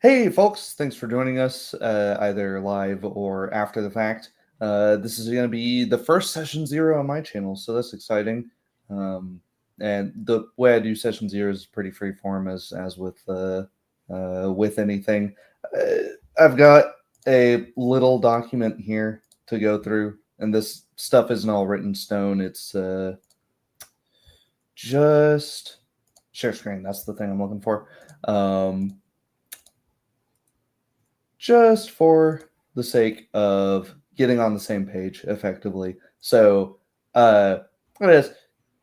Hey, folks, thanks for joining us either live or after the fact. This is going to be the first session 0 on my channel, so that's exciting. And the way I do session 0 is pretty freeform, as with anything. I've got a little document here to go through, and this stuff isn't all written in stone. It's just share screen. That's the thing I'm looking for. Just for the sake of getting on the same page effectively. So it is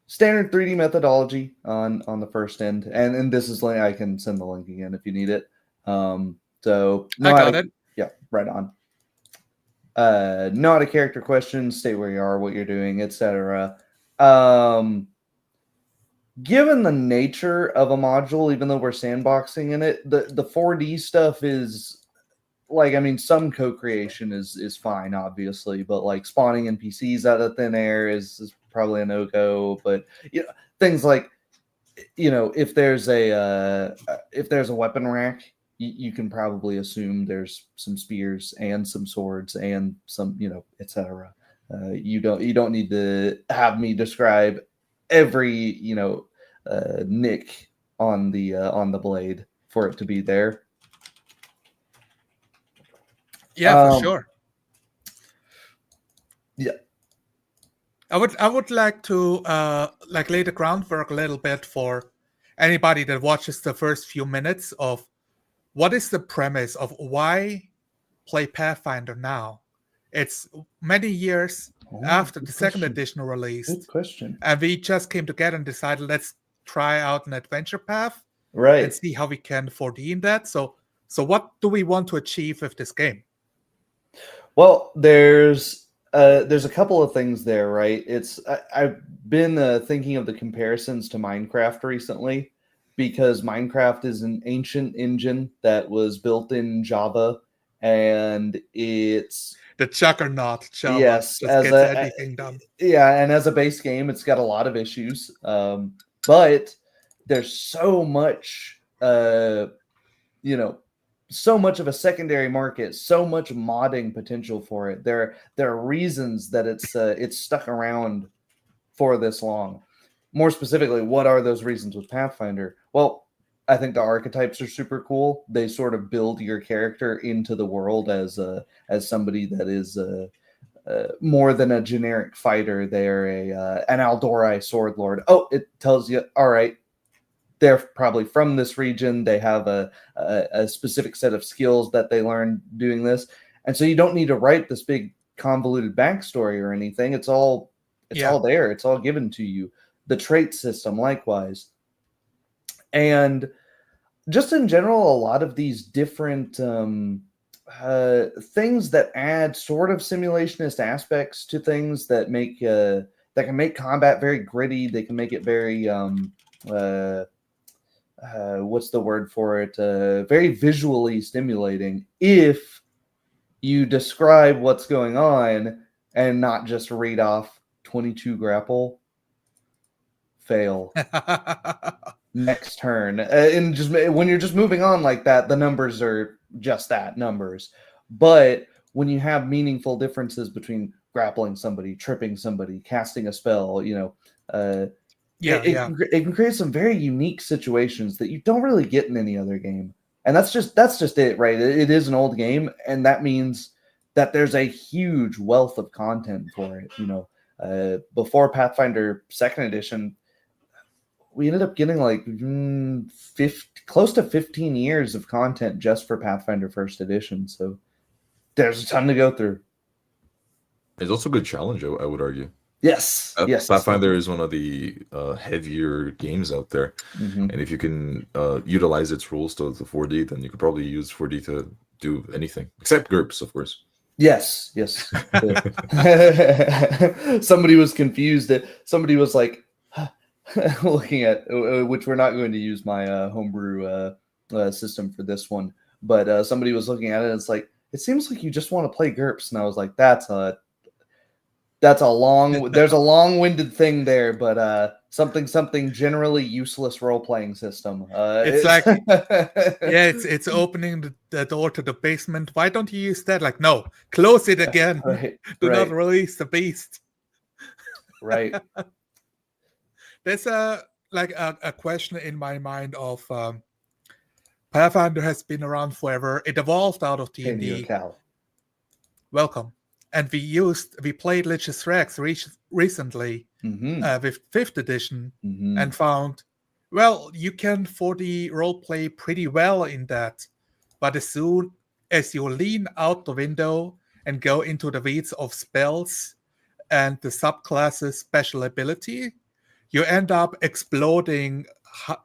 standard 3D methodology on the first end. And this is I can send the link again if you need it. So I got it. Yeah, right on. Not a character question, state where you are, what you're doing, etc. Given the nature of a module, even though we're sandboxing in it, the 4D stuff is some co-creation is fine, obviously, but like spawning NPCs out of thin air is probably a no-go. But things like if there's a weapon rack, you can probably assume there's some spears and some swords and some etc. You don't need to have me describe every nick on the blade for it to be there. Yeah, for sure. Yeah. I would like to lay the groundwork a little bit for anybody that watches the first few minutes of what is the premise of why play Pathfinder now. It's many years after the second edition released. Good question. And we just came together and decided let's try out an adventure path, right, and see how we can 4D in that. So what do we want to achieve with this game? Well, there's a couple of things there, right? I've been thinking of the comparisons to Minecraft recently, because Minecraft is an ancient engine that was built in Java, and it's the juggernaut Java. Yes, just gets anything done. Yeah, and as a base game, it's got a lot of issues. But there's so much, so much of a secondary market, so much modding potential for it. There are reasons that it's stuck around for this long. More specifically, what are those reasons with Pathfinder? Well, I think the archetypes are super cool. They sort of build your character into the world as somebody that is more than a generic fighter. They're an Aldori sword lord. Oh, it tells you, all right, they're probably from this region. They have a specific set of skills that they learn doing this. And so you don't need to write this big convoluted backstory or anything. It's all there. It's all given to you. The trait system, likewise. And just in general, a lot of these different things that add sort of simulationist aspects to things that can make combat very gritty. They can make it very what's the word for it? Very visually stimulating if you describe what's going on and not just read off 22 grapple. Fail. Next turn. And just when you're just moving on like that, the numbers are just that, numbers. But when you have meaningful differences between grappling somebody, tripping somebody, casting a spell, it can create some very unique situations that you don't really get in any other game. And that's just it, right? It is an old game, and that means that there's a huge wealth of content for it. Before Pathfinder 2nd edition, we ended up getting close to 15 years of content just for Pathfinder 1st edition. So there's a ton to go through. It's also a good challenge, I would argue. Yes. Yes. Pathfinder is one of the heavier games out there. Mm-hmm. And if you can utilize its rules to the 4D, then you could probably use 4D to do anything, except GURPS, of course. Yes. Somebody was confused. Somebody was like, looking at, which we're not going to use my homebrew system for this one, but somebody was looking at it and it's like, it seems like you just want to play GURPS. And I was like, there's a long-winded thing there, but something generally useless role-playing system. It's like, yeah, it's opening the door to the basement. Why don't you use that? Like, no, close it again. right, Do right, not release the beast. right. There's a question in my mind of Pathfinder has been around forever. It evolved out of Pay me your D&D. cow. Welcome. And we played Lich's Rex recently with 5th edition and found, well, you can 4D roleplay pretty well in that. But as soon as you lean out the window and go into the weeds of spells and the subclasses special ability, you end up exploding,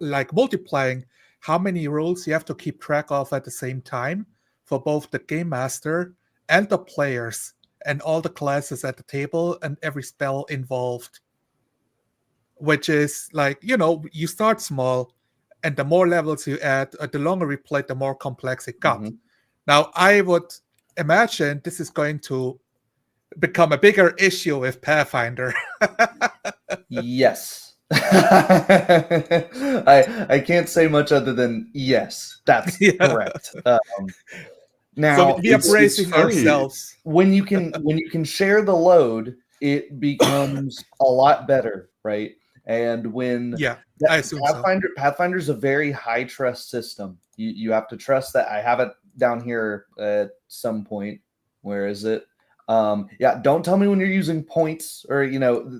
like multiplying how many rules you have to keep track of at the same time for both the game master and the players and all the classes at the table and every spell involved. Which is like, you start small and the more levels you add, the longer we play, the more complex it got. Now, I would imagine this is going to become a bigger issue with Pathfinder. Yes. I can't say much other than yes, that's correct. Now, so we are bracing ourselves. When you can share the load, it becomes a lot better, right? And when I assume Pathfinder is a very high trust system. You have to trust that. I have it down here at some point. Where is it? Don't tell me when you're using points, or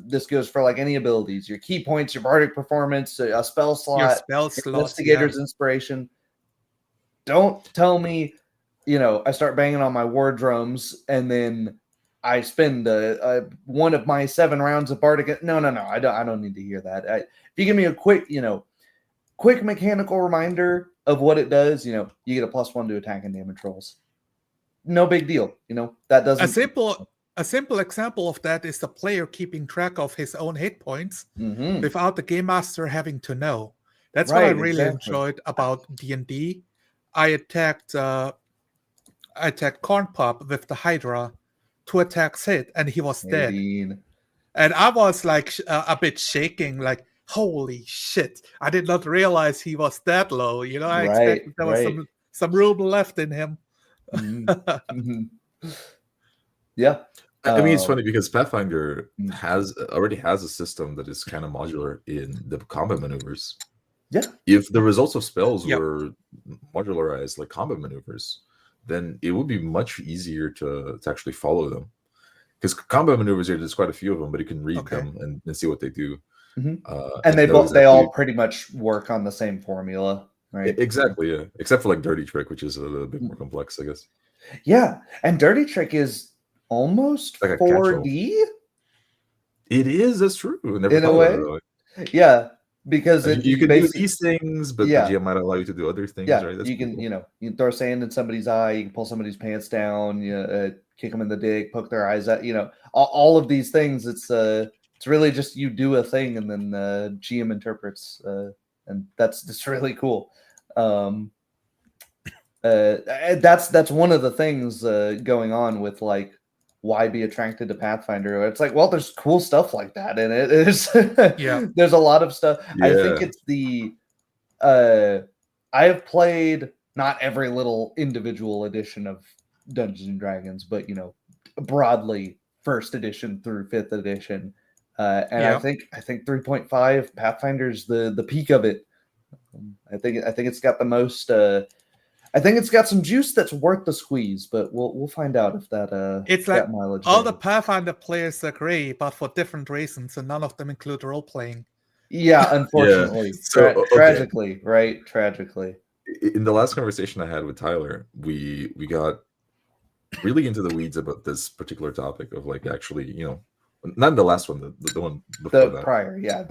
this goes for like any abilities, your key points, your bardic performance, a spell slot, investigator's inspiration. Don't tell me, I start banging on my war drums and then I spend one of my 7 rounds of bardic. No, I don't need to hear that. If you give me a quick mechanical reminder of what it does, you get a +1 to attack and damage rolls. No big deal, that doesn't. A simple example of that is the player keeping track of his own hit points without the game master having to know. That's what I really enjoyed about D&D. I attacked Corn Pop with the Hydra, 2 attacks hit, and he was dead. And I was like a bit shaking, like, holy shit! I did not realize he was that low. I expected there was some room left in him. Yeah. I mean, it's funny because Pathfinder already has a system that is kind of modular in the combat maneuvers. Yeah. If the results of spells were modularized like combat maneuvers, then it would be much easier to actually follow them. Because combat maneuvers, there's quite a few of them, but you can read them and see what they do. And they all pretty much work on the same formula. Right. Exactly, yeah. Except for like Dirty Trick, which is a little bit more complex, I guess. Yeah, and Dirty Trick is almost like 4D. It is. That's true. In a way, yeah, because you can do these things, but the GM might allow you to do other things. Yeah, right? That's you can. You can throw sand in somebody's eye. You can pull somebody's pants down. Kick them in the dick, poke their eyes out. All of these things. It's really just you do a thing, and then GM interprets, and that's really cool. That's one of the things going on with like why be attracted to Pathfinder. It's like, well, there's cool stuff like that in it. There's a lot of stuff. I think it's I have played not every little individual edition of Dungeons and Dragons, but broadly 1st edition through 5th edition, and I think 3.5 Pathfinder's the peak of it. I think it's got the most. I think it's got some juice that's worth the squeeze, but we'll find out if that. It's like all the Pathfinder players agree, but for different reasons, and none of them include role playing. Yeah, unfortunately, tragically, right? Tragically. In the last conversation I had with Tyler, we got really into the weeds about this particular topic of like actually, not the last one, the one before that. Prior, yeah.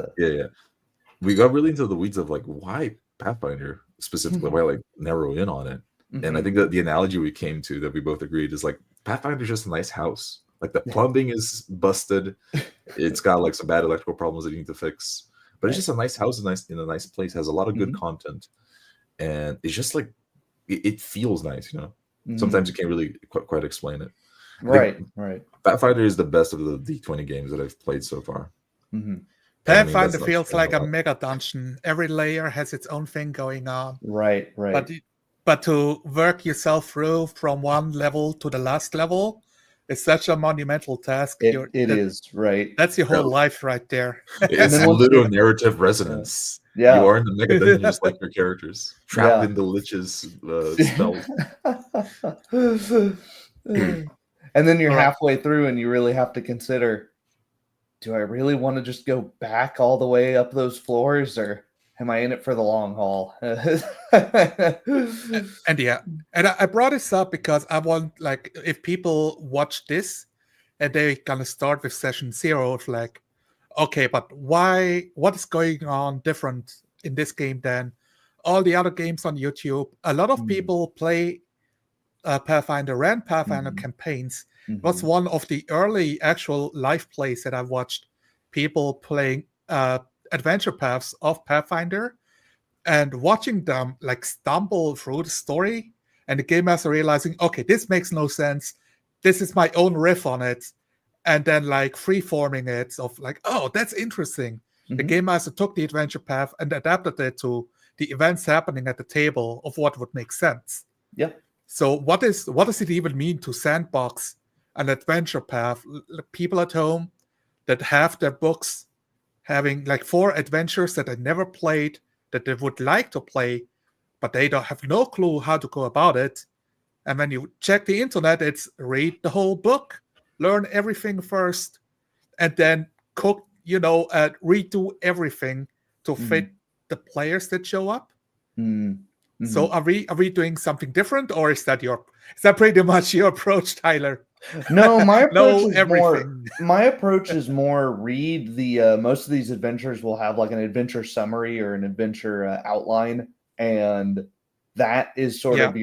We got really into the weeds of like why Pathfinder specifically, why like narrow in on it. And I think that the analogy we came to that we both agreed is like Pathfinder is just a nice house. Like the plumbing is busted, it's got like some bad electrical problems that you need to fix, but it's just a nice house, in a nice place, has a lot of good content, and it's just like it feels nice. Sometimes you can't really quite explain it. Right. Pathfinder is the best of the D20 games that I've played so far. Pathfinder that's feels saying like a a lot. mega dungeon. Every layer has its own thing going on. Right. But but to work yourself through from one level to the last level is such a monumental task. It is, right. That's your whole Yeah. life right there. It's then once you- ludonarrative resonance. You Yeah. are in the mega dungeon just like your characters, trapped Yeah. in the lich's spells. And then you're All right. halfway through and you really have to consider, do I really want to just go back all the way up those floors, or am I in it for the long haul? And yeah, and I brought this up because I want, like, if people watch this and they're gonna start with session 0 of like, okay, but why, what is going on different in this game than all the other games on YouTube? A lot of people play Pathfinder, ran Pathfinder campaigns. It was one of the early actual live plays that I watched, people playing adventure paths of Pathfinder, and watching them like stumble through the story, and the game master realizing, okay, this makes no sense, this is my own riff on it, and then like freeforming it of like, oh, that's interesting. The game master took the adventure path and adapted it to the events happening at the table of what would make sense. Yep. So what does it even mean to sandbox an adventure path? People at home that have their books having like 4 adventures that they never played, that they would like to play, but they don't have no clue how to go about it. And when you check the internet, it's read the whole book, learn everything first, and then redo everything to fit the players that show up. So are we doing something different, or is that pretty much your approach, Tyler? No, my approach Know is everything. my approach is more read the most of these adventures will have like an adventure summary or an adventure outline, and that is sort of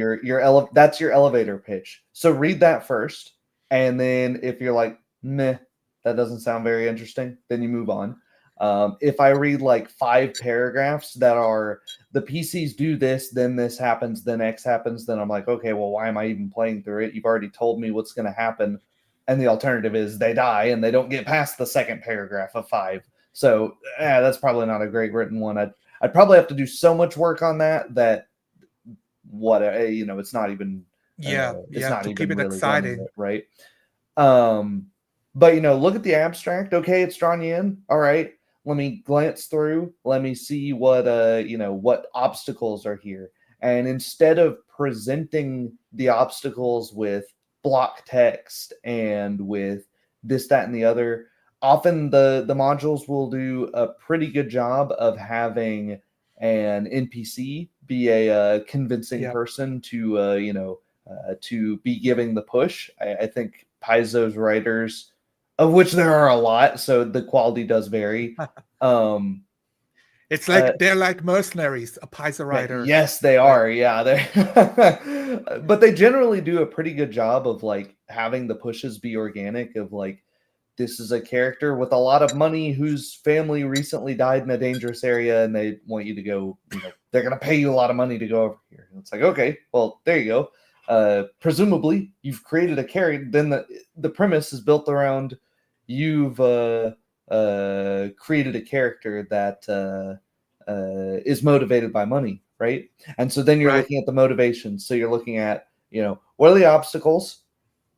that's your elevator pitch. So read that first, and then if you're like, meh, that doesn't sound very interesting, then you move on. If I read like 5 paragraphs that are, the PCs do this, then this happens, then X happens, then I'm like, okay, well, why am I even playing through it? You've already told me what's going to happen. And the alternative is they die and they don't get past the second paragraph of 5. So that's probably not a great written one. I'd probably have to do so much work on that it's not even it's not to even keep it really exciting, it, right? But look at the abstract. Okay, it's drawn you in. All right, let me glance through. Let me see what what obstacles are here. And instead of presenting the obstacles with block text and with this, that, and the other, often the modules will do a pretty good job of having an NPC be a convincing person to to be giving the push. I think Paizo's writers, of which there are a lot, so the quality does vary. It's like they're like mercenaries, a Paizo writer. Yes, they are. Yeah, they but they generally do a pretty good job of like having the pushes be organic, of like, this is a character with a lot of money whose family recently died in a dangerous area, and they want you to go, they're going to pay you a lot of money to go over here. And it's like, okay, well, there you go. Presumably you've created a character. Then the premise is built around you've created a character that is motivated by money, right? And so then you're looking at the motivations. So you're looking at, what are the obstacles?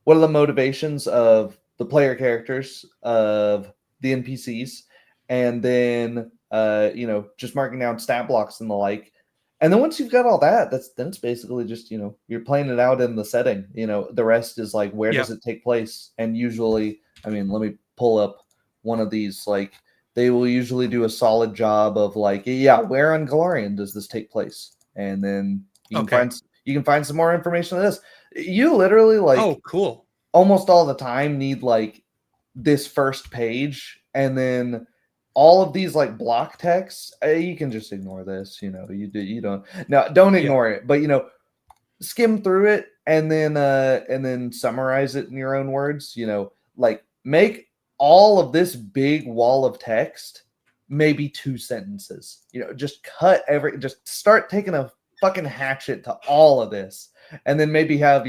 What are the motivations of the player characters, of the NPCs? And then, just marking down stat blocks and the like. And then once you've got all that, then it's basically just, you're playing it out in the setting. The rest is like, where does it take place? And usually, let me pull up one of these, like, they will usually do a solid job of like, where on Galarian does this take place? And then you can find some more information on this. You literally like, cool, almost all the time need like this first page, and then all of these like block texts, you can just ignore this. You don't ignore it, but skim through it and then summarize it in your own words. Like, make all of this big wall of text maybe 2 sentences. Just just start taking a fucking hatchet to all of this, and then maybe have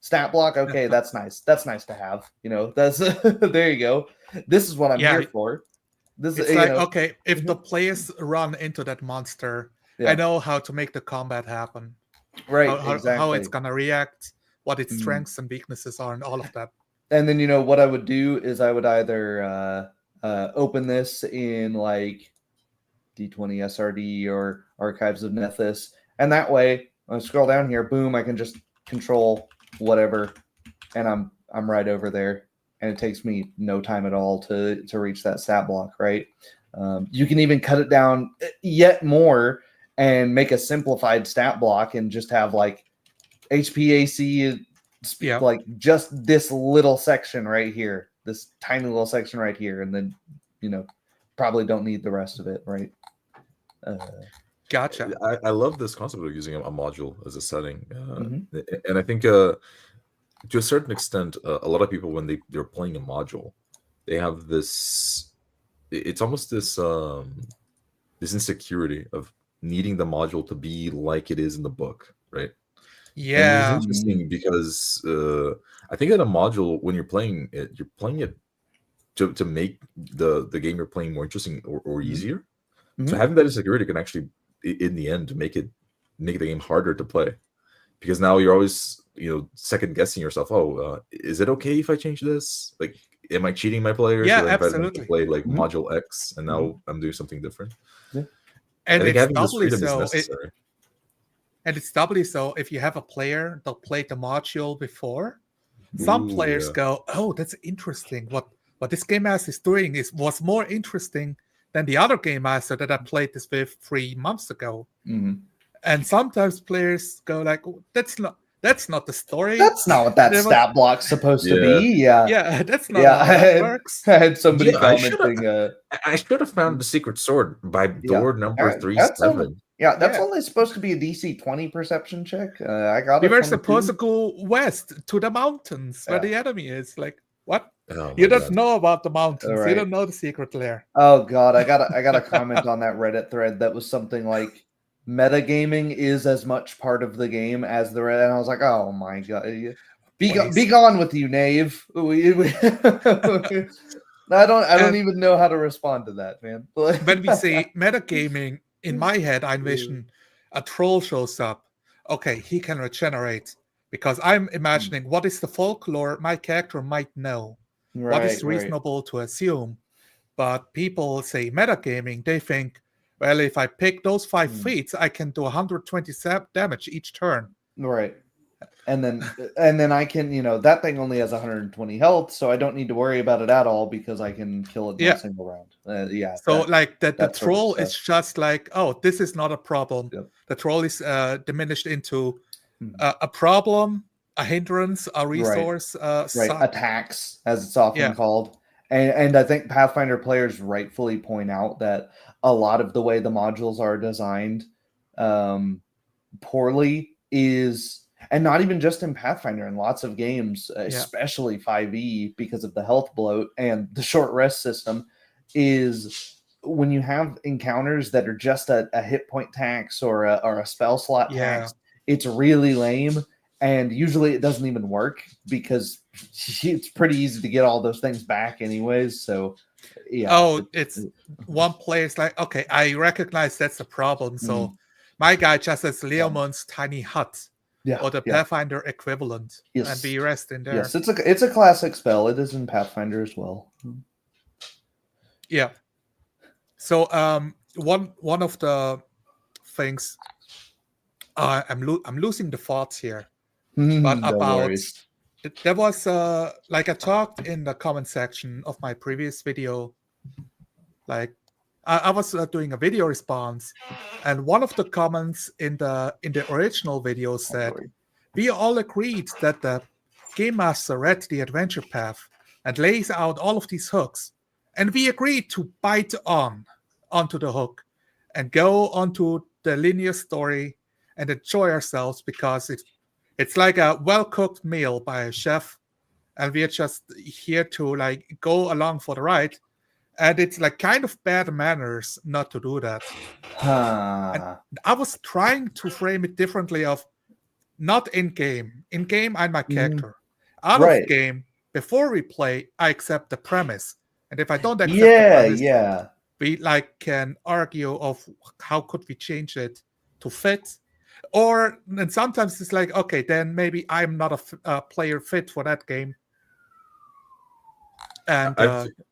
stat block. Okay, that's nice to have. That's there you go. This is what I'm here for. This It's like, okay, if the players run into that monster, I know how to make the combat happen. Right, how exactly. it's gonna react, what its strengths and weaknesses are, and all of that. And then what I would do is I would either open this in like D20 SRD or Archives of Nethys, and that way when I scroll down here, boom, I can just control whatever, and I'm right over there, and it takes me no time at all to reach that stat block, right? You can even cut it down yet more and make a simplified stat block and just have like HPAC, like just this little section right here, this tiny little section right here, and then probably don't need the rest of it, right? Gotcha. I love this concept of using a module as a setting, and I think to a certain extent, a lot of people when they're playing a module, they have this. It's almost this this insecurity of needing the module to be like it is in the book, right? Yeah, and it's interesting because I think that a module, when you're playing it to make the game you're playing more interesting or easier. So having that insecurity can actually, in the end, make the game harder to play, because now you're always second guessing yourself. Oh, is it okay if I change this? Like, am I cheating my players? Yeah, so absolutely. To play like module X, and now I'm doing something different. Yeah. And I think it's having this doubly freedom is so. necessary. And it's doubly so if you have a player that played the module before. Some players go, "Oh, that's interesting. What this game master is doing was more interesting than the other game master that I played this with 3 months ago." And sometimes players go like, oh, "That's not the story. That's not what that stat block's supposed to be." Yeah, that's not how that works. I had somebody commenting. I should have found the secret sword by door number 37. That's only supposed to be a DC 20 perception check. I got We it. were supposed to go west to the mountains where the enemy is. Like, what? You don't know about the mountains. Right. You don't know the secret lair. Oh God, I got a comment on that Reddit thread that was something like, metagaming is as much part of the game as the Reddit. And I was like, oh my God, be gone with you, knave. I don't even know how to respond to that, man. When we say metagaming, in my head, I envision a troll shows up. Okay, he can regenerate, because I'm imagining what is the folklore my character might know. What is reasonable to assume. But people say metagaming, they think, well, if I pick those 5 feats, I can do 120 damage each turn. Right. And then I can, that thing only has 120 health, so I don't need to worry about it at all because I can kill it in a single round. So the troll is just like, oh, this is not a problem. Yep. The troll is diminished into a problem, a hindrance, a resource. Attacks, as it's often called. And I think Pathfinder players rightfully point out that a lot of the way the modules are designed poorly is... And not even just in Pathfinder, in lots of games, especially 5e, because of the health bloat and the short rest system, is when you have encounters that are just a hit point tax or a spell slot tax, it's really lame. And usually it doesn't even work because it's pretty easy to get all those things back anyways. So, it's one player's like, okay, I recognize that's a problem. So my guy just has Leomon's tiny hut. Or the Pathfinder equivalent, and be rest in there. Yes, it's a classic spell. It is in Pathfinder as well. Yeah. So one of the things I'm losing the thoughts here, but about there was like I talked in the comment section of my previous video, like. I was doing a video response, and one of the comments in the original video said, "We all agreed that the game master read the adventure path and lays out all of these hooks, and we agreed to bite onto the hook and go onto the linear story and enjoy ourselves because it's like a well-cooked meal by a chef, and we're just here to like go along for the ride." And it's like kind of bad manners not to do that. And I was trying to frame it differently of not in-game. In-game, I'm my character. Out of game, before we play, I accept the premise. And if I don't accept the Yeah, premise, yeah. we like can argue of how could we change it to fit. Or and sometimes it's like, okay, then maybe I'm not a player fit for that game, and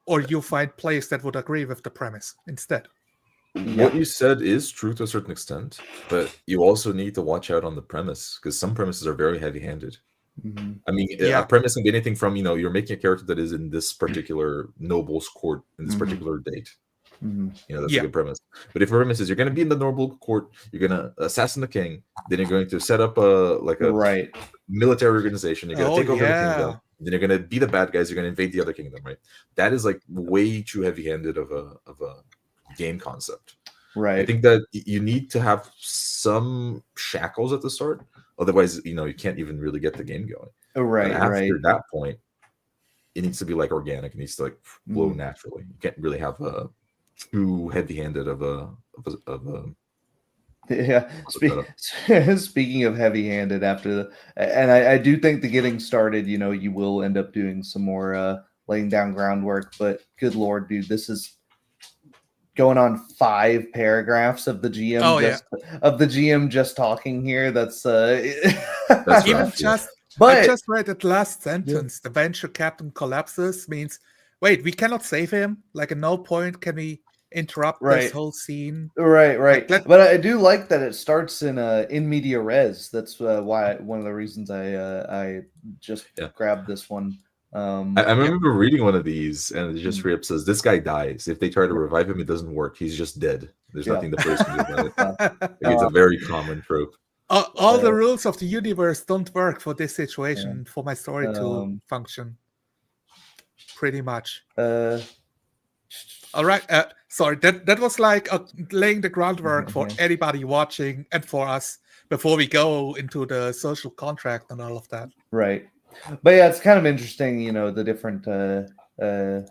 or you find players that would agree with the premise instead. What you said is true to a certain extent, but you also need to watch out on the premise because some premises are very heavy-handed. Mm-hmm. I mean, a premise can be anything from, you're making a character that is in this particular noble's court in this particular date. That's a good premise. But if a premise is you're going to be in the noble court, you're going to assassin the king, then you're going to set up a military organization, you're going to take over the kingdom, then you're going to be the bad guys, you're going to invade the other kingdom, right? That is like way too heavy-handed of a game concept. Right. I think that you need to have some shackles at the start, otherwise you can't even really get the game going. Right. And after that point, it needs to be like organic. It needs to like flow naturally. You can't really have a too heavy-handed of a yeah. Speaking of heavy-handed, and I do think the getting started, you will end up doing some more laying down groundwork, but good Lord, dude, this is going on 5 paragraphs of the GM just talking here. That's even just. But I just read that last sentence. The venture captain collapses means, wait, we cannot save him. Like at no point can we interrupt this whole scene. Right. But I do like that it starts in media res. That's why one of the reasons I just grabbed this one. I remember reading one of these, and it just straight up says, this guy dies. If they try to revive him, it doesn't work. He's just dead. There's nothing the players can do about it. It's a very common trope. All the rules of the universe don't work for this situation, for my story to function. Pretty much. All right. Sorry, that was like laying the groundwork for anybody watching and for us before we go into the social contract and all of that. Right. But yeah, it's kind of interesting, the different the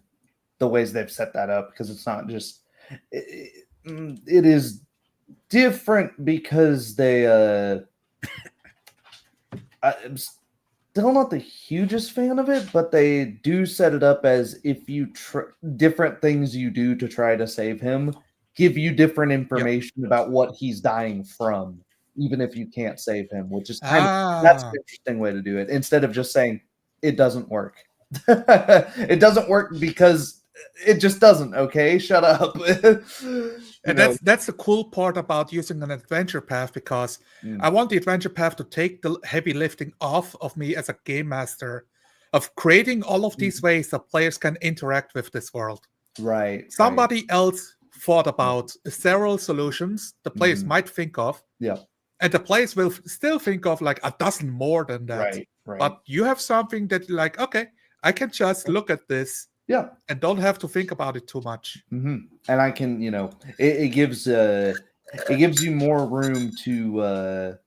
ways they've set that up, because it's not just it is different because they I'm still not the hugest fan of it, but they do set it up as if you different things you do to try to save him give you different information about what he's dying from, even if you can't save him, which is that's an interesting way to do it. Instead of just saying it doesn't work. It doesn't work because it just doesn't. Okay, shut up. And that's the cool part about using an adventure path, because I want the adventure path to take the heavy lifting off of me as a game master, of creating all of these ways that players can interact with this world. Right. Somebody else thought about several solutions the players might think of. Yeah. And the players will still think of like a dozen more than that. Right. But you have something that you're like, okay, I can just look at this. Yeah. And don't have to think about it too much. And I can, it gives you more room to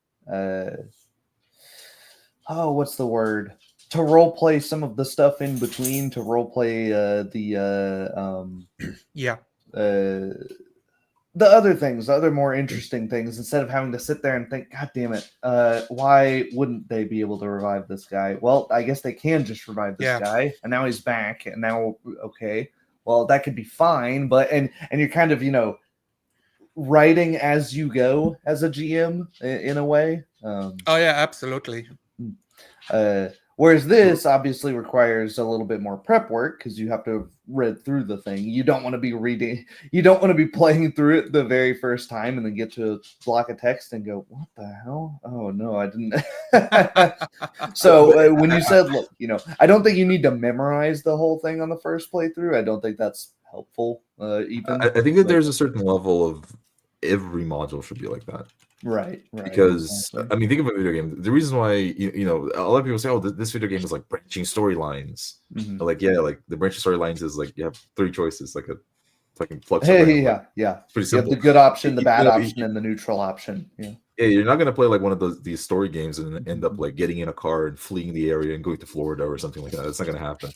what's the word? To role play some of the stuff in between, to role play the other things, the other more interesting things, instead of having to sit there and think, God damn it, why wouldn't they be able to revive this guy? Well, I guess they can just revive this guy, and now he's back, and now, okay, well, that could be fine, but, and you're kind of, writing as you go as a GM, in a way. Absolutely. Whereas this obviously requires a little bit more prep work, because you have to have read through the thing. You don't want to be reading. You don't want to be playing through it the very first time and then get to a block of text and go, "What the hell? Oh no, I didn't." So when you said, "Look, I don't think you need to memorize the whole thing on the first playthrough," I don't think that's helpful. Even I think that there's a certain level of every module should be like that. Right. Because I mean, think of a video game. The reason why a lot of people say, "Oh, this video game is like branching storylines." Like, like the branching storylines is like you have 3 choices, like a fucking flux. Yeah. It's pretty simple. You have the good option, the bad option, and the neutral option. Yeah, you're not gonna play like one of these story games and end up like getting in a car and fleeing the area and going to Florida or something like that. That's not gonna happen.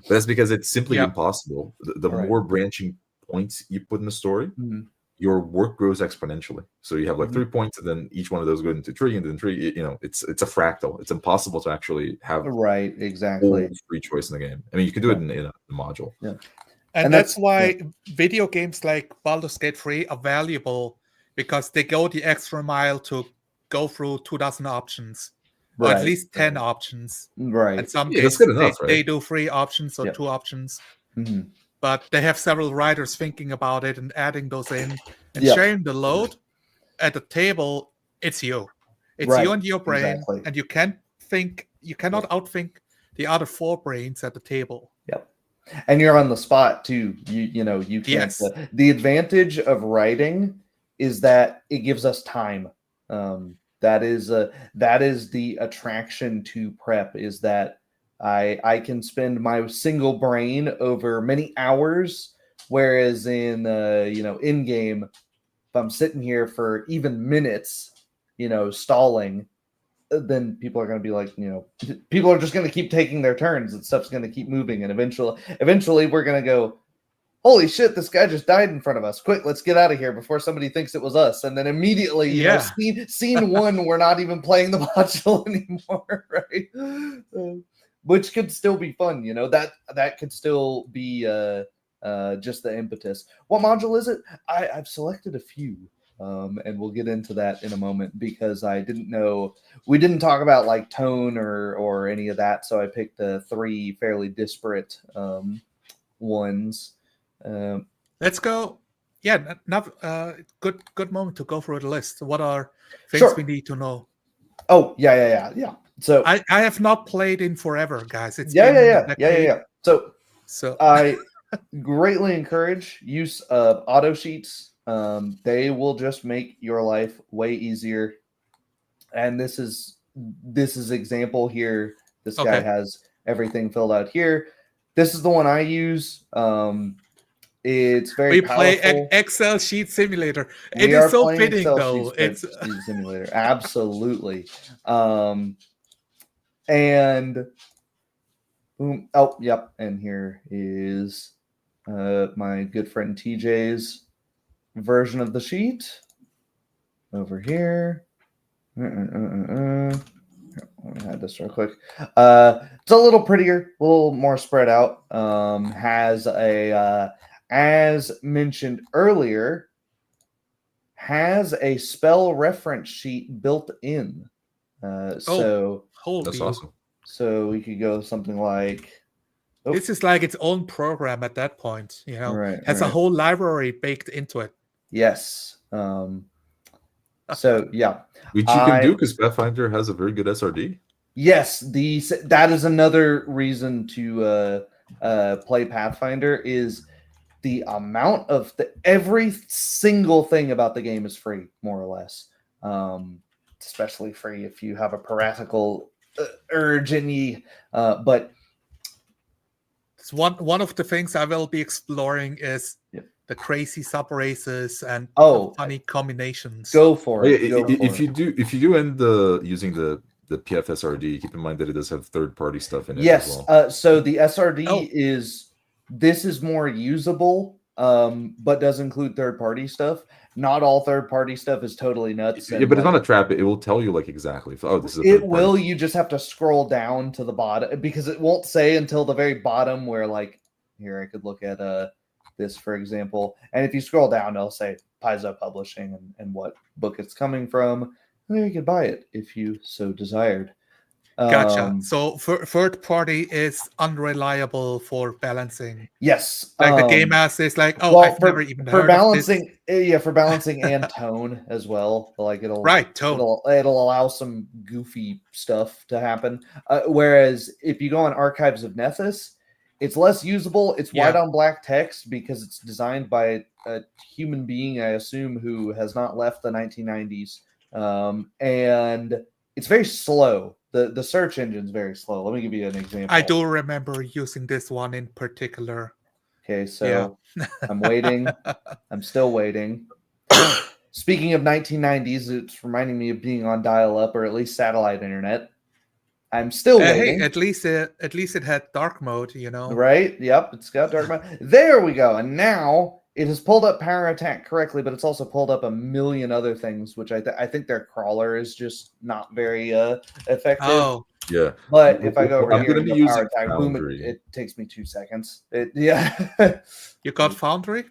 But that's because it's simply impossible. The more branching points you put in the story, your work grows exponentially. So you have like 3 points, and then each one of those goes into 3, and then 3. It's a fractal. It's impossible to actually have exactly free choice in the game. I mean, you can do it in a module. Yeah, And that's why video games like Baldur's Gate 3 are valuable, because they go the extra mile to go through 2,000 options, or at least 10 options. Right. In some Yeah, that's cases, good enough, right? they do 3 options or Yep. 2 options. Mhm. But they have several writers thinking about it and adding those in and Yep. sharing the load. At the table, it's you. It's Right, you and your brain, exactly. and you cannot outthink the other 4 brains at the table. Yep. And you're on the spot too. You know, you can't. Yes. The advantage of writing is that it gives us time. That is the attraction to prep, is that I can spend my single brain over many hours, whereas in in game, if I'm sitting here for even minutes, stalling, then people are going to be like, people are just going to keep taking their turns and stuff's going to keep moving. And eventually we're going to go, holy shit, this guy just died in front of us. Quick, let's get out of here before somebody thinks it was us. And then immediately, scene one, we're not even playing the module anymore, right? Which could still be fun, that could still be just the impetus. What module is it? I've selected a few. And we'll get into that in a moment, because I didn't know, we didn't talk about like tone or any of that, so I picked 3 fairly disparate ones. Let's go. Yeah, good moment to go through the list. What are things we need to know? Oh, yeah. So I have not played in forever, guys. It's yeah. So I greatly encourage use of auto sheets. They will just make your life way easier. And this is example here. This guy has everything filled out here. This is the one I use. It's very powerful. We play Excel sheet simulator. It is so fitting, Excel though. It's sheet simulator, absolutely. And boom. Oh, yep. And here is my good friend TJ's version of the sheet over here. Let me hide this real quick. It's a little prettier, a little more spread out. Has a as mentioned earlier, has a spell reference sheet built in. So that's awesome. So we could go something like, this is like its own program at that point, has a whole library baked into it. Yes. So yeah, which you can do because Pathfinder has a very good SRD. Yes, that is another reason to play Pathfinder, is the amount of every single thing about the game is free, more or less. Especially free if you have a piratical urge in ye. But it's one of the things I will be exploring is the crazy sub races and funny combinations. Go for it. If you do end using the PFSRD, keep in mind that it does have third-party stuff in it as well. So the SRD is more usable, but does include third-party stuff. Not all third-party stuff is totally nuts. Yeah, but it's not a trap. It will tell you exactly. This is a it will. You just have to scroll down to the bottom, because it won't say until the very bottom where, here I could look at this, for example, and if you scroll down, it'll say Paizo Publishing and what book it's coming from. And there you could buy it if you so desired. Gotcha. So third party is unreliable for balancing. Yes. The game master is I've never even heard balancing, of this. Yeah, for balancing and tone as well. Tone. It'll allow some goofy stuff to happen. Whereas if you go on Archives of Nethys, it's less usable. It's white on black text because it's designed by a human being, I assume, who has not left the 1990s. And it's very slow. The search engine's very slow. Let me give you an example. I do remember using this one in particular. Okay, so I'm waiting. I'm still waiting. Speaking of 1990s, it's reminding me of being on dial-up or at least satellite internet. I'm still waiting. Hey, at least it had dark mode, Right? Yep, it's got dark mode. There we go. And now it has pulled up Power Attack correctly, but it's also pulled up a million other things, which I think their crawler is just not very effective. Oh, Yeah. But if I go over I'm here gonna and be go power using attack, boom, Foundry. it takes me 2 seconds. Yeah. You got Foundry?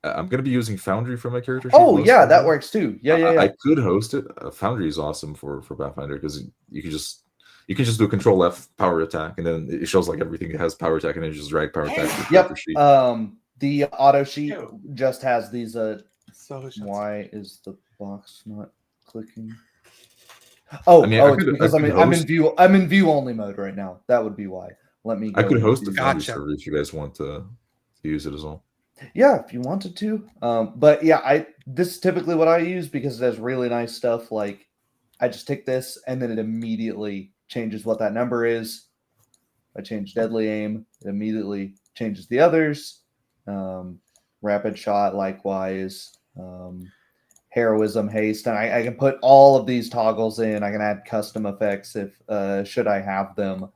I'm gonna be using Foundry for my character sheet. Oh most yeah, that likely. works too. Yeah, I could host it. Foundry is awesome for Pathfinder because you can just do Control F power attack, and then it shows like everything that has power attack, and then you just drag power attack to the character sheet. The auto sheet just has these. So Why is the box not clicking? Oh, I mean, it's because I'm in view only mode right now. That would be why. Let me. I could host into- the Foundry server if you guys want to use it as well. Yeah, if you wanted to. But yeah, this is typically what I use because it has really nice stuff. Like, I just take this and then it immediately changes what that number is. I change deadly aim, it immediately changes the others. Rapid shot, likewise. Heroism, haste, and I can put all of these toggles in. I can add custom effects if should I have them.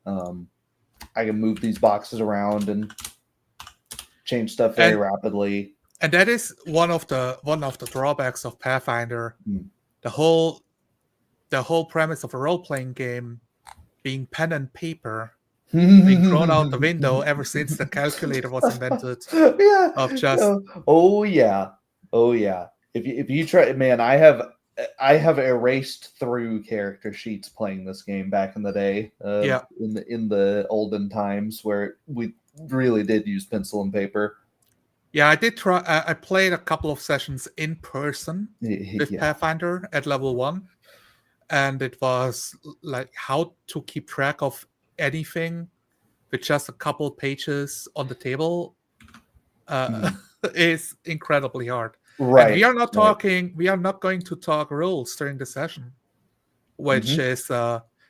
I can move these boxes around and change stuff very rapidly. And that is one of the drawbacks of Pathfinder. The whole premise of a role-playing game being pen and paper being thrown out the window ever since the calculator was invented. Yeah. Of just oh yeah. If you try, man, I have erased through character sheets playing this game back in the day. In the olden times where we really did use pencil and paper. Yeah, I did try. I played a couple of sessions in person with Pathfinder at level 1, and it was like how to keep track of anything with just a couple pages on the table is incredibly hard. Right. And we are not talking. We are not going to talk rules during the session, which is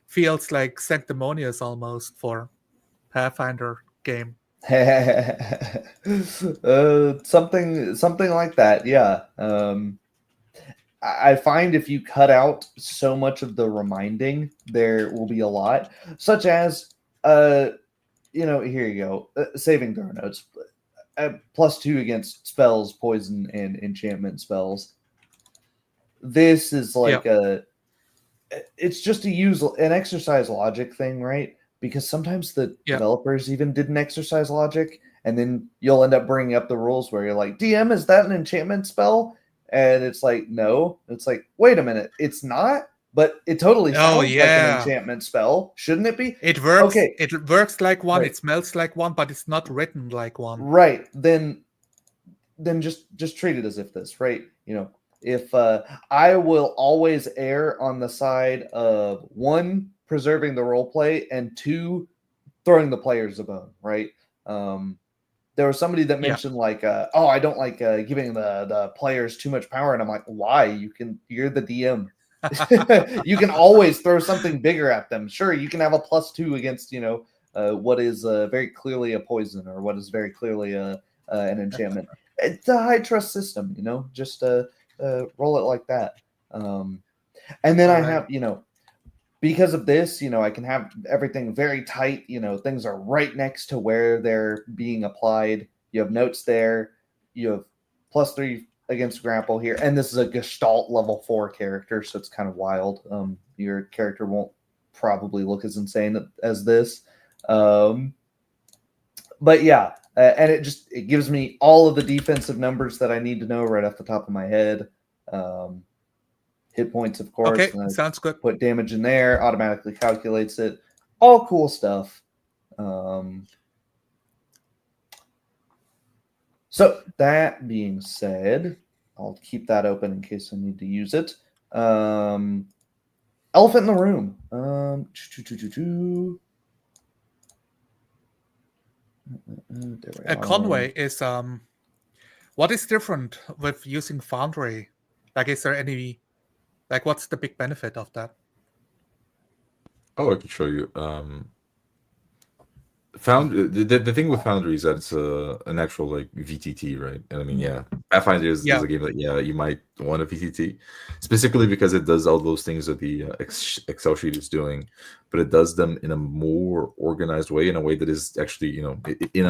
feels like sanctimonious almost for Pathfinder game. Something like that. Yeah. I find if you cut out so much of the reminding, there will be a lot, such as here you go, saving throw notes. +2 against spells, poison, and enchantment spells. This is like it's just to use an exercise logic thing, right? Because sometimes the developers even didn't exercise logic, and then you'll end up bringing up the rules where you're like, DM, is that an enchantment spell? And it's like, no. It's like, wait a minute, it's not? But it totally sounds like an enchantment spell. Shouldn't it be? It works. Okay. It works like one. Right. It smells like one, but it's not written like one. Right. Then just treat it as if this, right? If I will always err on the side of 1, preserving the role play, and 2, throwing the players a bone, right? There was somebody that mentioned like, I don't like giving the players too much power, and I'm like, why? You're the DM. You can always throw something bigger at them. Sure, you can have a +2 against what is very clearly a poison, or what is very clearly an enchantment. It's a high trust system, just roll it like that. And then I have because of this, I can have everything very tight. Things are right next to where they're being applied. You have notes there. You have +3 against grapple here, and this is a Gestalt level 4 character, so it's kind of wild. Your character won't probably look as insane as this, but yeah, and it gives me all of the defensive numbers that I need to know right off the top of my head. Hit points, of course. Okay, sounds good. Put damage in there, automatically calculates it. All cool stuff. So that being said, I'll keep that open in case I need to use it. Elephant in the room. Conway is what is different with using Foundry? Like, is there any what's the big benefit of that? Oh, I can show you. The thing with Foundry is that it's an actual VTT, right? And I mean, Pathfinder is a game that you might want a VTT, specifically because it does all those things that the Excel sheet is doing, but it does them in a more organized way, in a way that is actually in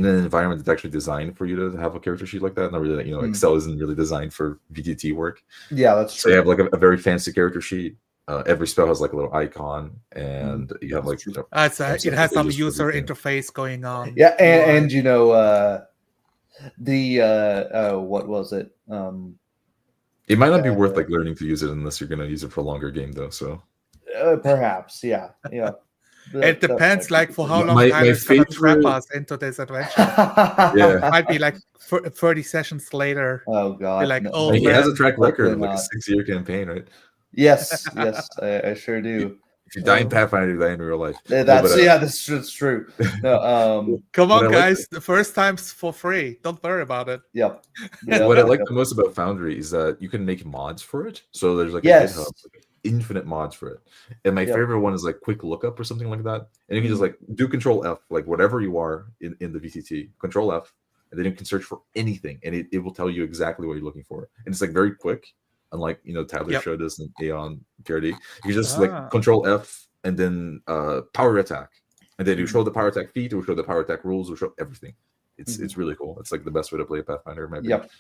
an environment that's actually designed for you to have a character sheet like that. Not really, Excel isn't really designed for VTT work. Yeah, that's true. So you have a very fancy character sheet. Every spell has like a little icon, and you have like it has some pages for user everything. interface going on. Yeah, and you know, what was it? It might not be worth like learning to use it unless you're gonna use it for a longer game, though. So perhaps, yeah. It depends, like for how long My Tyler's gonna trap favorite- us into this adventure. Yeah. Might be like 30 sessions later. Oh God! Be like, no. oh, he has a man. track record of like a Not. 6-year campaign, right? Yes, I sure do. If you die in Pathfinder, you die in real life. That's true. No, Come What on, I like guys. The first time's for free. Don't worry about it. yep. What I like the most about Foundry is that you can make mods for it. So there's like a Yes. GitHub, infinite mods for it. And my favorite one is like quick lookup or something like that. And you can just like do Control F, like whatever you are in the VTT, Control F, and then you can search for anything, and it will tell you exactly what you're looking for. And it's like very quick, unlike Tyler showed us in Aeon PRD. You can just like Control F and then power attack, and then you show the power attack feat, or show the power attack rules, or show everything. It's really cool. It's like the best way to play Pathfinder, maybe. Yep.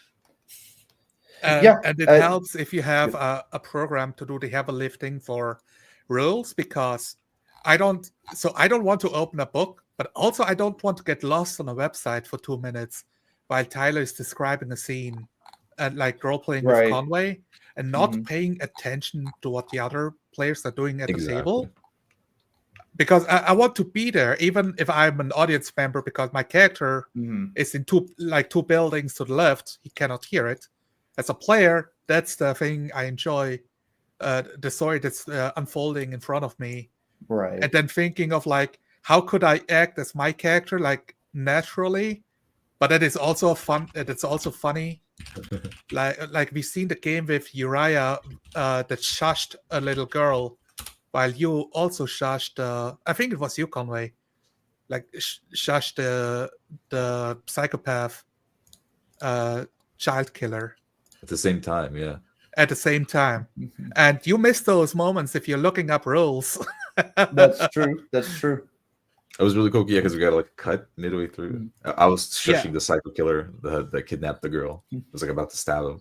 And it helps if you have a program to do the heavy lifting for rules, because I don't want to open a book, but also I don't want to get lost on a website for 2 minutes while Tyler is describing a scene and like role playing with Conway, and not paying attention to what the other players are doing at the table. Because I want to be there, even if I'm an audience member, because my character is in two buildings to the left. He cannot hear it. As a player, that's the thing I enjoy, the story that's unfolding in front of me. Right. And then thinking of like, how could I act as my character, like naturally? But it is also fun. It's also funny. like we've seen the game with Uriah that shushed a little girl, while you also shushed, I think it was you, Conway, like shushed the psychopath child killer. At the same time, yeah. At the same time. And you miss those moments if you're looking up rules. That's true. It was really cool, because we got like cut midway through. I was shushing the psycho killer that kidnapped the girl. I was like about to stab him,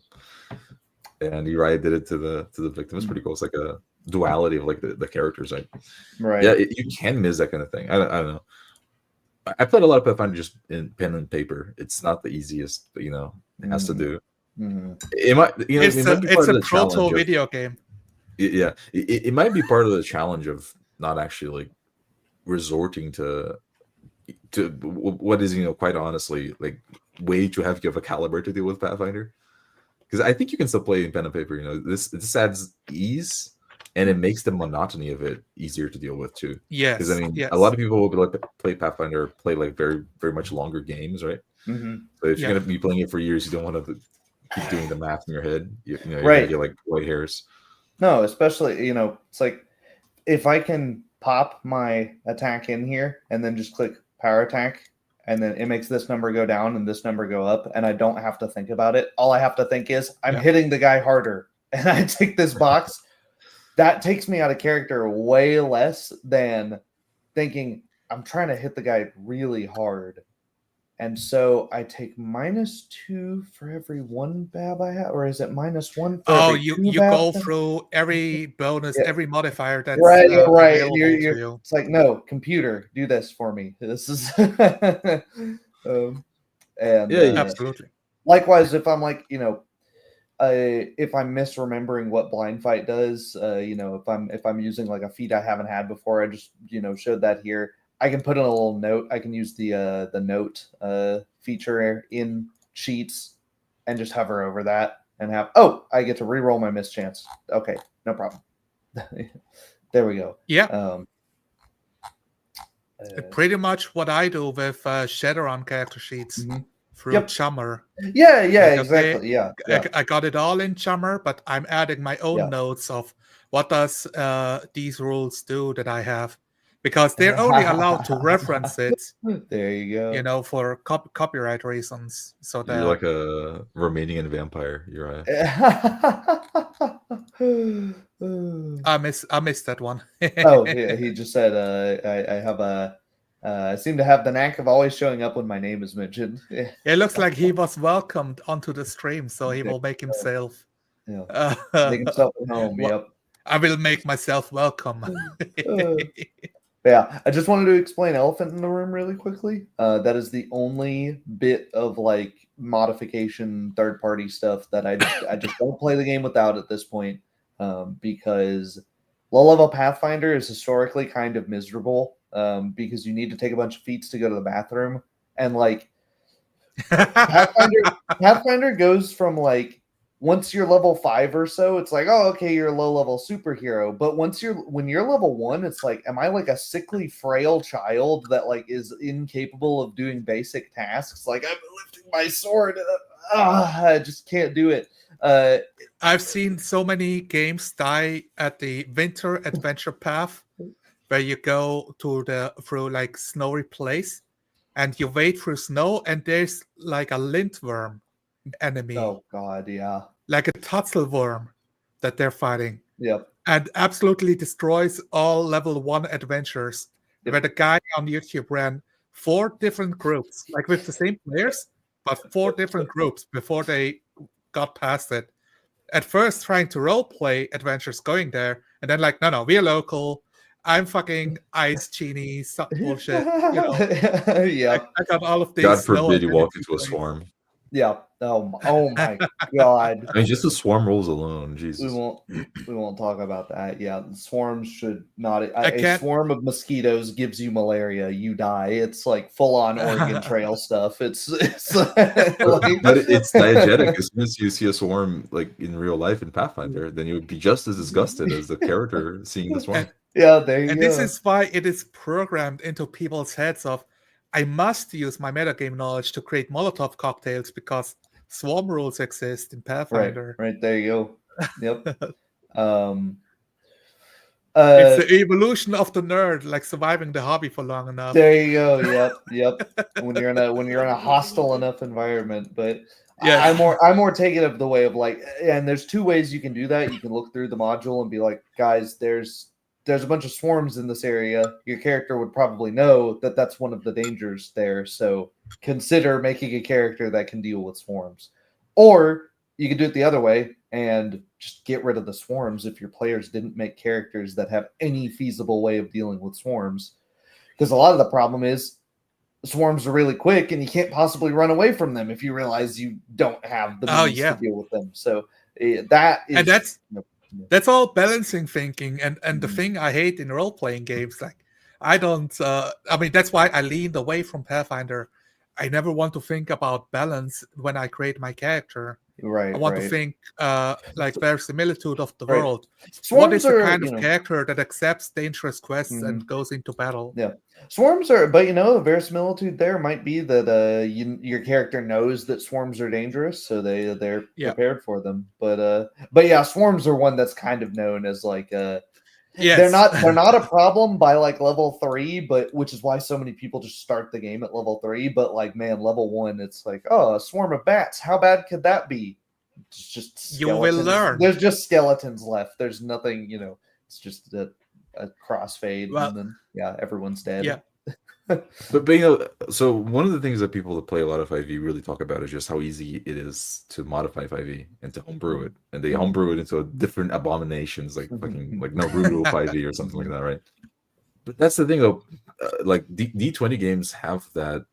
and Uriah did it to the victim. It's pretty cool. It's like a duality of like the characters, right? Right. Yeah, you can miss that kind of thing. I don't know. I played a lot of Pathfinder just in pen and paper. It's not the easiest, but it has to do. It might, it's a proto video game. Yeah, it might be part of the challenge of not actually like resorting to what is quite honestly like way too heavy of a caliber to deal with Pathfinder, because I think you can still play in pen and paper. This adds ease, and it makes the monotony of it easier to deal with too. Yes, because a lot of people will be like play Pathfinder, play like very very much longer games, right? So if you're gonna be playing it for years, you don't want to keep doing the math in your head. You're gonna get like white hairs. No, especially it's like if I can pop my attack in here and then just click power attack, and then it makes this number go down and this number go up, and I don't have to think about it. All I have to think is I'm hitting the guy harder, and I take this box. That takes me out of character way less than thinking I'm trying to hit the guy really hard. And so I take -2 for every 1 BAB I have, or is it -1 for every you 2 go BAB? through every bonus, every modifier that's right. available to you. It's like, no, computer, do this for me. This is absolutely. Likewise, if I'm like, if I'm misremembering what blind fight does, if I'm using like a feat I haven't had before, I just showed that here. I can put in a little note. I can use the note feature in Sheets and just hover over that and have, I get to reroll my mischance. Okay, no problem. There we go. Yeah. Pretty much what I do with Shadowrun character sheets through Chummer. Yeah, exactly. Yeah. I got it all in Chummer, but I'm adding my own notes of what does these rules do that I have. Because they're only allowed to reference it. There you go. For copyright reasons. So that you're like a Romanian vampire. You're right. I missed that one. Yeah, he just said, I seem to have the knack of always showing up when my name is mentioned. It looks like he was welcomed onto the stream, so he will make himself. Make himself at home. I will make myself welcome. Yeah, I just wanted to explain Elephant in the Room really quickly. That is the only bit of like modification third-party stuff that I just don't play the game without at this point, because low-level Pathfinder is historically kind of miserable, because you need to take a bunch of feats to go to the bathroom, and like Pathfinder goes from like once you're level 5 or so, it's like, oh, okay, you're a low level superhero. But when you're level 1, it's like, am I like a sickly, frail child that like is incapable of doing basic tasks? Like, I'm lifting my sword, I just can't do it. I've seen so many games die at the winter adventure path, where you go through like snowy place, and you wade through snow, and there's like a lintworm enemy. Oh God, yeah. Like a Tutzel worm that they're fighting. Yep. And absolutely destroys all level 1 adventures. Yep. Where the guy on YouTube ran 4 different groups, like with the same players, but 4 different groups before they got past it. At first trying to roleplay adventures going there, and then like, no, we're local. I'm fucking Ice Genie, some bullshit. Yeah. I got all of these. God forbid you walk into a swarm. Yeah. Oh my God. I mean, just the swarm rules alone. Jesus. We won't talk about that. Yeah, the swarms should not. A swarm of mosquitoes gives you malaria. You die. It's like full on Oregon Trail stuff. It's like, but it's diegetic. As soon as you see a swarm like in real life in Pathfinder, then you would be just as disgusted as the character seeing the swarm. Yeah, there you go. And this is why it is programmed into people's heads of, I must use my metagame knowledge to create Molotov cocktails because swarm rules exist in Pathfinder. Right there you go. Yep. It's the evolution of the nerd, like surviving the hobby for long enough. There you go. Yep. When you're in a hostile enough environment, but yeah, I'm more taken of the way of like, and there's 2 ways you can do that. You can look through the module and be like, guys, there's a bunch of swarms in this area. Your character would probably know that that's one of the dangers there. So consider making a character that can deal with swarms. Or you can do it the other way and just get rid of the swarms if your players didn't make characters that have any feasible way of dealing with swarms. Because a lot of the problem is swarms are really quick and you can't possibly run away from them if you realize you don't have the means to deal with them. So that is... And that's all balancing thinking, and the thing I hate in role-playing games, like I don't that's why I leaned away from Pathfinder. I never want to think about balance when I create my character. Right. I want to think like verisimilitude of the Right. world. Swarms what is the are, kind of character that accepts dangerous quests and goes into battle? Yeah. Swarms are, but the verisimilitude there might be that your character knows that swarms are dangerous, so they're prepared for them. But yeah, swarms are one that's kind of known as like yes. they're not a problem by like level 3, but which is why so many people just start the game at level 3. But like, man, level 1, it's like, oh, a swarm of bats. How bad could that be? It's just skeletons. You will learn. There's just skeletons left. There's nothing, it's just a crossfade, and then everyone's dead. Yeah. But so one of the things that people that play a lot of 5e really talk about is just how easy it is to modify 5e and to homebrew it, and they homebrew it into different abominations like fucking like Naruto 5e or something like that, right? But that's the thing though, like D20 games have that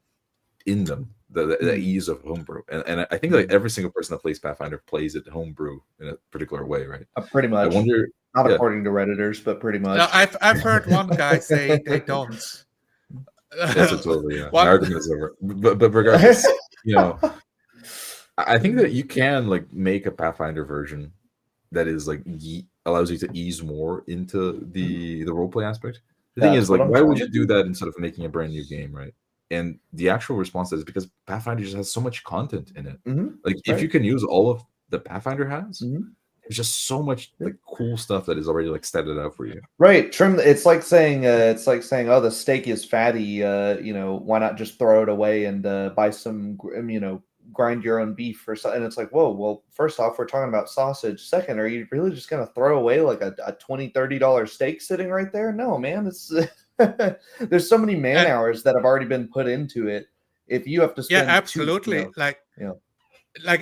in them, the ease of homebrew, and I think like every single person that plays Pathfinder plays it homebrew in a particular way, right? Pretty much. I wonder, not according to Redditors, but pretty much. No, I've heard one guy say they don't. That's totally my argument is over. But regardless, I think that you can like make a Pathfinder version that is like allows you to ease more into the roleplay aspect. The thing is, like, why would you do that instead of making a brand new game, right? And the actual response is because Pathfinder just has so much content in it. Like, if you can use all of the Pathfinder has, there's just so much like cool stuff that is already like statted out for you. Right. It's like saying, oh, the steak is fatty. Why not just throw it away and buy some, grind your own beef or something? And it's like, whoa, well, first off, we're talking about sausage. Second, are you really just going to throw away like a $20, $30 steak sitting right there? No, man. It's there's so many man hours that have already been put into it. If you have to spend absolutely. Like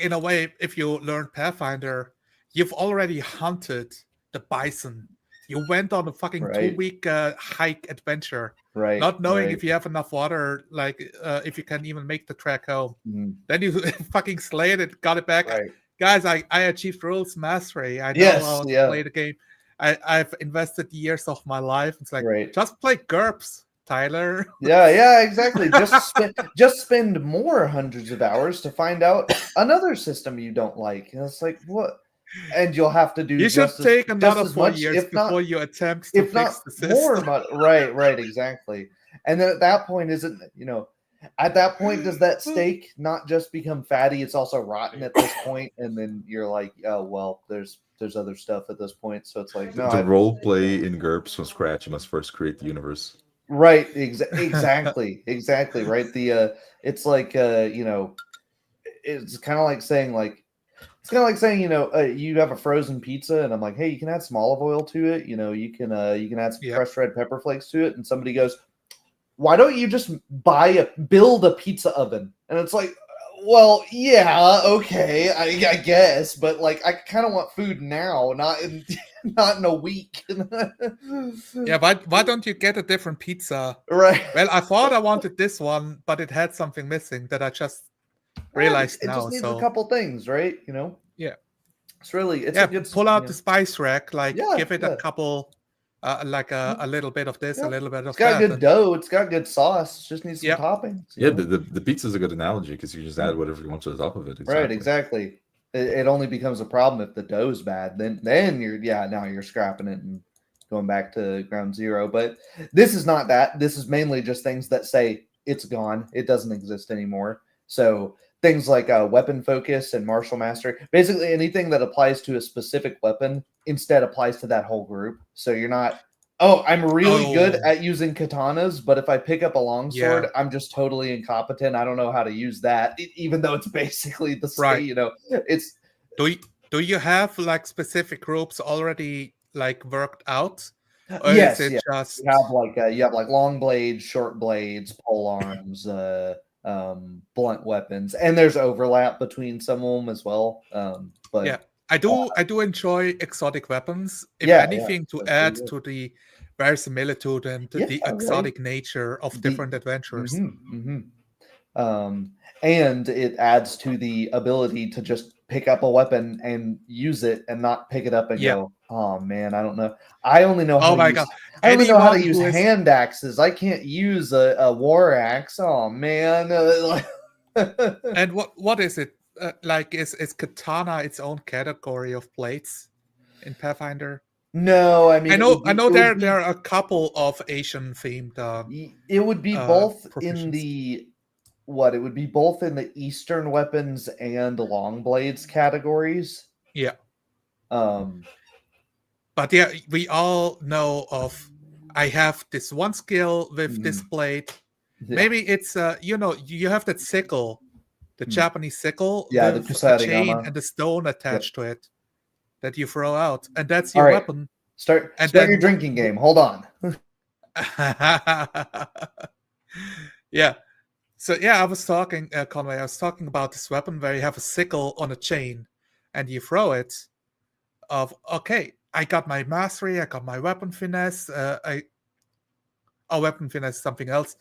in a way, if you learn Pathfinder, you've already hunted the bison. You went on a fucking Right. 2-week hike adventure, Right. not knowing right. if you have enough water, like if you can even make the trek home. Mhm. Then you fucking slayed it, got it back. Right. Guys, I achieved rules mastery. I know Yes, how to yeah. play the game. I've invested years of my life. It's like, Right. just play GURPS, Tyler. Yeah, exactly. Just spend more hundreds of hours to find out another system you don't like. And it's like, what? And you'll have to do You should just take as, another just as 4 much, years if not, before you attempt to if not fix the system. more. Right, exactly. And then at that point, isn't at that point, does that steak not just become fatty? It's also rotten at this point, and then you're like, oh well, there's other stuff at this point. So it's like, no, To role play in GURPS from scratch, you must first create the universe. right, exactly, right. The it's like it's kind of like saying you have a frozen pizza, and I'm like, hey, you can add some olive oil to it. You can add some crushed red pepper flakes to it, and somebody goes, why don't you just build a pizza oven? And it's like, well, yeah, okay, I guess, but like, I kind of want food now, not in a week. Yeah, why don't you get a different pizza? Right. Well, I thought I wanted this one, but it had something missing that I just realized it now. just needs so a couple things, right? Yeah. It's really a good. Pull out the spice rack, give it a couple. Like a little bit of this, a little bit of that. It's got that. good dough. It's got good sauce. It just needs some toppings. Yeah, the pizza's a good analogy because you just add whatever you want to the top of it. Exactly. Right, exactly. It only becomes a problem if the dough's bad. Then you're scrapping it and going back to ground zero. But this is not that. This is mainly just things that say it's gone. It doesn't exist anymore. So things like weapon focus and martial mastery, basically anything that applies to a specific weapon instead applies to that whole group. So you're not, I'm really good at using katanas, but if I pick up a longsword, I'm just totally incompetent. I don't know how to use that, even though it's basically the same. Right. It's. Do you have like specific groups already like worked out? Or yes, is it just you have like long blades, short blades, pole arms, blunt weapons, and there's overlap between some of them as well. But I do enjoy exotic weapons. If anything, to add to the verisimilitude and the exotic nature of different adventures. And it adds to the ability to just pick up a weapon and use it and not pick it up and go, oh man, I don't know. I only know how to use. I only know how to use hand axes. I can't use a war axe. Oh man. And what is it? Is katana its own category of blades in Pathfinder? No, I mean, I know there are a couple of Asian themed. It would be both in the. It would be both in the Eastern weapons and long blades categories. Yeah. But yeah, we all know of. I have this one skill with this blade. Yeah. Maybe it's you have that sickle, the Japanese sickle, with the chain and the stone attached to it that you throw out, and that's your weapon. Start your drinking game. Hold on. Yeah. So I was talking, Conway. I was talking about this weapon where you have a sickle on a chain, and you throw it. I got my mastery. I got my weapon finesse. Weapon finesse is something else.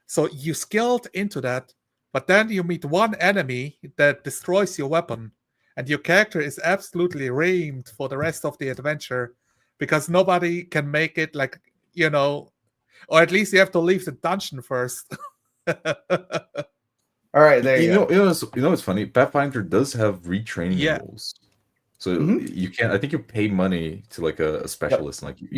So you skilled into that, but then you meet one enemy that destroys your weapon, and your character is absolutely reamed for the rest of the adventure because nobody can make it or at least you have to leave the dungeon first. All right, there you go. You know what's funny? Pathfinder does have retraining rules, so you can't. I think you pay money to like a specialist, like you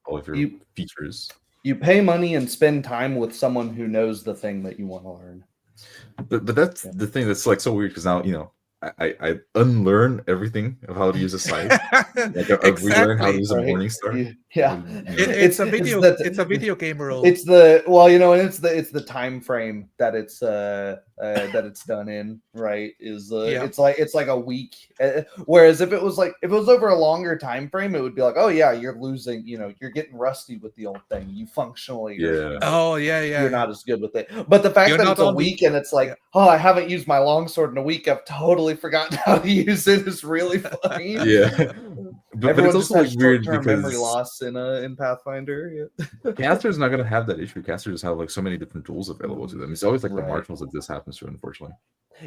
all of your features. You pay money and spend time with someone who knows the thing that you want to learn. But that's the thing that's like so weird because now I unlearn everything of how to use a scythe. Like I relearn how to use a Morningstar. Yeah, it's a video. It's a video game rule. It's the time frame that it's done in. Right? It's like a week. Whereas if it was over a longer time frame, it would be like, oh yeah, you're losing. You're getting rusty with the old thing. You functionally. You're not as good with it. But the fact that it's a week and it's like, I haven't used my longsword in a week. I've totally forgotten how to use it. Is really funny. Yeah. But Everyone it's just also has like weird short-term memory because loss in Pathfinder. Yeah. casters not going to have that issue. Casters just have like so many different tools available to them. It's always like the Right. marshals that this happens to, unfortunately.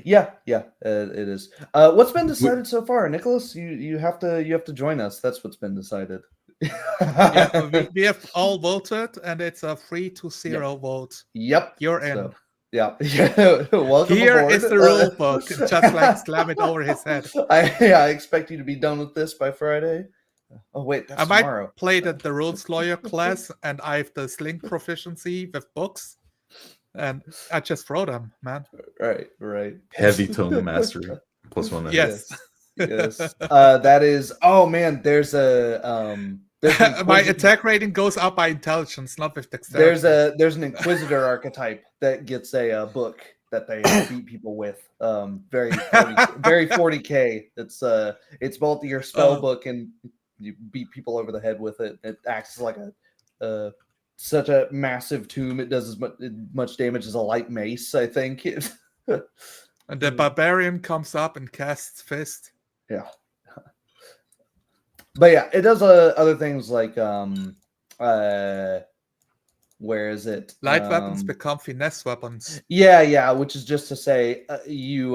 Yeah, it is. What's been We- decided so far, Nicholas? You have to join us. That's what's been decided. Yeah, we have all voted, and it's a 3-0 vote. Yep. You're in. So, yeah. Welcome Here aboard. is the rule book. Just like slam it over his head. I expect you to be done with this by Friday. Oh wait, that's I might tomorrow. play the rules lawyer class, and I have the sling proficiency with books, and I just throw them, man. Right. Heavy tome mastery +1. Yes. Yes. That is. Oh man, there's a My attack rating goes up by intelligence, not with dexterity. there's an Inquisitor archetype that gets a book that they beat people with. Very 40K. It's both your spell book and you beat people over the head with it. It acts like a such a massive tomb. It does as much damage as a light mace, I think. And the barbarian comes up and casts fist. Yeah. But yeah, it does other things like where is it? Light weapons become finesse weapons. Yeah, which is just to say you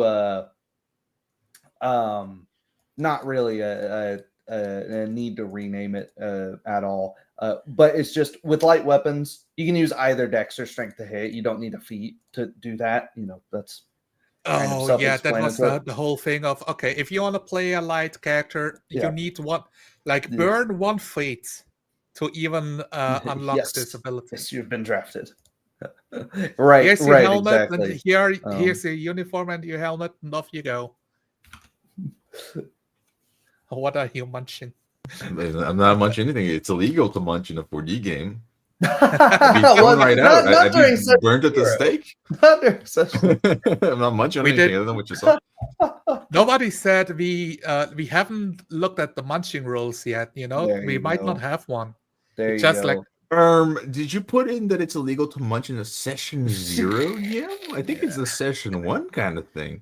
not really a need to rename it at all. But it's just with light weapons, you can use either dex or strength to hit. You don't need a feat to do that. That's Oh yeah, that was the whole thing of okay. If you want to play a light character, you need one burn one feat to even unlock this ability. Yes, you've been drafted. Right. Here's your helmet, exactly. and here's your uniform and your helmet, and off you go. What are you munching? I'm not munching anything. It's illegal to munch in a 4D game. Well, right out. Not during such burned at the stake. Not during such. I'm not munching anything other than what you saw. Nobody said we haven't looked at the munching rules yet. We might not have one. There just you go. Did you put in that it's illegal to munch in a session 0? Yeah, I think it's a session 1 kind of thing.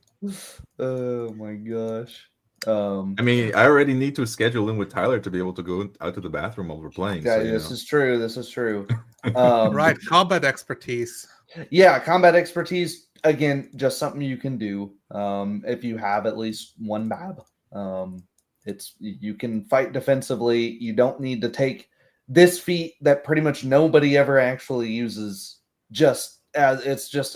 Oh my gosh. I mean, I already need to schedule in with Tyler to be able to go out to the bathroom while we're playing. Yeah, this is true. Right, combat expertise. Yeah, combat expertise. Again, just something you can do if you have at least one BAB. You can fight defensively. You don't need to take this feat that pretty much nobody ever actually uses. Just as it's just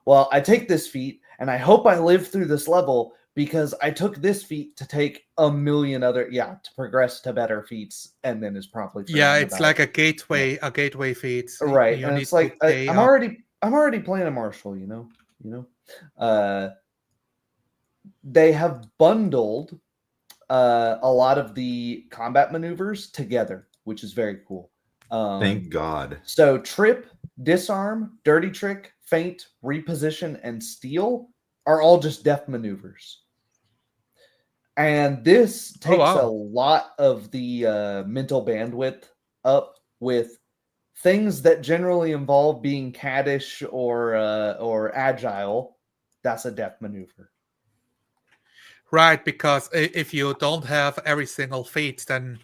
well, I take this feat and I hope I live through this level, because I took this feat to take a million other to progress to better feats, and then is probably it's like a gateway feat, right? And it's like I'm already playing a marshal, they have bundled a lot of the combat maneuvers together, which is very cool. Thank God. So trip, disarm, dirty trick, feint, reposition, and steal are all just death maneuvers. And this takes a lot of the mental bandwidth up with things that generally involve being caddish or agile. That's a death maneuver. Right, because if you don't have every single feat, then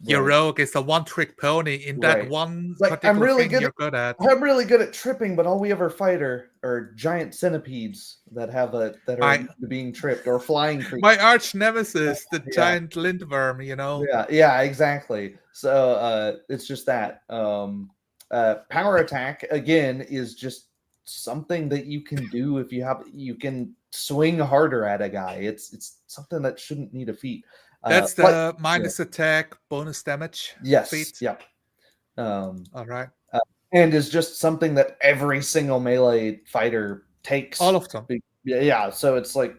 your rogue is a one-trick pony in that one particular thing you're good at. I'm really good at tripping, but all we ever fight are giant centipedes that are being tripped, or flying creatures. My arch nemesis, the giant lindworm, Yeah, exactly. So it's just that. Power attack again is just something that you can do if you can swing harder at a guy. It's something that shouldn't need a feat. That's the minus attack, bonus damage. Yes. Feat. Yeah. All right. And is just something that every single melee fighter takes. All of them. Yeah. So it's like,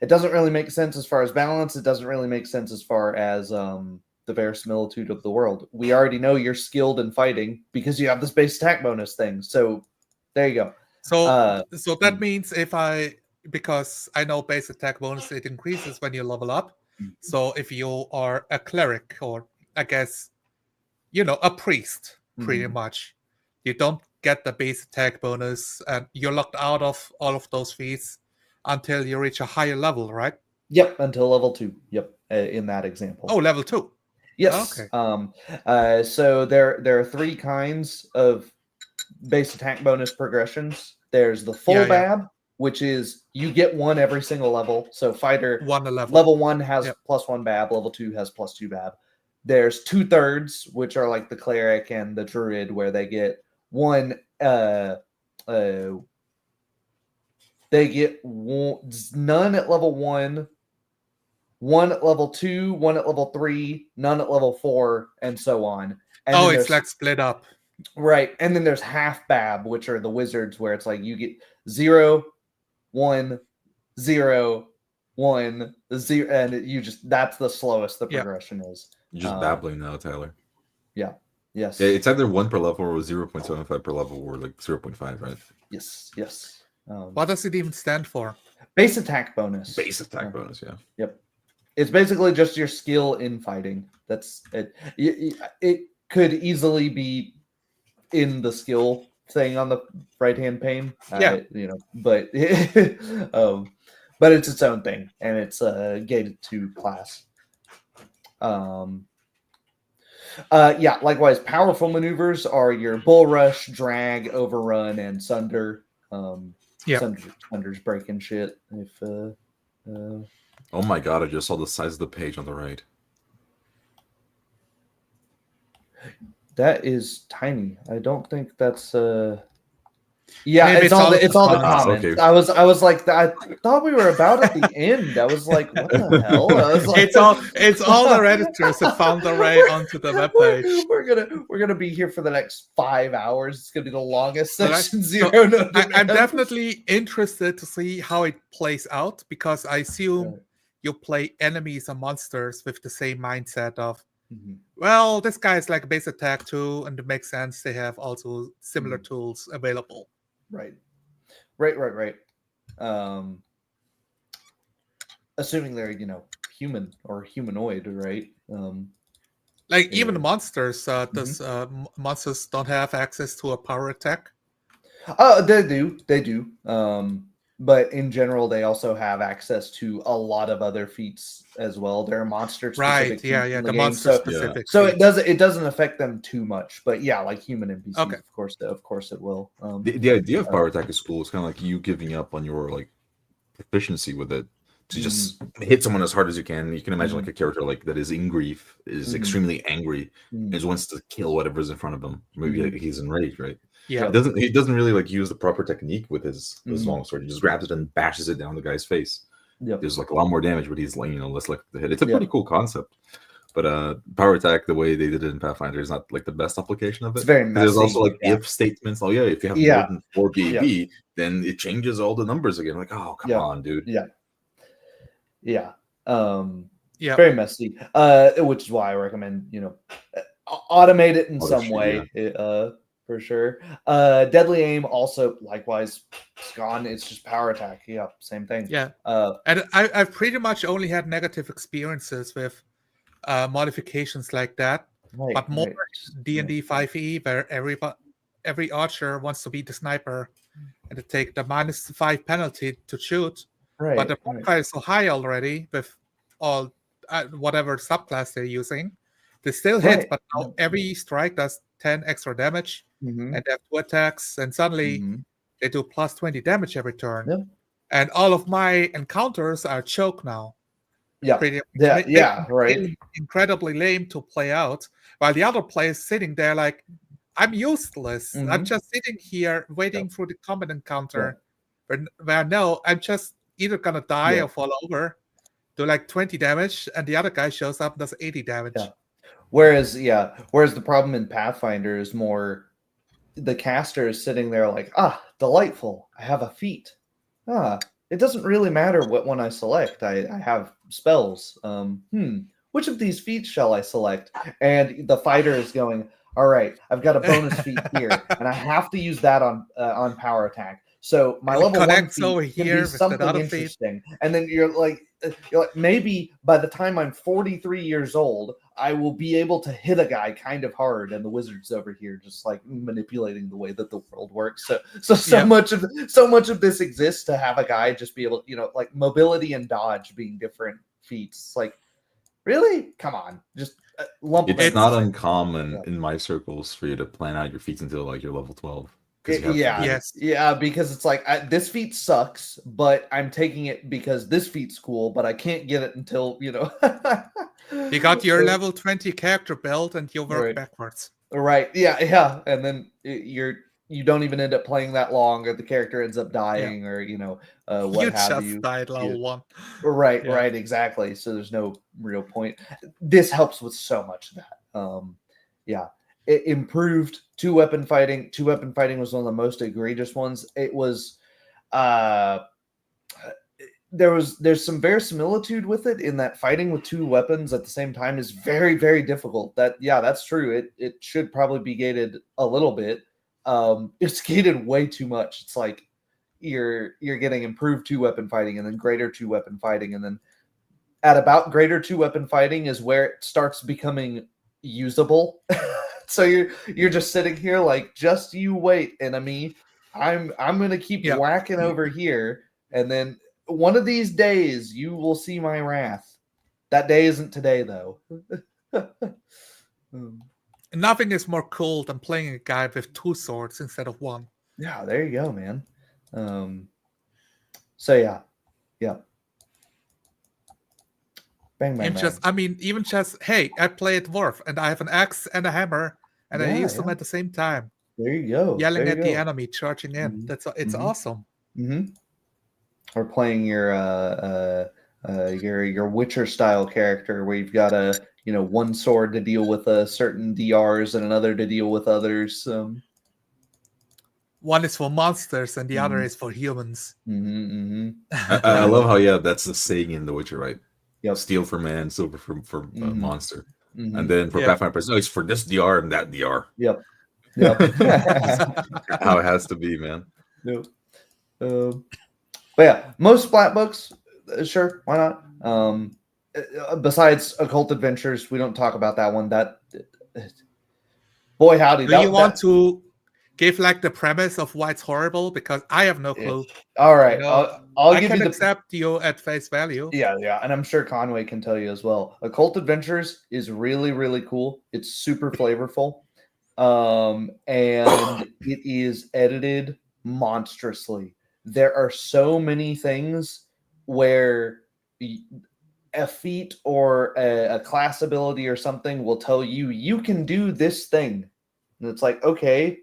it doesn't really make sense as far as balance. It doesn't really make sense as far as the verisimilitude of the world. We already know you're skilled in fighting because you have this base attack bonus thing. So there you go. So that means because I know base attack bonus, it increases when you level up. So if you are a cleric, or I guess, a priest, pretty much, you don't get the base attack bonus, and you're locked out of all of those feats until you reach a higher level, right? Yep, until level 2. Yep, in that example. Oh, level 2. Yes. Okay. So there are 3 kinds of base attack bonus progressions. There's the full Yeah, yeah. BAB, which is you get 1 every single level. So fighter 1 a level. level 1 has Yep. +1 BAB, level 2 has +2 BAB. There's 2/3, which are like the cleric and the druid, where they get 1 they get none at level 1, 1 at level 2, 1 at level 3, none at level 4, and so on. And Oh, then it's like split up. right. And then there's half BAB, which are the wizards, where it's like you get 0, 1, 0, 1, 0, and you just that's the slowest the progression is. You're just babbling now, Tyler. Yeah. Yes. Yeah, it's either 1 per level or 0.75 per level or like 0.5, right? Yes. Yes. What does it even stand for? Base attack bonus. Base attack bonus, yeah. Yep. It's basically just your skill in fighting. That's it. It could easily be in the skill thing on the right-hand pane. Yeah. But but it's its own thing, and it's gated to class. Yeah, likewise, powerful maneuvers are your bull rush, drag, overrun, and sunder. Sunder's breaking shit. Oh my god, I just saw the size of the page on the right. That is tiny. I don't think that's yeah, Maybe it's all the comments. Okay. I was like, I thought we were about at the end. I was like, what the hell? I was like, it's all the redditors that found their way onto the webpage. We're gonna be here for the next 5 hours. It's gonna be the longest But section zero. I'm definitely interested to see how it plays out, because I assume you play enemies and monsters with the same mindset of, well, this guy is like a base attack too, and it makes sense they have also similar tools available. Right. Assuming they're human or humanoid, right? Even the monsters, monsters don't have access to a power attack? Oh, they do. But in general, they also have access to a lot of other feats as well. There are monster specific feats in the monster game. specific. So it doesn't affect them too much. But yeah, like human NPCs, okay. Of course it will. The idea of power attack is cool. It's kind of like you giving up on your like efficiency with it to just hit someone as hard as you can. You can imagine like a character like that is in grief, is extremely angry, and just wants to kill whatever's in front of him. Maybe he's enraged, right? Yeah, he doesn't really like use the proper technique with his long sword. He just grabs it and bashes it down the guy's face. There's like a lot more damage, but he's like less likely to hit. It's a pretty cool concept. But power attack, the way they did it in Pathfinder, is not like the best application of it. It's very messy. There's also like if statements. Oh yeah, if you have more than 4 BAB, then it changes all the numbers again. Like, oh come on, dude. Yeah. Very messy. Which is why I recommend automate it in some way. For sure. Deadly aim also likewise, it's gone. It's just power attack. Yeah, same thing. Yeah. And I've pretty much only had negative experiences with modifications like that, but more D&D 5e, where every archer wants to be the sniper and to take the -5 penalty to shoot. But the modifier is so high already with all whatever subclass they're using. They still hit, but now every strike does 10 extra damage, and they have 2 attacks, and suddenly they do +20 damage every turn. And all of my encounters are choke now. Right. Incredibly lame to play out, while the other players sitting there like, I'm useless. I'm just sitting here waiting for the combat encounter. Where no, I'm just either gonna die or fall over, do like 20 damage, and the other guy shows up and does 80 damage. Whereas the problem in Pathfinder is more the caster is sitting there like, delightful. I have a feat. It doesn't really matter what one I select. I have spells. Which of these feats shall I select? And the fighter is going, all right, I've got a bonus feat here, and I have to use that on power attack. So my level 1 feat can be something interesting. And then you're like, maybe by the time I'm 43 years old, I will be able to hit a guy kind of hard, and the wizard's over here just like manipulating the way that the world works. So much of this exists to have a guy just be able, like mobility and dodge being different feats. It's like, Really? Come on, just lump them It's in. not It's uncommon Yeah. in my circles for you to plan out your feats until like you're level 12 because you have Yeah, yes. yeah, because it's like this feat sucks, but I'm taking it because this feat's cool, but I can't get it until You got your level 20 character build and you work right, backwards. right, yeah, and then you don't even end up playing that long, or the character ends up Yeah. dying, or what You have just you. died Yeah. level 1. Right, Yeah. right, exactly. So there's no real point. This helps with so much of that. Yeah, it improved two weapon fighting. Two weapon fighting was one of the most egregious ones. It was, uh, there's some verisimilitude with it in that fighting with two weapons at the same time is very, very difficult. That's true. It should probably be gated a little bit. It's gated way too much. It's like you're getting improved two weapon fighting and then greater two weapon fighting, and then at about greater two weapon fighting is where it starts becoming usable. So you're just sitting here like, just you wait, enemy. I'm gonna keep Yeah. whacking over here, and then one of these days you will see my wrath. That day isn't today though. Nothing is more cool than playing a guy with 2 swords instead of 1. Yeah, there you go, man. So yeah. Bang bang bang. Even just, hey, I play a dwarf and I have an axe and a hammer and I use them Yeah. at the same time, There you go. yelling There you at the go. enemy, charging in. Mhm. It's Mhm. awesome. Or playing your Witcher style character where you've got one sword to deal with certain DRs and another to deal with others. One is for monsters and the other Mhm. is for humans. I love how that's the saying in The Witcher, right? Yep. Steel for man, silver for monster, Mhm. and then for Yeah. Pathfinder, no, it's for this DR and that DR. Yep. How it has to be, man. Yep. But yeah, most Splat books, sure, why not? Besides Occult Adventures, we don't talk about that one. Boy howdy. Do you want to give like the premise of why it's horrible? Because I have no clue. All right, I'll I give can you the accept you at face value. Yeah, and I'm sure Conway can tell you as well. Occult Adventures is really, really cool. It's super flavorful, and it is edited monstrously. There are so many things where a feat or a class ability or something will tell you you can do this thing, and it's like, okay,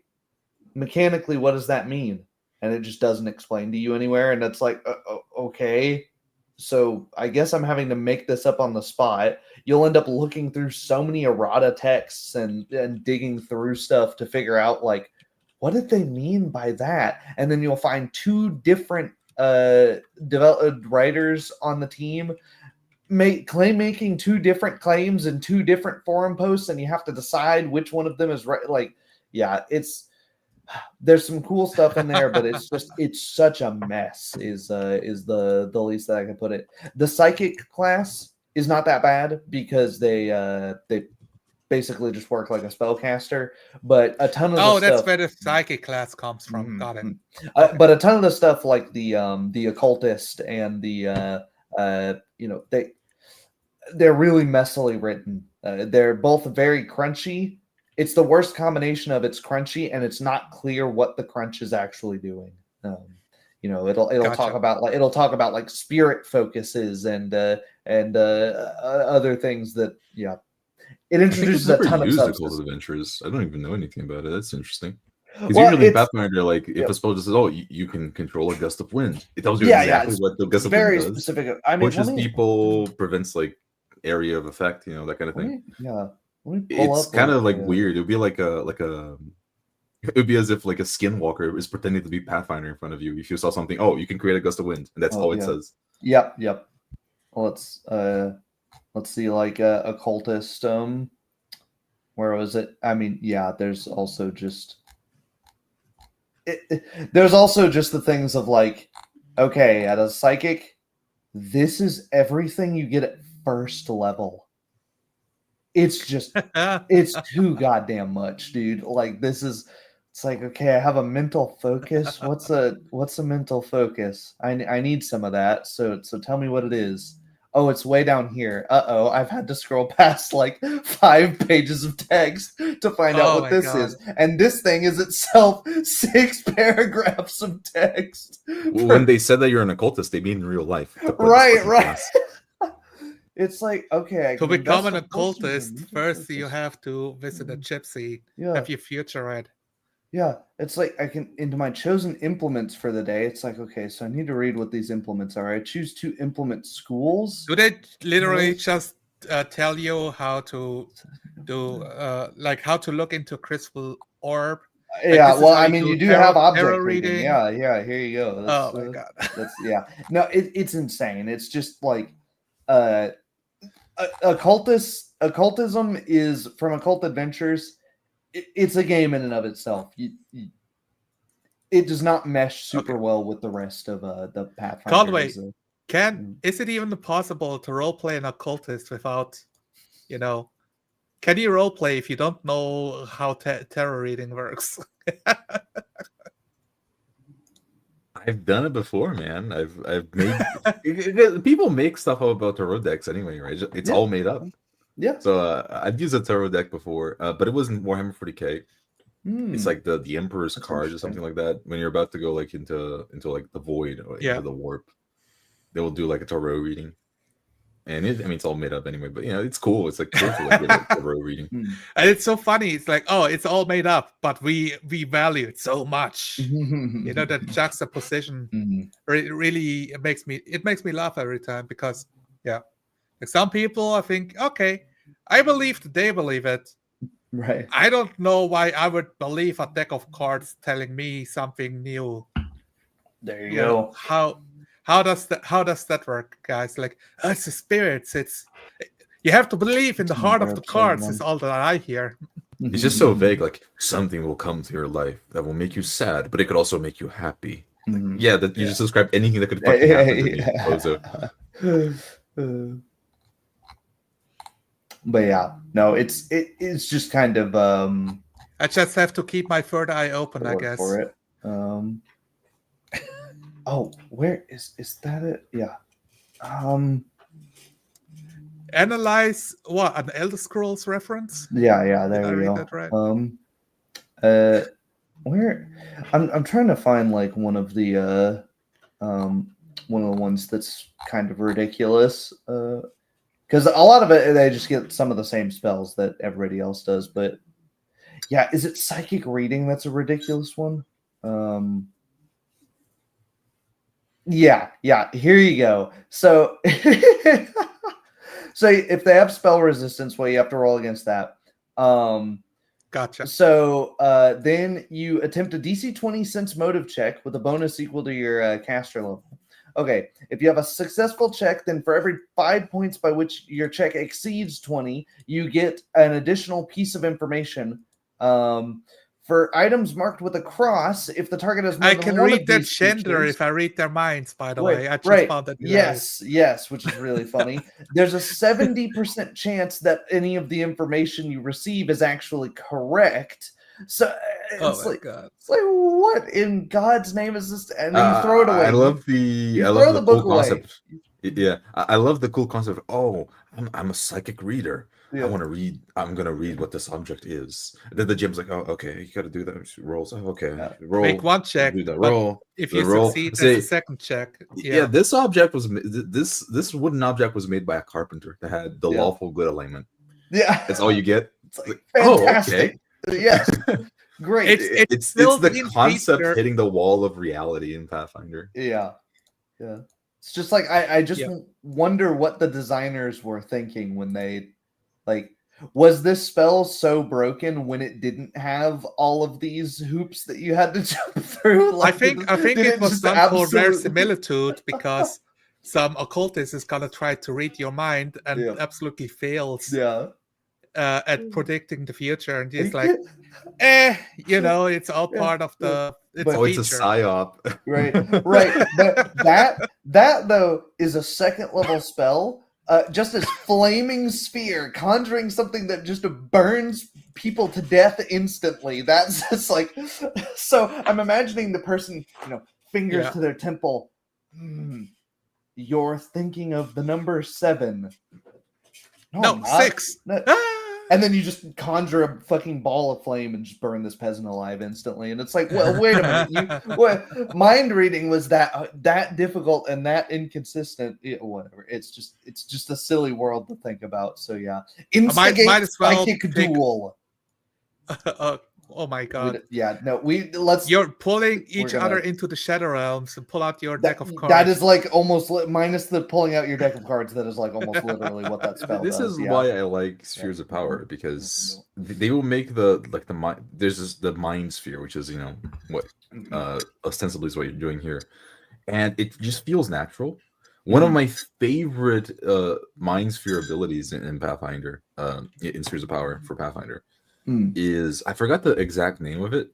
mechanically, what does that mean? And it just doesn't explain to you anywhere, and it's like, okay. So I guess I'm having to make this up on the spot. You'll end up looking through so many errata texts and digging through stuff to figure out like, what did they mean by that? And then you'll find two different writers on the team making two different claims in two different forum posts, and you have to decide which one of them is right. Like, yeah, there's some cool stuff in there, but it's such a mess is the least that I can put it. The psychic class is not that bad because they basically just work like a spellcaster, but a ton of the that's stuff, where the psychic class comes from. Got it. but a ton of the stuff like the occultist and they're really messily written. They're both very crunchy. It's the worst combination of it's crunchy and it's not clear what the crunch is actually doing. It'll Gotcha. talk about like spirit focuses and other things that it introduces I a think I've ton never of used substance. Occult Adventures. I don't even know anything about it. That's interesting. Because Well, usually in it's Pathfinder, like if yep. a spell just says, "Oh, you can control a gust of wind," it tells you yeah, exactly it's what the gust of wind very does. specific. I mean, Pushes people, prevents like area of effect, that kind of thing. Let me pull It's up kind what of like weird. It would be like a. It would be as if like a skinwalker is pretending to be Pathfinder in front of you. If you saw something, oh, you can create a gust of wind, and that's all it says. Yep. Well, let's see, like occultist. Where was it? I mean, yeah. There's also just the things of like, okay, at a psychic, this is everything you get at first level. It's just it's too goddamn much, dude. Like it's like, okay, I have a mental focus. What's a mental focus? I need some of that. So tell me what it is. Oh, it's way down here. Uh-oh, I've had to scroll past like 5 pages of text to find out Oh what my this God. is. And this thing is itself 6 paragraphs of text. When they said that you're an occultist, they mean in real life. To put Right, this fucking right. class. It's like, okay, I To can become invest an a fortune in occultist, these first you occultists. have to visit a gypsy, Yeah. have your future read. Yeah, it's like I can into my chosen implements for the day. It's like, okay, so I need to read what these implements are. I choose 2 implement schools. Do they literally Yes. just tell you how to do, like how to look into crystal orb? Like, Yeah, this is well, how I you mean, do you do have tarot object reading. reading? Yeah, yeah. Here you go. Oh my God. That's yeah. No, it's insane. It's just like occultism is from Occult Adventures. It's a game in and of itself. It does not mesh super Okay. well with the rest of the Pathfinder. Conway, as a- is it even possible to roleplay an occultist without, can you roleplay if you don't know how tarot reading works? I've done it before, man. I've made people make stuff up about tarot decks anyway, right? It's Yeah. all made up. Yeah. So I've used a tarot deck before, but it wasn't Warhammer 40k. It's like the Emperor's That's cards or something like that. When you're about to go like into like the void or Yeah. into the warp, they will do like a tarot reading. And it's all made up anyway, but it's cool. It's like cool to like get a tarot reading. And it's so funny. It's like, oh, it's all made up, but we value it so much. That juxtaposition really makes me laugh every time because, like some people, I think, okay, I believe that they believe it. Right. I don't know why I would believe a deck of cards telling me something new. There you go. How does that work, guys? Like, it's the spirits. You have to believe in the heart of the cards. Is all that I hear. It's just so vague. Like something will come to your life that will make you sad, but it could also make you happy. Yeah, that you just described anything that could fucking happen to me. But yeah, no, it's just kind of I just have to keep my third eye open, I guess. For it. Oh, where is that it? Yeah. Analyze what, an Elder Scrolls reference? Yeah, there Did I we read go. that right? Where I'm trying to find like one of the ones that's kind of ridiculous. Because a lot of it, they just get some of the same spells that everybody else does. But yeah, is it psychic reading that's a ridiculous one? Yeah. Here you go. So, so if they have spell resistance, well, you have to roll against that. Gotcha. So then you attempt a DC 20 sense motive check with a bonus equal to your caster level. Okay, if you have a successful check, then for every 5 points by which your check exceeds 20, you get an additional piece of information. For items marked with a cross, if the target has more I than can one read of their these gender features, if I read their minds, by the way. I just found that hilarious. Yes, which is really funny. There's a 70% chance that any of the information you receive is actually correct. So it's God. It's like, what in God's name is this? And then you throw it away. I love the book cool concept. Yeah, I love the cool concept. Oh, I'm a psychic reader. Yeah. I'm gonna read what this object is. And then the GM's like, oh, okay, you gotta do that. Rolls. Oh, okay. Roll. Make one check. Do that. Roll. If you succeed, there's a second check. Yeah, this object was this wooden object was made by a carpenter that had the lawful good alignment. Yeah, that's all you get. It's like, fantastic. Oh, okay. Yes, great. It's the concept hitting the wall of reality in Pathfinder. Yeah. It's just like I just wonder what the designers were thinking when they. Like, was this spell so broken when it didn't have all of these hoops that you had to jump through? Like, I think it was done for verisimilitude because some occultist is gonna try to read your mind and absolutely fails at predicting the future, and he's like, it's all part of the. It's a psyop, right? But that though is a second level spell. Just as flaming sphere, conjuring something that just burns people to death instantly. That's just like, so I'm imagining the person, fingers to their temple. you're thinking of the number 7. No, I'm not. 6. No. And then you just conjure a fucking ball of flame and just burn this peasant alive instantly. And it's like, well, wait a minute. Mind reading was that difficult and that inconsistent. Whatever. It's just a silly world to think about. So yeah, instigate might as well psychic duel. Oh my god! You're pulling each other into the Shadow Realms and pull out your deck of cards. That is like almost minus the pulling out your deck of cards. That is like almost literally what that spell does. This is why I like Spheres of Power, because they will make there's the Mind Sphere, which is what ostensibly is what you're doing here, and it just feels natural. One of my favorite Mind Sphere abilities in Pathfinder, in Spheres of Power for Pathfinder, is, I forgot the exact name of it,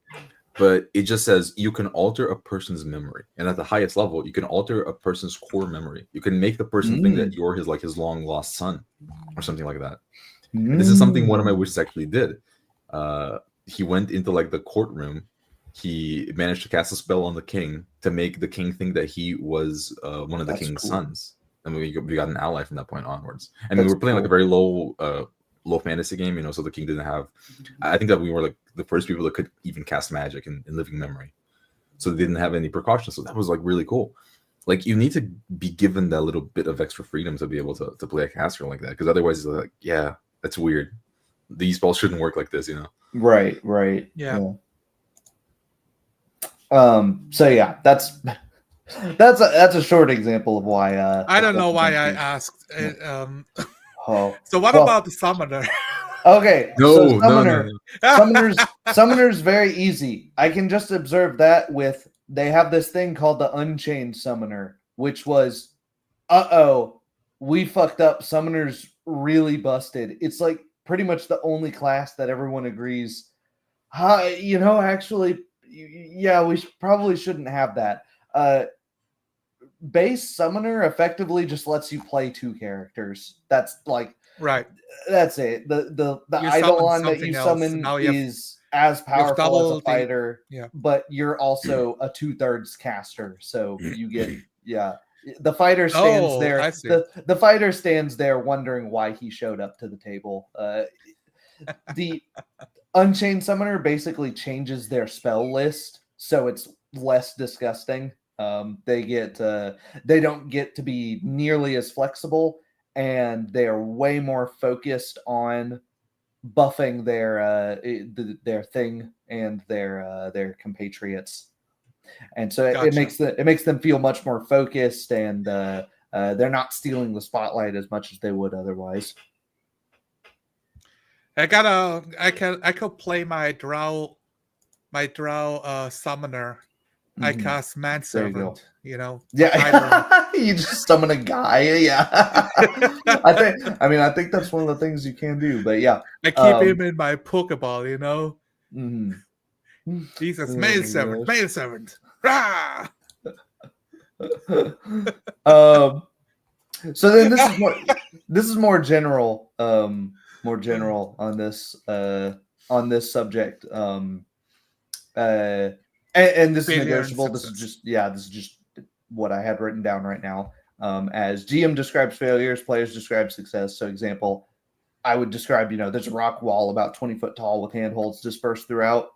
but it just says you can alter a person's memory, and at the highest level, you can alter a person's core memory. You can make the person think that you're his long lost son, or something like that. This is something one of my wishes actually did. He went into the courtroom. He managed to cast a spell on the king to make the king think that he was one of the king's sons, and we got an ally from that point onwards. And we were playing a very low fantasy game, so the king didn't have. I think that we were the first people that could even cast magic in living memory, so they didn't have any precautions. So that was really cool. You need to be given that little bit of extra freedom to be able to play a caster like that, because otherwise it's yeah, that's weird. These spells shouldn't work like this, Right. Yeah. So yeah, that's a short example of why. I don't know why I asked. So what about the summoner? Okay, no. Summoner's very easy. I can just observe that with, they have this thing called the Unchained Summoner, which was, we fucked up. Summoner's really busted. It's pretty much the only class that everyone agrees, actually, yeah, we probably shouldn't have that. Base Summoner effectively just lets you play 2 characters. That's right. That's it. The Eidolon that you summon is as powerful as a fighter, but you're also a 2/3 caster. So you get the fighter stands there. I see. The fighter stands there wondering why he showed up to the table. The Unchained Summoner basically changes their spell list, so it's less disgusting. They don't get to be nearly as flexible, and they are way more focused on buffing their thing and their compatriots, and so it makes them feel much more focused, and they're not stealing the spotlight as much as they would otherwise. I could play my drow summoner. I cast Manservant, Yeah, you just summon a guy. Yeah, I think that's one of the things you can do. But yeah, I keep him in my Pokeball. Jesus, Manservant. Rah! So then this is more general. More general on this subject. And this is negotiable. This is just what I had written down right now. As GM describes failures, players describe success. So example, I would describe, there's a rock wall about 20 foot tall with handholds dispersed throughout,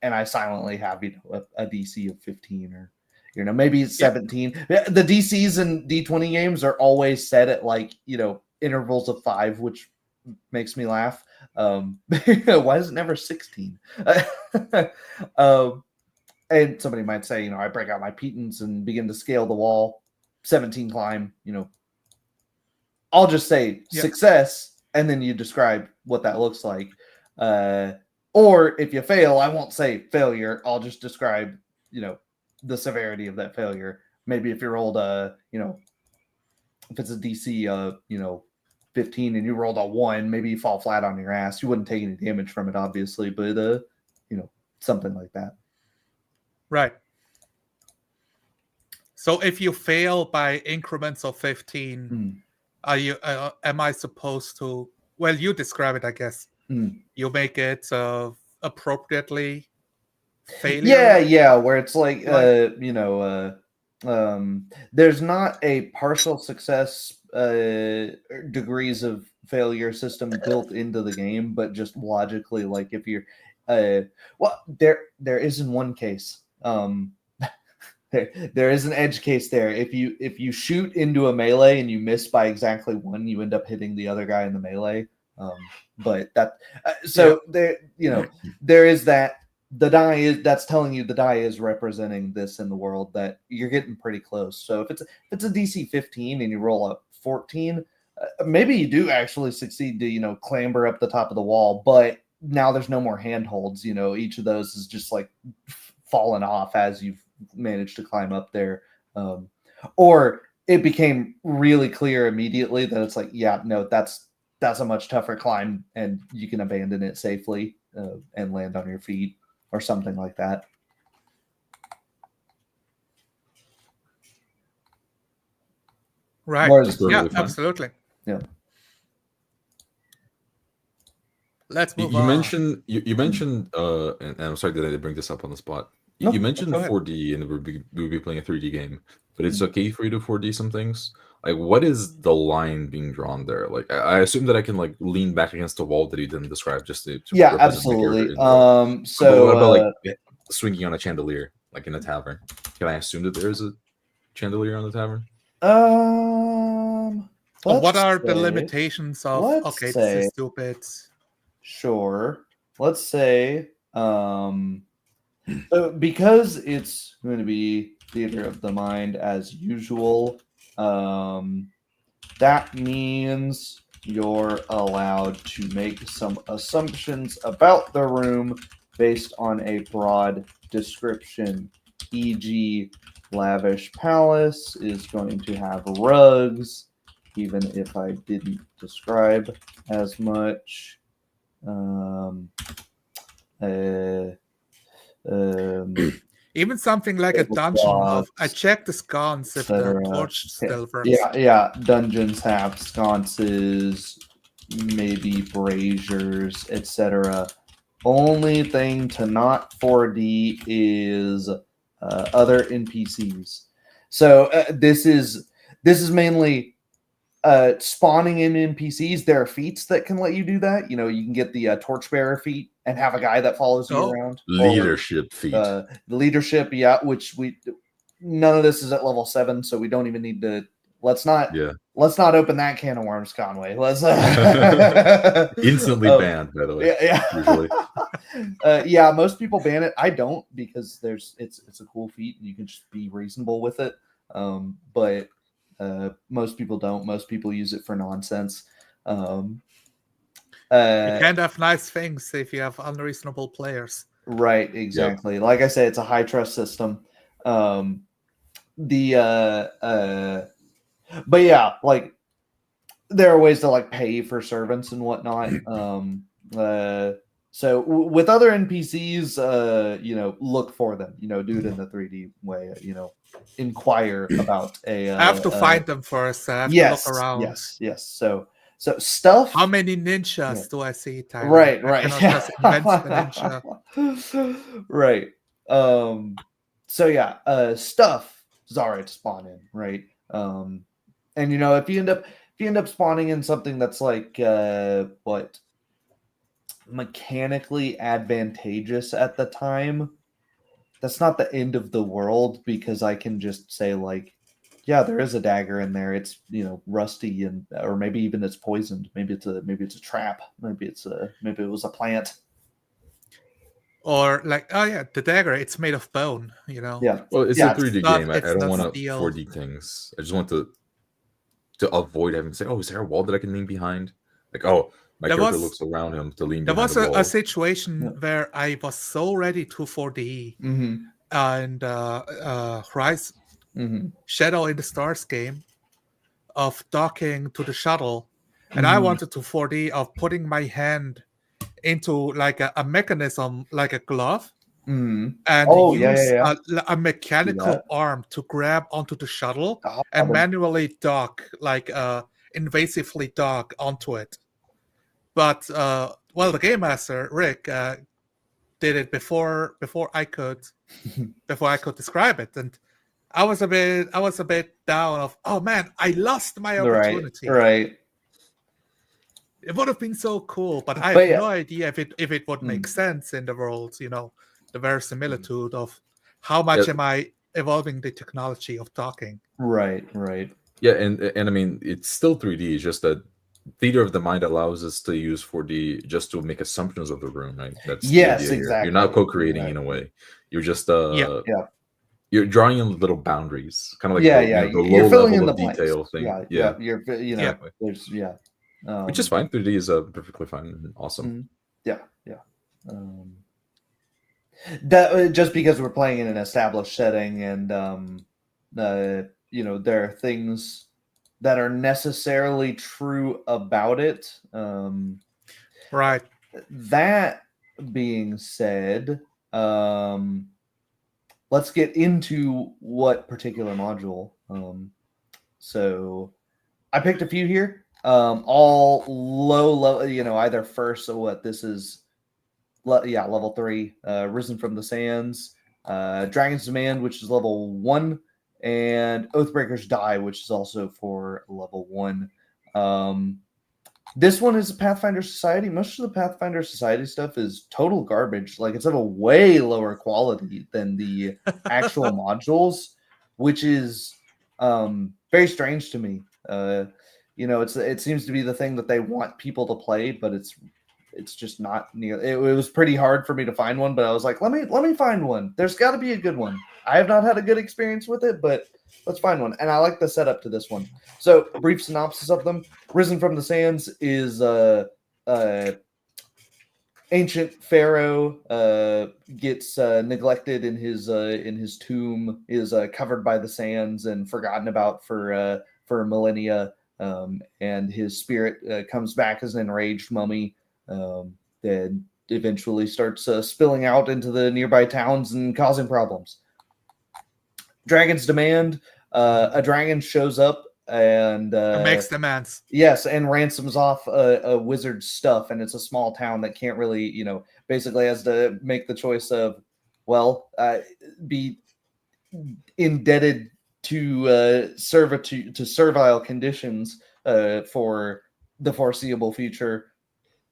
and I silently have, a DC of 15 or, maybe it's 17. The DCs in D20 games are always set at intervals of 5, which makes me laugh. Why is it never 16? And somebody might say, I break out my pitons and begin to scale the wall, 17 climb, I'll just say success, and then you describe what that looks like. Or if you fail, I won't say failure. I'll just describe, the severity of that failure. Maybe if you rolled if it's a DC, 15 and you rolled a 1, maybe you fall flat on your ass. You wouldn't take any damage from it, obviously, but, something like that. Right. So if you fail by increments of 15, am I supposed to? Well, you describe it, I guess. You make it appropriately failure. Yeah, where it's there's not a partial success degrees of failure system built into the game, but just logically, like if you're well, there is in one case. There is an edge case there. If you shoot into a melee and you miss by exactly one, you end up hitting the other guy in the melee. But that there, there is that. The die is that's telling you the die is representing this in the world, that you're getting pretty close. So if it's a DC 15 and you roll a 14, maybe you do actually succeed to clamber up the top of the wall, but now there's no more handholds. Each of those is just like fallen off as you've managed to climb up there, or it became really clear immediately that it's like, yeah, no, that's a much tougher climb, and you can abandon it safely and land on your feet. Or something like that. Right. Yeah, absolutely. Yeah. Let's move you on. Mentioned you mentioned and I'm sorry that I didn't bring this up on the spot. No, you mentioned go ahead. 4D and we'll be playing a 3D game, but it's okay for you to 4D some things. Like, what is the line being drawn there? Like, I assume that I can like lean back against the wall that he didn't describe just to yeah, represent absolutely. the character. So what about like swinging on a chandelier, like in a tavern? Can I assume that there is a chandelier on the tavern? What are the limitations of? Okay, this is stupid. Sure. Let's say because it's going to be theater of the mind as usual. That means you're allowed to make some assumptions about the room based on a broad description, e.g., lavish palace is going to have rugs, even if I didn't describe as much. Even something like a dungeon of I check the sconce if the torch still works. Yeah. Dungeons have sconces, maybe braziers, etc. Only thing to not 4D is other NPCs. So this is mainly spawning in NPCs. There are feats that can let you do that. You can get the torchbearer feat and have a guy that follows you around. Leadership feat. Leadership, yeah. Which none of this is at level 7, so we don't even need to. Let's not open that can of worms, Conway. Let's instantly banned, by the way. Yeah. Usually. Yeah, most people ban it. I don't, because it's a cool feat and you can just be reasonable with it. But most people don't. Most people use it for nonsense. You can't have nice things if you have unreasonable players. Right, exactly. Yep. Like I say, it's a high trust system. But yeah, like there are ways to like pay for servants and whatnot. So with other NPCs, look for them. Do it in the 3D way. Inquire about a. I have to find them first. I have to look around. Yes. So stuff. How many ninjas do I see? Tyler? Right. I cannot just invent the ninja. Right. So yeah, stuff is alright to spawn in, right? And if you end up spawning in something that's like mechanically advantageous at the time, that's not the end of the world, because I can just say like, yeah, there is a dagger in there. It's rusty, or maybe even it's poisoned. Maybe it's a trap. Maybe it was a plant. Or like, oh yeah, the dagger, it's made of bone, Yeah. Well, it's a 3D game. I don't want to 4D things. I just want to avoid having to say, oh, is there a wall that I can lean behind? Like, oh, my character looks around him to lean behind the wall. There was a situation where I was so ready to 4D and Rise Shadow in the Stars game of docking to the shuttle, and I wanted to 4D of putting my hand into like a mechanism, like a glove, and use a mechanical arm to grab onto the shuttle and manually dock, like invasively dock onto it. But the game master Rick did it before I could describe it, and I was a bit down of, oh man, I lost my opportunity. Right. It would have been so cool, but I But have yeah. no idea if it would make sense in the world, the verisimilitude of how much am I evolving the technology of talking. Right. Yeah, and I mean, it's still 3D. It's just that theater of the mind allows us to use 4D just to make assumptions of the room, right? That's the Yes, idea here. exactly. You're not co-creating in a way. You're just you're drawing in little boundaries, kind of like the you're low filling in level the of detail blanks. thing. Yeah. You're exactly. There's Which is fine. 3D is perfectly fine and awesome. Yeah. That just because we're playing in an established setting, and there are things that are necessarily true about it. Right. That being said, let's get into what particular module. So I picked a few here, all low level, either first. So what this is, level 3, Risen from the Sands, Dragon's Demand, which is level 1, and Oathbreaker's Die, which is also for level 1. This one is a Pathfinder Society. Most of the Pathfinder Society stuff is total garbage. Like, it's of a way lower quality than the actual modules, which is very strange to me. It seems to be the thing that they want people to play, but it's just not near. It was pretty hard for me to find one, but I was like, let me find one. There's got to be a good one. I have not had a good experience with it, but let's find one. And I like the setup to this one. So, a brief synopsis of them. Risen from the Sands is ancient pharaoh gets neglected in his tomb, is covered by the sands and forgotten about for millennia, and his spirit comes back as an enraged mummy that eventually starts spilling out into the nearby towns and causing problems. Dragon's Demand, a dragon shows up and makes demands. Yes, and ransoms off a wizard's stuff, and it's a small town that can't really, basically has to make the choice of, be indebted to servile conditions for the foreseeable future,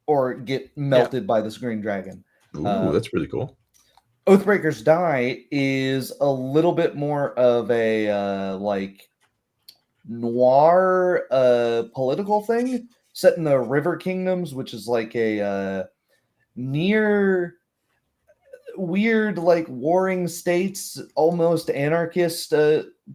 or get melted by this green dragon. Ooh, that's really cool. Oathbreaker's Die is a little bit more of a noir political thing set in the River Kingdoms, which is like a near weird, like, warring states, almost anarchist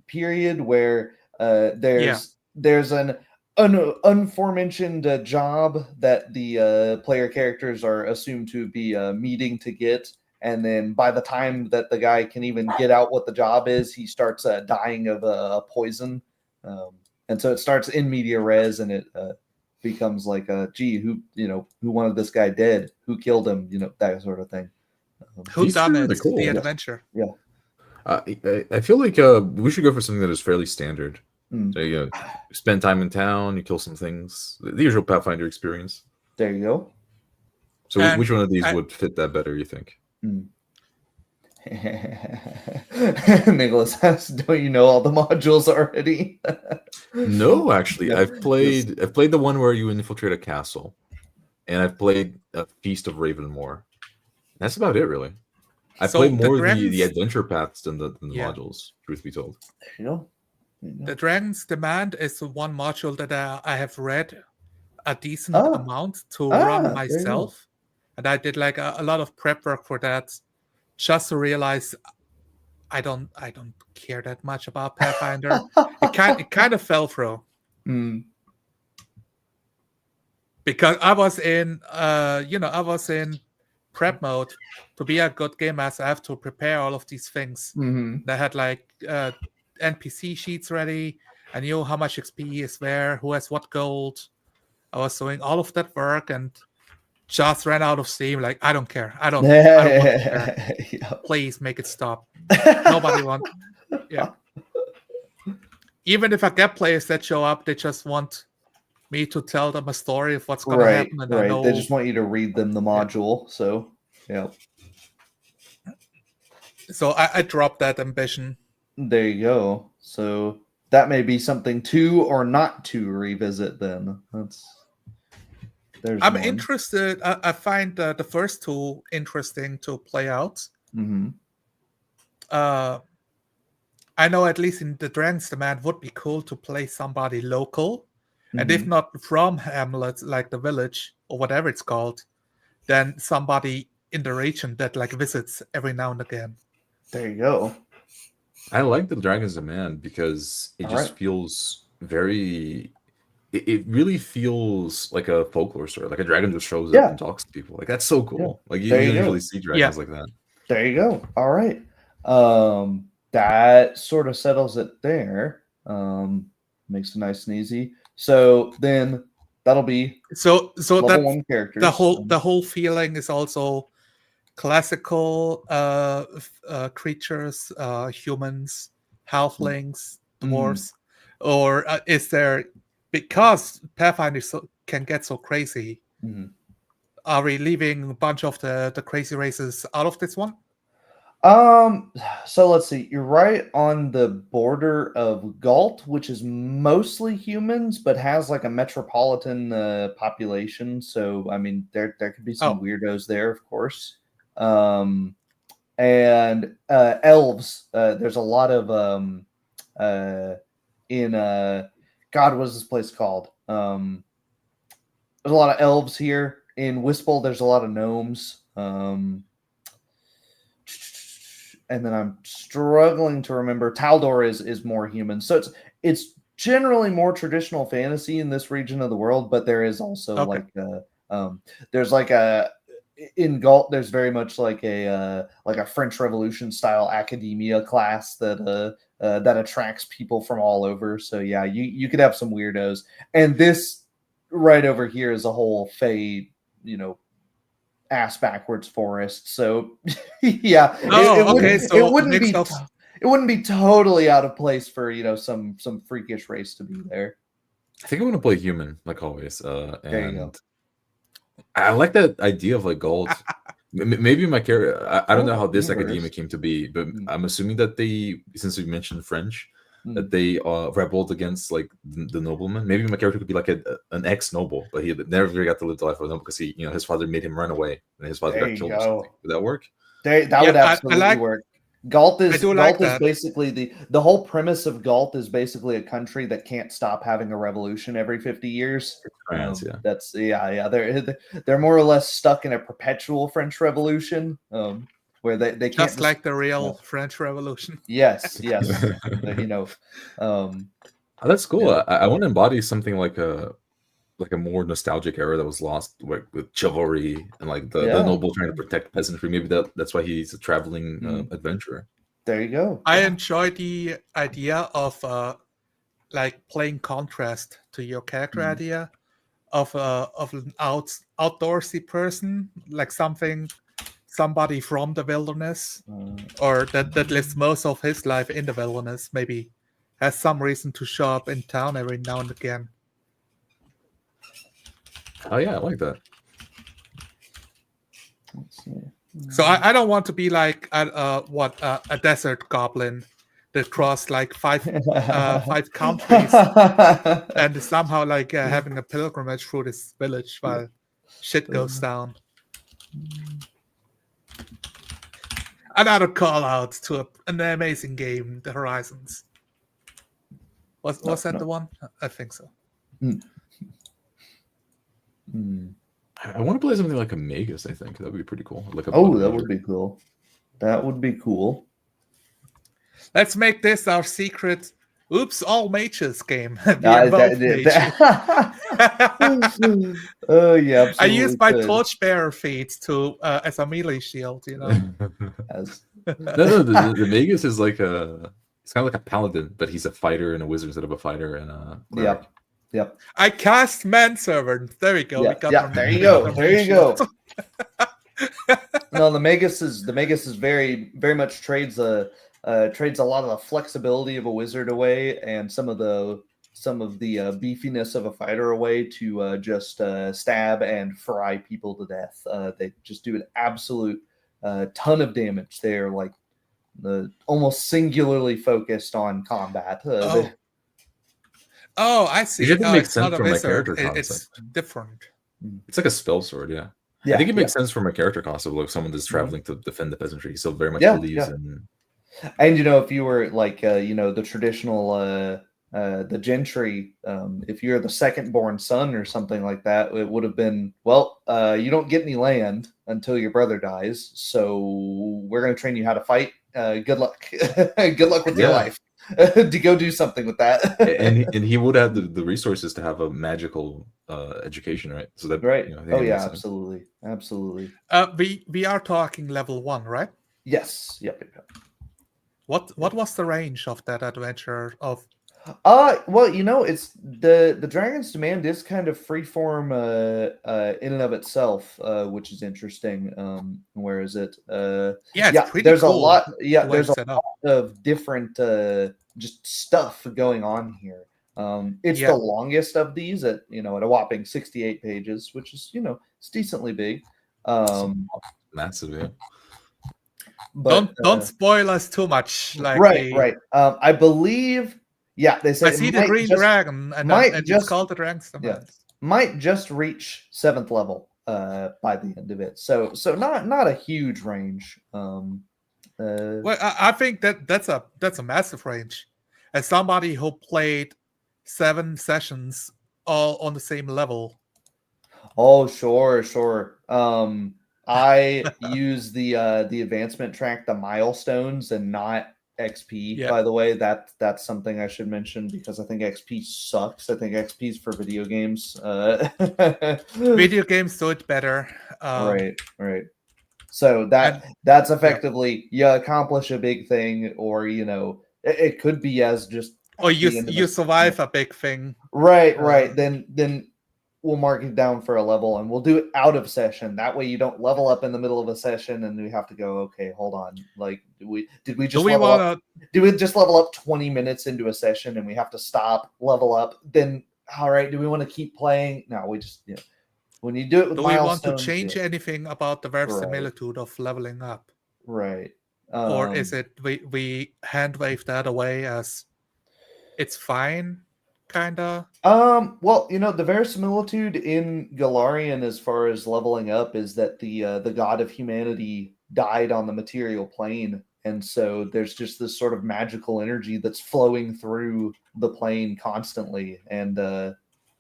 period where there's an unforementioned job that the player characters are assumed to be meeting to get, and then by the time that the guy can even get out what the job is, he starts dying of a poison. And so it starts in media res, and it becomes like, who wanted this guy dead? Who killed him? That sort of thing. Who done it? Really cool. The adventure. Yeah. I feel like we should go for something that is fairly standard. So you spend time in town, you kill some things. The usual Pathfinder experience. There you go. So which one of these would fit that better, you think? Nicholas asks, don't you know all the modules already? No, actually. I've played the one where you infiltrate a castle. And I've played a Feast of Ravenmore. That's about it, really. I played more the adventure paths than the modules, truth be told. There you go. The Dragon's Demand is the one module that I have read a decent amount to run myself. And I did like a lot of prep work for that, just to realize I don't care that much about Pathfinder. it kind of fell through. Because I was in prep mode. To be a good game master, I have to prepare all of these things. I had like NPC sheets ready. I knew how much XP is there, who has what gold. I was doing all of that work and just ran out of steam. Like, I don't care. I don't want to care. Please make it stop. Nobody wants. Yeah. Even if I get players that show up, they just want me to tell them a story of what's going to happen. And I know they just want you to read them the module. So, yeah. So I dropped that ambition. There you go. So that may be something to or not to revisit. Then there's I'm one. interested. I find the first two interesting to play out. Mm-hmm. I know at least in the Dragon's Demand would be cool to play somebody local, and if Mm-hmm. not from Hamlet, like the village or whatever it's called, then somebody in the region that like visits every now and again. There you go. I like the Dragon's Demand because it All just right. feels very. It really feels like a folklore story. Like a dragon just shows up Yeah. and talks to people. Like that's so Yeah. cool. Like you There you don't go. usually see dragons like that. There you go. All right. That sort of settles it there. Makes it nice and easy. So then that'll be So level that 1 characters. the whole feeling is also classical creatures, humans, halflings, dwarves, or is there, because Pathfinder can get so crazy? Are we leaving a bunch of the crazy races out of this one? So let's see. You're right on the border of Galt, which is mostly humans, but has like a metropolitan population. So I mean, there could be some weirdos there, of course. And elves. There's a lot of in God, what is this place called? There's a lot of elves here. In Wistful, there's a lot of gnomes. And then I'm struggling to remember. Taldor is more human, so it's generally more traditional fantasy in this region of the world. But there is also there's like a in Galt. There's very much like a French Revolution style academia class that attracts people from all over. So yeah, you could have some weirdos, and this right over here is a whole Fey, ass backwards forest. So yeah, it wouldn't be totally out of place for some freakish race to be there. I think I'm gonna play human like always. There you go. I like that idea of like gold. Maybe my character. I don't know how this academia came to be, but I'm assuming that since we mentioned French, that they rebelled against like the nobleman. Maybe my character could be like an ex-noble, but he never got to live the life of them because his father made him run away and his father got killed or something. Would that work? That would absolutely work. Galt is basically the whole premise of Galt is basically a country that can't stop having a revolution every 50 years. France, That's they're more or less stuck in a perpetual French Revolution. Where they can't just like the real French Revolution. Yes. That's cool. I want to embody something like a more nostalgic era that was lost, like with chivalry and like the noble trying to protect peasantry. Maybe that's why he's a traveling adventurer. There you go. I enjoy the idea of like playing contrast to your character idea of an outdoorsy person, like somebody from the wilderness, or that lives most of his life in the wilderness, maybe has some reason to show up in town every now and again. Oh yeah, I like that. Let's see. So I don't want to be like a desert goblin that crossed like five countries and somehow like having a pilgrimage through this village while shit goes down. Another call out to an amazing game, The Horizons. Was that the one? I think so. I want to play something like a Magus. I think that would be pretty cool. Like that would be cool. That would be cool. Let's make this our secret. Oops, all mages game. Oh yeah, I use my torchbearer feat to as a melee shield. No, the Magus is like it's kind of like a paladin, but he's a fighter and a wizard instead of a fighter and a cleric. Yep. I cast Manservant. There we go. There you go. No, the Magus is very, very much trades a lot of the flexibility of a wizard away and some of the beefiness of a fighter away to just stab and fry people to death. They just do an absolute ton of damage. They're like almost singularly focused on combat. I Which see. I think Oh, makes it's not sense a from my wizard. character It's concept. different. It's like a spell sword, yeah. Yeah, I think it makes sense from a character concept, like someone that's traveling to defend the peasantry. He still very much believes in. And if you were like the traditional the gentry, if you're the second born son or something like that, it would have been, well, you don't get any land until your brother dies, so we're going to train you how to fight. Good luck. Good luck with your life. To go do something with that. and he would have the resources to have a magical education, right? So that right. I think Oh it yeah, makes sense. absolutely. We are talking level 1, right? Yes. Yep. What was the range of that adventure of? Well, it's the Dragon's Demand is kind of freeform in and of itself, which is interesting. Where is it? It's pretty there's cool. a lot. Yeah, the way there's it's a set up. lot of different just stuff going on here. It's the longest of these at at a whopping 68 pages, which is it's decently big. Massive, yeah. But don't spoil us too much. Like right. I believe. Yeah, they say I see the green dragon, and it's called the Dragon's Demand. Might just reach 7th level by the end of it. So not a huge range. Well, I think that's a massive range. As somebody who played 7 sessions all on the same level. Oh, sure. I use the advancement track, the milestones, and not XP. By the way, that's something I should mention because I think XP sucks. I think XP is for video games. Video games do it better. Right. So that's effectively you accomplish a big thing, or it could be as just or you survive a big thing. Right. Then we'll mark it down for a level, and we'll do it out of session. That way, you don't level up in the middle of a session, and we have to go. Okay, hold on. Like, did we just level up 20 minutes into a session, and we have to stop, level up? Then, all right. Do we want to keep playing? No, we just when you do it with do milestones, we want to change anything about the verisimilitude of leveling up? Right. Or is it we hand wave that away as it's fine? Kinda. Well, the verisimilitude in Galarian as far as leveling up is that the god of humanity died on the material plane, and so there's just this sort of magical energy that's flowing through the plane constantly, and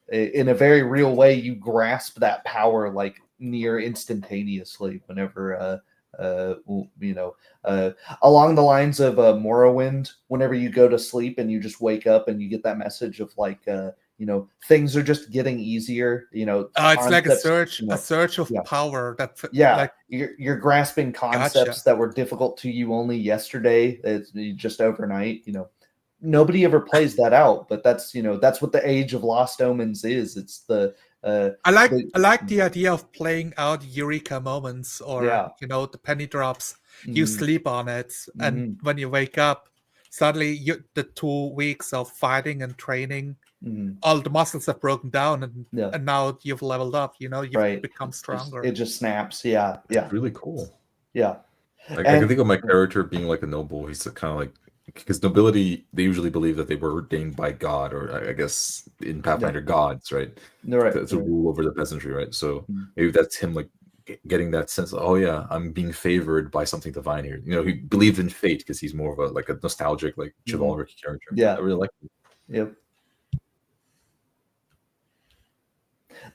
in a very real way, you grasp that power like near instantaneously whenever along the lines of Morrowind, whenever you go to sleep and you just wake up and you get that message of like things are just getting easier. It's like a surge of power that like you're grasping concepts that were difficult to you only yesterday. It's just overnight. Nobody ever plays that out, but that's what the Age of Lost Omens is. It's the I like the idea of playing out eureka moments or the penny drops. You sleep on it, and when you wake up, suddenly the 2 weeks of fighting and training, all the muscles have broken down, and now you've leveled up. You've become stronger. It just snaps. Yeah. Really cool. Yeah. I can think of my character being like a noble. He's kind of like, because nobility, they usually believe that they were ordained by God, or I guess in Pathfinder, gods, right? To rule over the peasantry, right? So maybe that's him, like getting that sense of, oh yeah, I'm being favored by something divine here. He believed in fate because he's more of a nostalgic, like chivalric character. Yeah, I really like it. Yep.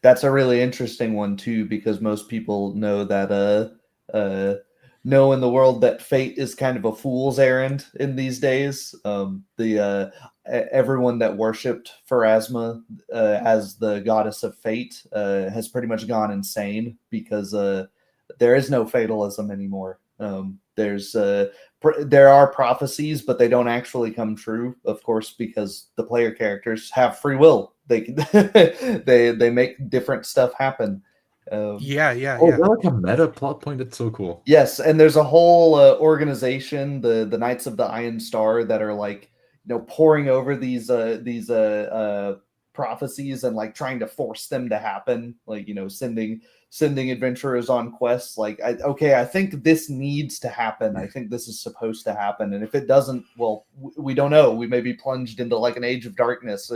That's a really interesting one too, because most people know that know in the world that fate is kind of a fool's errand in these days. Everyone that worshipped Pharasma as the goddess of fate has pretty much gone insane because there is no fatalism anymore. There are prophecies, but they don't actually come true, of course, because the player characters have free will. They they make different stuff happen. Yeah. Oh, they're like a meta plot point. It's so cool. Yes, and there's a whole organization, the Knights of the Iron Star, that are like poring over these prophecies and like trying to force them to happen, like sending sending adventurers on quests. Like, I think this needs to happen. I think this is supposed to happen. And if it doesn't, well, we don't know. We may be plunged into like an age of darkness.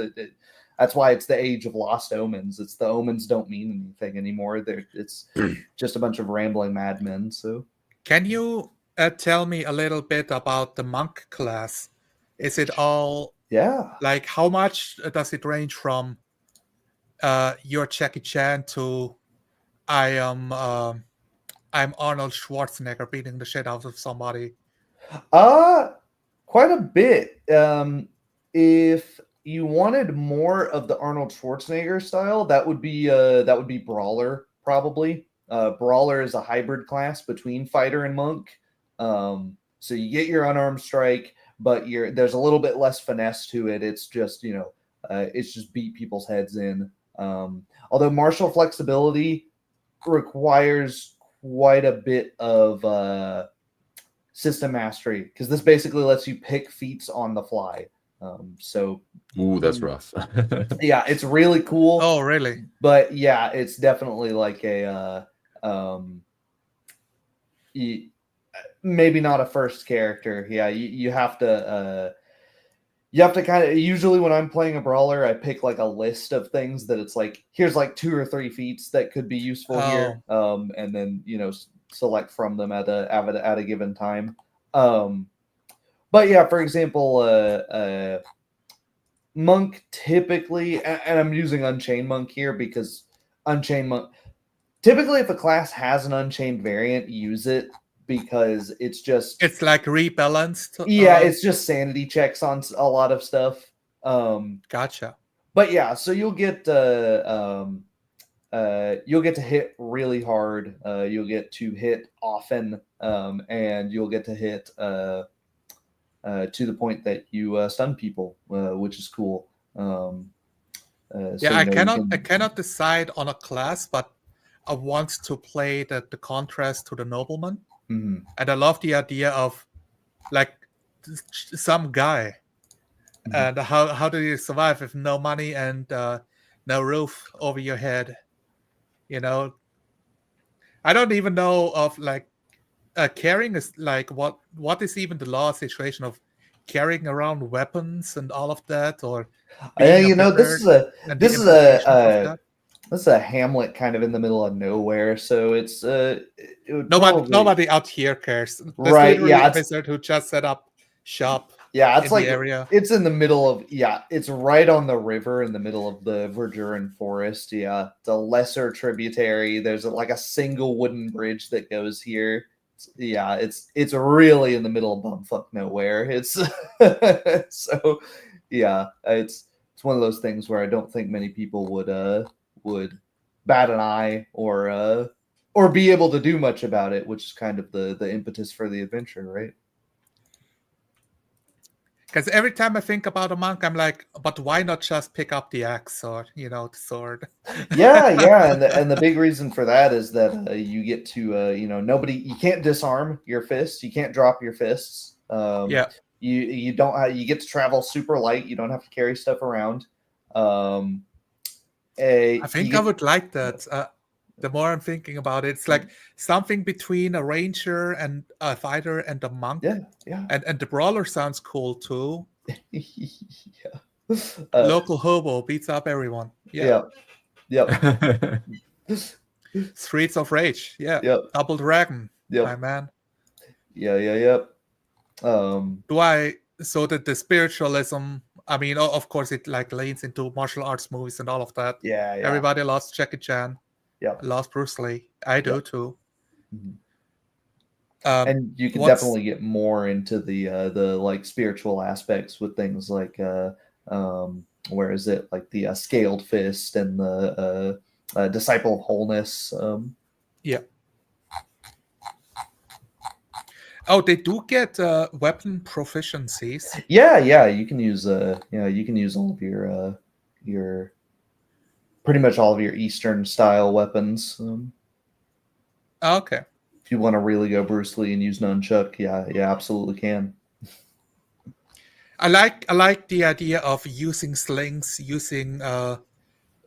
That's why it's the age of lost omens. It's the omens don't mean anything anymore. It's just a bunch of rambling madmen. So, can you tell me a little bit about the monk class? Is it all like how much does it range from you're Jackie Chan to I'm Arnold Schwarzenegger beating the shit out of somebody? Quite a bit. If you wanted more of the Arnold Schwarzenegger style, that would be Brawler probably. Brawler is a hybrid class between fighter and monk. So you get your unarmed strike, but there's a little bit less finesse to it. It's just it's just beat people's heads in. Although martial flexibility requires quite a bit of system mastery, because this basically lets you pick feats on the fly. So that's rough. Yeah, it's really cool. Oh, really? But yeah, it's definitely like maybe not a first character. Yeah, you have to kind of, usually when I'm playing a brawler, I pick like a list of things that it's like, here's like 2 or 3 feats that could be useful here. And then, select from them at a given time. But yeah, for example, monk typically, and I'm using Unchained Monk here because Unchained Monk, typically if a class has an Unchained variant, use it, because it's like rebalanced. Yeah, it's just sanity checks on a lot of stuff. Gotcha. But yeah, so you'll get to hit really hard. You'll get to hit often, and you'll get to hit to the point that you stun people, which is cool. I cannot decide on a class, but I want to play the contrast to the nobleman. Mm-hmm. And I love the idea of like some guy, and how do you survive with no money and no roof over your head? I don't even know of like carrying is like what is even the law situation of carrying around weapons and all of that, or this is a hamlet kind of in the middle of nowhere, so it's nobody out here cares. There's right? Yeah, a wizard who just set up shop. Yeah, it's like the area. It's in the middle of it's right on the river in the middle of the Verduran forest. Yeah, it's a lesser tributary. There's like a single wooden bridge that goes here. It's really in the middle of bumfuck nowhere. It's so yeah, it's one of those things where I don't think many people would bat an eye or be able to do much about it, which is kind of the impetus for the adventure, right? Because every time I think about a monk, I'm like, but why not just pick up the axe or the sword? yeah, and the big reason for that is that you get to you can't disarm your fists, you can't drop your fists. You don't you get to travel super light. You don't have to carry stuff around. I think I would like that. The more I'm thinking about it, it's like something between a ranger and a fighter and a monk. Yeah. And the brawler sounds cool too. Yeah. Local hobo beats up everyone. Yeah. Yep. Streets of Rage. Yeah. Yep. Double Dragon. Yep. My man. Yep. So the spiritualism, I mean, of course it like leans into martial arts movies and all of that. Yeah. Everybody loves Jackie Chan. Yeah. Loves Bruce Lee. I do too. Mm-hmm. And you can definitely get more into the like spiritual aspects with things like where is it, like the scaled fist and the disciple of wholeness. Oh, they do get weapon proficiencies. Yeah, you can use all of your pretty much all of your Eastern style weapons. Okay. If you want to really go Bruce Lee and use nunchuck, yeah, absolutely can. I like the idea of using slings, using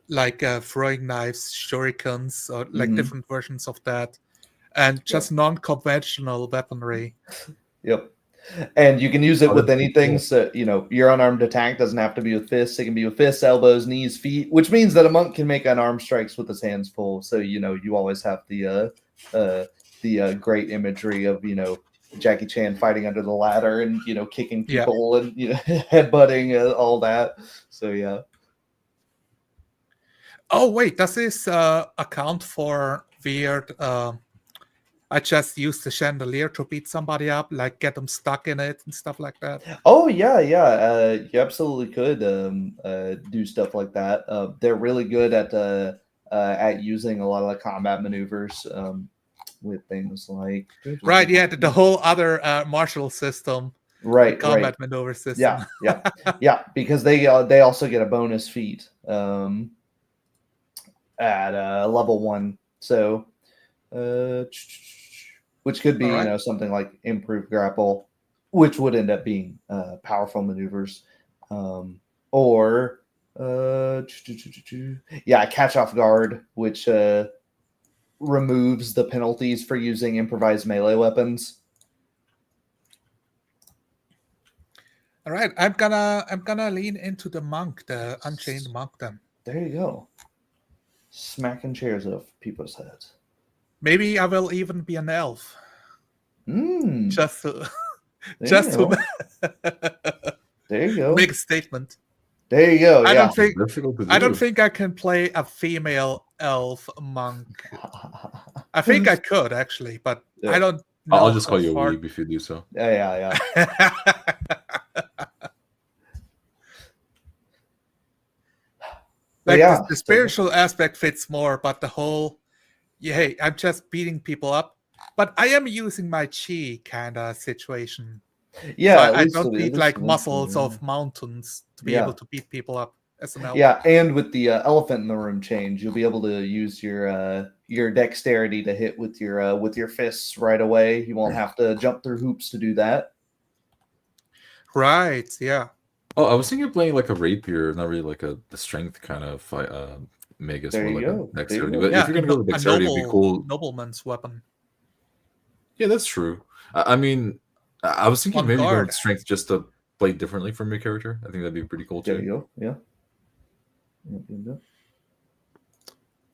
like throwing knives, shurikens, or like Mhm. different versions of that, and just non-conventional weaponry. Yep. And you can use it Oh, with that's pretty anything. cool. So, your unarmed attack doesn't have to be with fists. It can be with fists, elbows, knees, feet, which means that a monk can make unarmed strikes with his hands full. So, you always have the great imagery of, Jackie Chan fighting under the ladder and, kicking Yeah. people and, headbutting, all that. So, yeah. Oh wait, does this account for weird? I just used the chandelier to beat somebody up, like get them stuck in it and stuff like that. Oh yeah, yeah. You absolutely could do stuff like that. They're really good at using a lot of the combat maneuvers with things like Right, yeah, the whole other martial system, the right, combat maneuver system. yeah. Because they also get a bonus feat at level 1. So, which could be All right. something like improved grapple, which would end up being powerful maneuvers, or catch off guard, which removes the penalties for using improvised melee weapons. All right, I'm gonna lean into the monk, the unchained monk then. There you go. Smacking chairs off people's heads. Maybe I will even be an elf. Just to, there you go. Make a statement. There you go. I Yeah. don't think I can play a female elf monk. I think I could actually, but Yeah. I don't know. I'll just call you a weeb if you do so. Yeah. Like yeah, the spiritual aspect fits more, but the whole, hey, I'm just beating people up, but I am using my chi kind of situation. Yeah, so I don't need like muscles of mountains to be able to beat people up as an elf. Yeah, and with the elephant in the room change, you'll be able to use your dexterity to hit with your fists right away. You won't have to jump through hoops to do that. Right. Yeah. Oh, I was thinking of playing like a rapier, not really like the strength kind of fight. Magus, There more you like go. a dexterity. There you But if you're gonna go with dexterity, it'd be cool. Nobleman's weapon. Yeah, that's true. I mean, I was thinking On maybe guard. going with strength just to play differently from your character. I think that'd be pretty cool too. There you go. Yeah.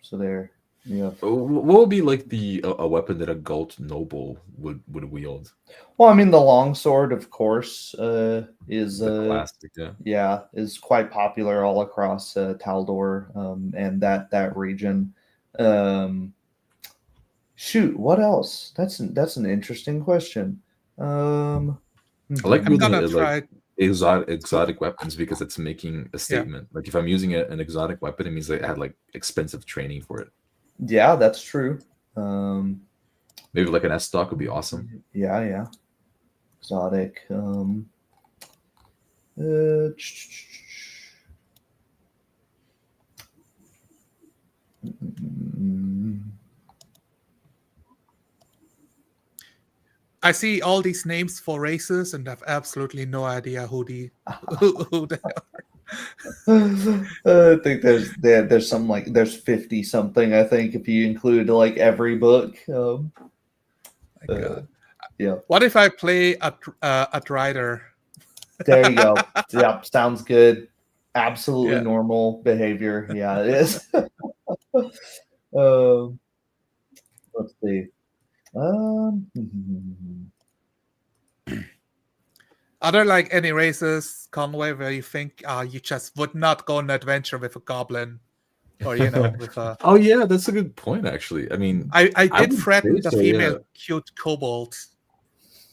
So there. Yeah. What would be like a weapon that a Galt noble would wield? Well, I mean, the longsword, of course, is The classic, is quite popular all across Taldor and that region. Shoot, what else? That's an interesting question. I like I'm gonna wielding try exotic weapons because it's making a statement. Like if I'm using an exotic weapon, it means I had like expensive training for it. Yeah, that's true. Maybe like an S stock would be awesome. Yeah. Exotic. I see all these names for races and have absolutely no idea who they are. I think there's some like there's 50 something. I think if you include like every book. My God. Yeah. What if I play a rider? There you go. Yeah, sounds good. Absolutely normal behavior. Yeah, it is. Let's see. Are there like any races, Conway, where you think you just would not go on an adventure with a goblin, or with a? Oh yeah, that's a good point. Actually, I mean, I did threaten the so, female cute kobold,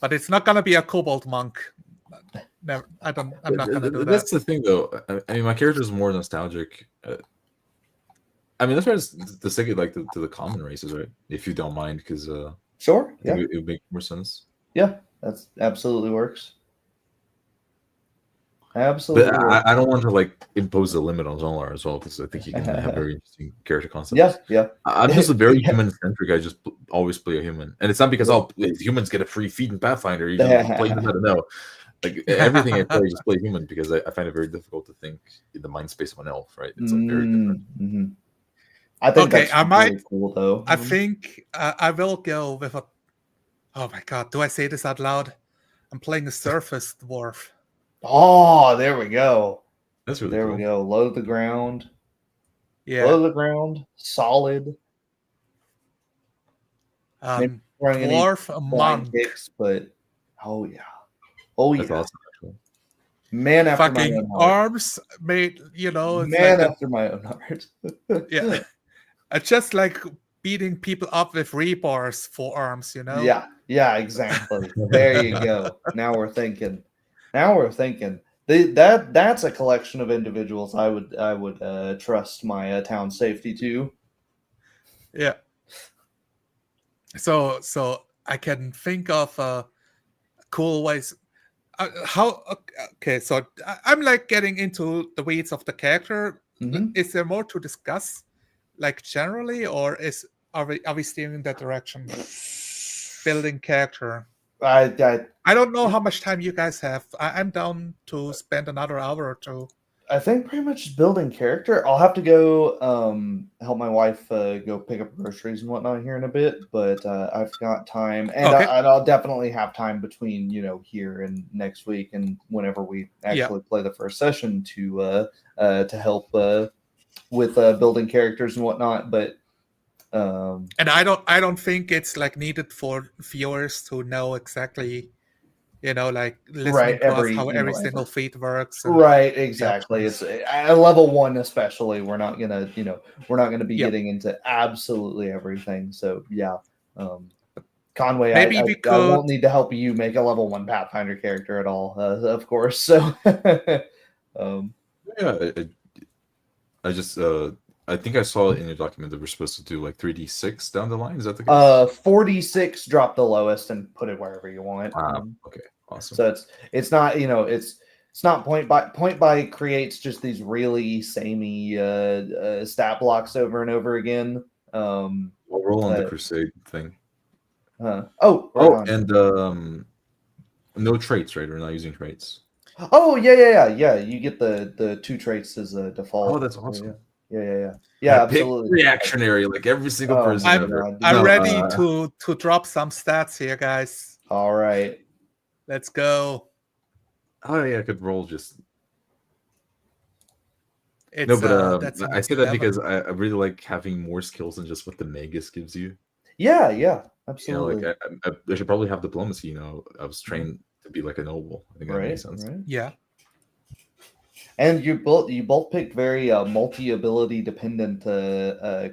but it's not gonna be a kobold monk. Never. I'm not gonna do that. That's the thing, though. I mean, my character is more nostalgic. I mean, that's why to stick it like to the common races, right? If you don't mind, because sure, I think it would make more sense. Yeah, that's absolutely works. Absolutely. But I don't want to like impose a limit on Zolar as well, because I think he can have very interesting character concepts. Yeah. I'm just a very human centric. I just always play a human, and it's not because humans get a free feed in Pathfinder. You just play this, I don't know. Like everything I play, just play human because I find it very difficult to think in the mind space of an elf. Right? It's like very different. Mm-hmm. I think Okay, that's I might. really cool, though. I think I will go with a. Oh my god! Do I say this out loud? I'm playing a surface dwarf. Oh, there we go. That's really There cool. we go. Low to the ground. Yeah. Low to the ground. Solid. Maybe throwing any Dwarf blind monk. kicks, but oh yeah. Oh That's yeah. awesome. Actually. Man after my Fucking own heart. arms made. You know, it's Man like after my own heart. yeah. It's just like beating people up with rebars for arms. You know. Yeah, exactly. There you go. Now we're thinking. That's a collection of individuals I would trust my town safety to. Yeah. So I can think of cool ways. How okay? So I'm like getting into the weeds of the character. Mhm. Is there more to discuss, like generally, or are we steering in that direction? Building character. I I don't know how much time you guys have. I'm down to spend another hour or two. I think pretty much just building character. I'll have to go help my wife go pick up groceries and whatnot here in a bit, but I've got time, and Okay. I'll definitely have time between here and next week and whenever we actually play the first session to help with building characters and whatnot. But and I don't think it's like needed for viewers to know exactly, like listening to us how every single feat works. Right, exactly. It's at level 1 especially. We're not gonna be getting into absolutely everything. So yeah, Conway, maybe I won't need to help you make a level 1 Pathfinder character at all, of course. So yeah, I just I think I saw in your document that we're supposed to do like 3d6 down the line. Is that the case? 46 drop the lowest and put it wherever you want. Okay, awesome. So it's not it's not point by creates just these really samey stat blocks over and over again. We'll roll on the crusade thing. And no traits, right? We're not using traits. Oh yeah. You get the 2 traits as a default. Oh, that's awesome. Yeah, absolutely. Reactionary, like every single person. I'm ready to drop some stats here, guys. All right, let's go. Oh yeah, I could roll just. I say that because I really like having more skills than just what the Magus gives you. Yeah, absolutely. I should probably have diplomacy. I was trained to be like a noble. I think that makes sense. Right. Yeah. And you both picked very multi-ability dependent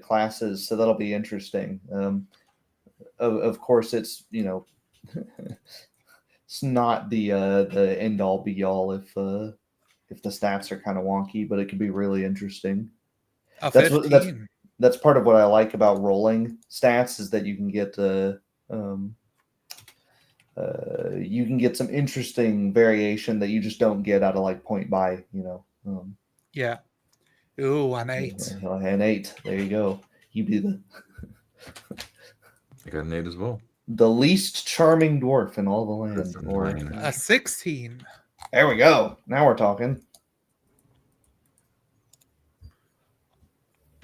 classes, so that'll be interesting. Of course, it's it's not the end all be all if the stats are kind of wonky, but it could be really interesting. That's part of what I like about rolling stats is that you can get some interesting variation that you just don't get out of like point by, yeah. Ooh, an 8. An 8. There you go. You be I got an 8 as well. The least charming dwarf in all the land. Or a 16. There we go. Now we're talking.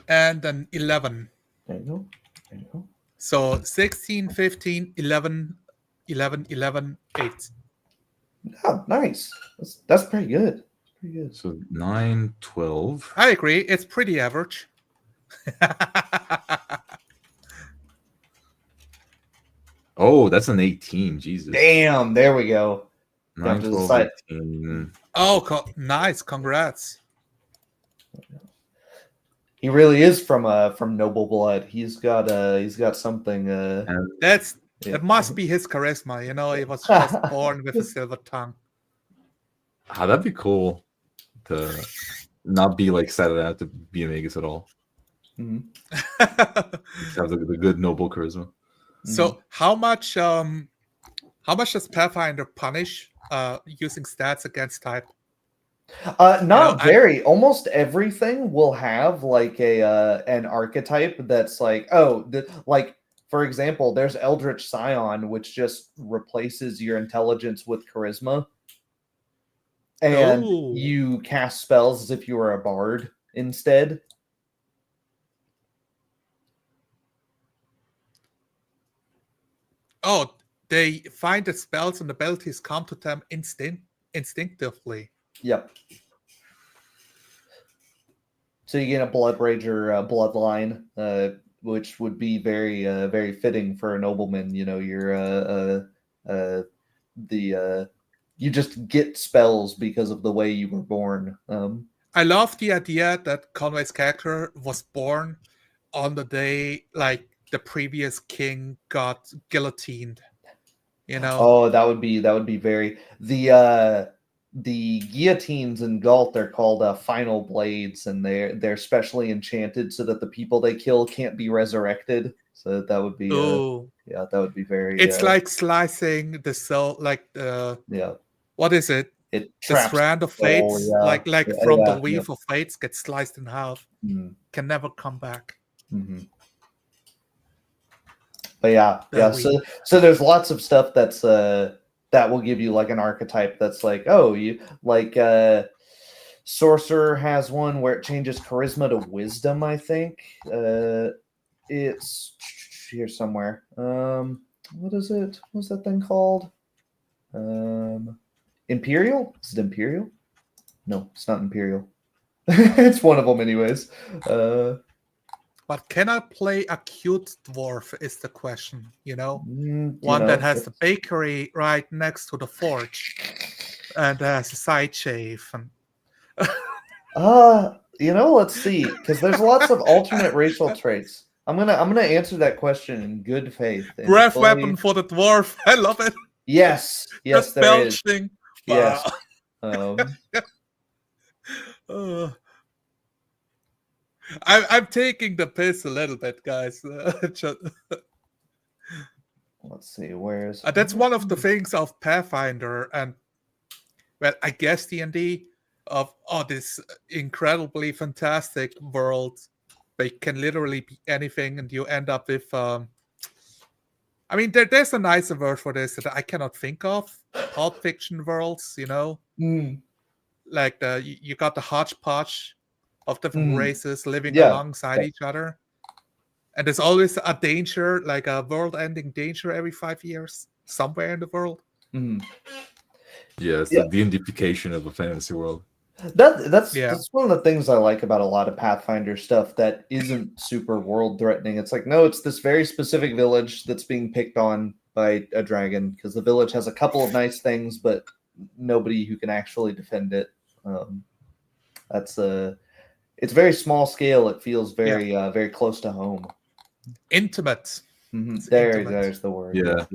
And an 11. There you go. So 16, 15, 11, 8. Oh, nice. That's pretty good. So 9, 12. I agree. It's pretty average. Oh, that's an 18. Jesus. Damn. There we go. 9, 12, 18. Oh, nice. Congrats. He really is from noble blood. He's got something. It must be his charisma. He was just born with a silver tongue. That'd be cool to not be like set out to be a Magus at all. Mm-hmm. Have the good noble charisma. So how much does Pathfinder punish using stats against type? Not very. Almost everything will have like an archetype that's like, like for example, there's Eldritch Scion, which just replaces your intelligence with charisma. and Oh. you cast spells as if you were a bard instead. Oh, they find that spells and abilities come to them instinctively. Yep. So you get a Blood Rager bloodline, which would be very, very fitting for a nobleman. You know, you're you just get spells because of the way you were born. I love the idea that Conway's character was born on the day like the previous king got guillotined. You know? Oh, that would be very the guillotines in Galt are called final blades, and they're specially enchanted so that the people they kill can't be resurrected. So that would be yeah, that would be very. It's like slicing the soul, like yeah. What is it? It The traps strand of the soul, fates, yeah. like Yeah, from yeah, the weave yeah. of fates, gets sliced in half, Mhm, can never come back. mhm. But yeah, The yeah. weave. So there's lots of stuff that's that will give you like an archetype that's like, oh, you like sorcerer has one where it changes charisma to wisdom, I think. It's here somewhere. What is it? What's that thing called? Imperial? Is it Imperial? No, it's not Imperial. It's one of them anyways. But can I play a cute dwarf is the question, you know? You One know, that has the bakery right next to the forge and has a side shave. And you know, let's see, because there's lots of alternate racial traits. I'm gonna answer that question in good faith. and breath fully- weapon for the dwarf. I love it. Yes, yes, Just there is. belching. Yes. Wow. I'm taking the piss a little bit, guys. Let's see, where's That's one of the things of Pathfinder, and well, I guess D&D of this incredibly fantastic world. They can literally be anything, and you end up with. I mean, there's a nicer word for this that I cannot think of. Pulp fiction worlds, you know, like you got the hodgepodge of different races living alongside each other. And there's always a danger, like a world-ending danger every 5 years, somewhere in the world. Yeah, it's the D&Dification of a fantasy world. That's one of the things I like about a lot of Pathfinder stuff that isn't super world threatening. It's like, no, it's this very specific village that's being picked on by a dragon because the village has a couple of nice things, but nobody who can actually defend it. It's very small scale. It feels very very close to home. Intimate. There's the word. Yeah.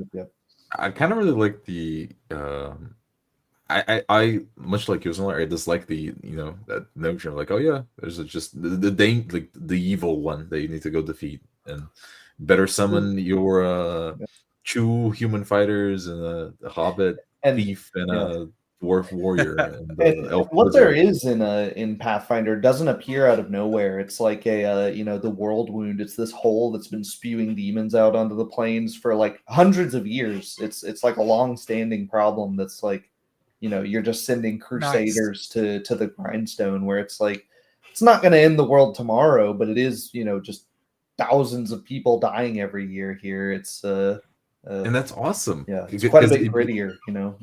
I kind of really like the I much like you, I dislike the that notion of like, oh yeah, there's just like the evil one that you need to go defeat, and better summon your 2 human fighters and a hobbit thief and a dwarf warrior. And elf what wizard. there is in Pathfinder doesn't appear out of nowhere. It's like the world wound. It's this hole that's been spewing demons out onto the plains for like hundreds of years. It's like a long-standing problem that's like, you're just sending crusaders to the grindstone, where it's like, it's not going to end the world tomorrow, but it is, just thousands of people dying every year here. It's and that's awesome. Yeah, it's quite a bit grittier,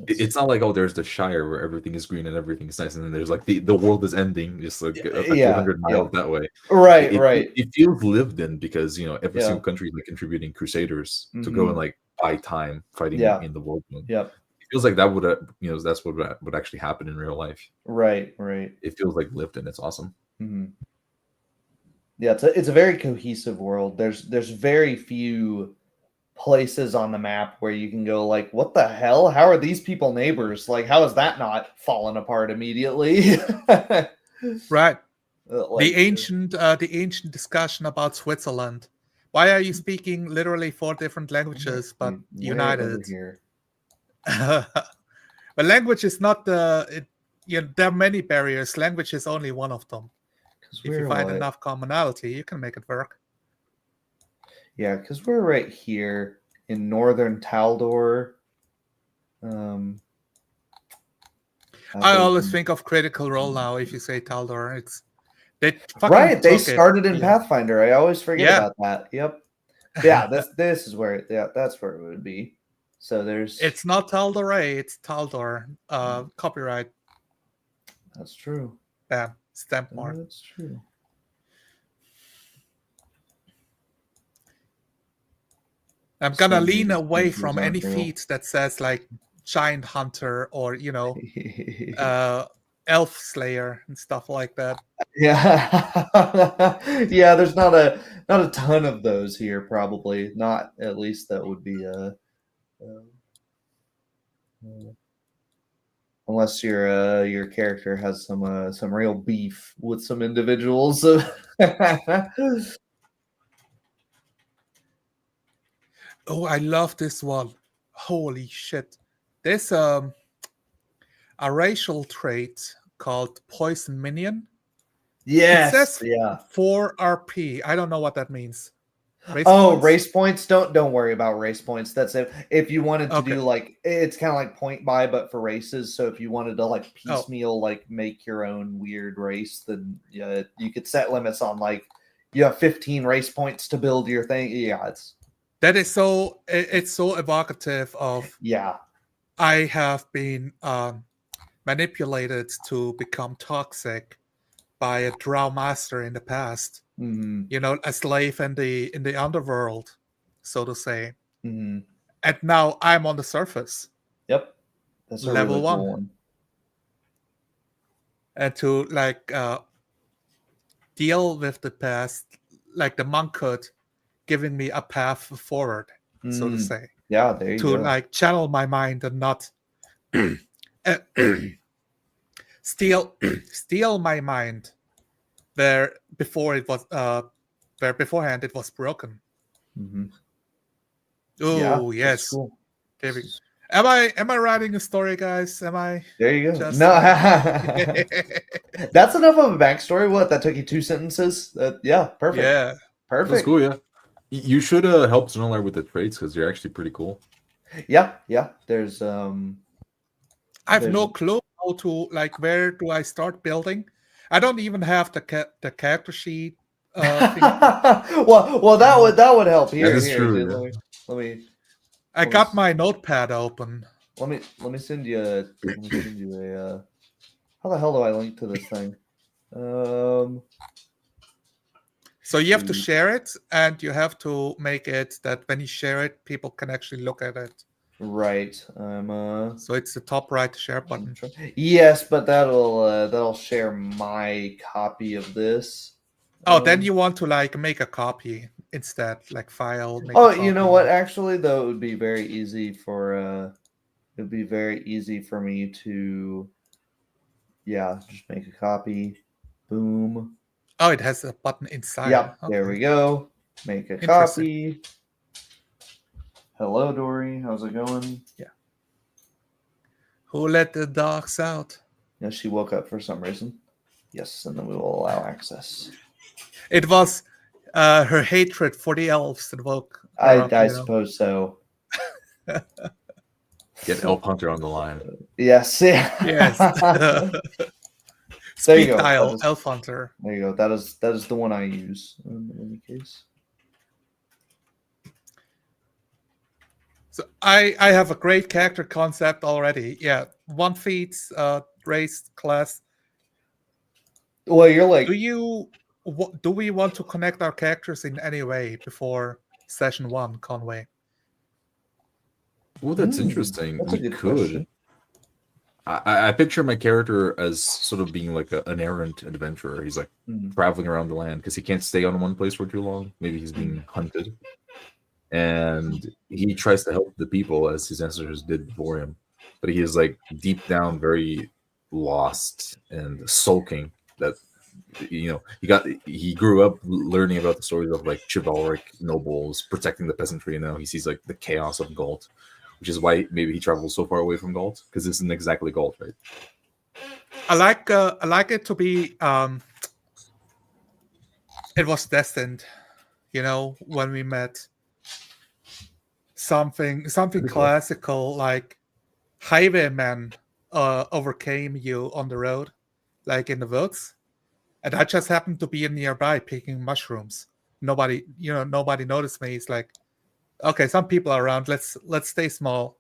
It's not like, oh, there's the Shire where everything is green and everything is nice, and then there's like the world is ending just like a few hundred miles that way. Right. It feels lived in because every single country is like contributing crusaders to go and like buy time fighting in the world. Yep. It feels like that would that's what would actually happen in real life. Right. It feels like lived in. It's awesome. Yeah, it's a very cohesive world. There's very few places on the map where you can go like, what the hell? How are these people neighbors? Like, how is that not fallen apart immediately? Right. The ancient discussion about Switzerland. Why are you speaking literally 4 different languages but united? Here. But language is not there are many barriers. Language is only one of them. If you find enough commonality, you can make it work. Yeah, because we're right here in northern Taldor. I always think of Critical Role now. If you say Taldor, they fucking right. They took it. started in Yeah. Pathfinder. I always forget Yeah. about that. Yep. Yeah, this is where that's where it would be. So there's It's not Tal'Dorei, it's Taldor. Copyright. That's true. Bam. Stamp mark. That's true. I'm gonna Some lean these away things from aren't any real. feats that says like Giant Hunter or Elf Slayer and stuff like that. Yeah. Yeah, there's not a ton of those here, probably. Not at least that would be unless your character has some real beef with some individuals. Oh, I love this one. Holy shit. There's a racial trait called Poison Minion. Yes. It says Yeah. 4 RP. I don't know what that means. Race points? Race points. Don't worry about race points. That's if you wanted to do like, it's kind of like point buy, but for races. So if you wanted to like piecemeal, like make your own weird race, then yeah, you could set limits on like you have 15 race points to build your thing. Yeah, it's so evocative of I have been manipulated to become toxic by a drow master in the past. Mm-hmm. A slave in the underworld, so to say. Mm-hmm. And now I'm on the surface. Yep, that's level really 1. Cool one. And to like deal with the past, like the monkhood giving me a path forward, so to say. Yeah, there you go. To like channel my mind and not steal my mind where beforehand it was broken. Mm-hmm. Oh yes. Cool. Am I writing a story, guys? Am I? There you go. No, that's enough of a backstory. What, that took you 2 sentences? Yeah, perfect. Yeah, perfect. That's cool. Yeah, you should help Zonlar with the traits because you're actually pretty cool. Yeah. There's I have no clue how to like. Where do I start building? I don't even have the character sheet. well, that would help. Here, that is true. Let me. I got my notepad open. Let me send you a. How the hell do I link to this thing? So you have to share it, and you have to make it that when you share it, people can actually look at it. Right. So it's the top right share button. Yes, but that'll share my copy of this. Oh, then you want to like make a copy instead, like file. You know what? Actually, though, it would be very easy for me to, just make a copy. Boom. Oh, it has a button inside. Yep. Okay. There we go. Make a copy. Hello, Dory. How's it going? Yeah. Who let the dogs out? Yeah, she woke up for some reason. Yes, and then we will allow access. It was her hatred for the elves that woke her up, I suppose so. Get Elf Hunter on the line. Yes. Yes. There you go. Dial, Elf Hunter. There you go. That is the one I use in any case. So I have a great character concept already. Yeah, 1 feat, race, class. Well, you're like. Do we want to connect our characters in any way before session 1, Conway? Well, that's interesting. That's we could. Question. I picture my character as sort of being like an errant adventurer. He's like traveling around the land because he can't stay on one place for too long. Maybe he's being hunted. And he tries to help the people as his ancestors did before him. But he is like deep down very lost and sulking. That he grew up learning about the stories of like chivalric nobles protecting the peasantry, and now he sees like the chaos of Galt, which is why maybe he travels so far away from Galt, because this isn't exactly Galt, right? I like it to be it was destined, when we met. Something classical like highwayman overcame you on the road, like in the woods, and I just happened to be nearby picking mushrooms. Nobody noticed me. It's like, okay, some people are around. Let's stay small.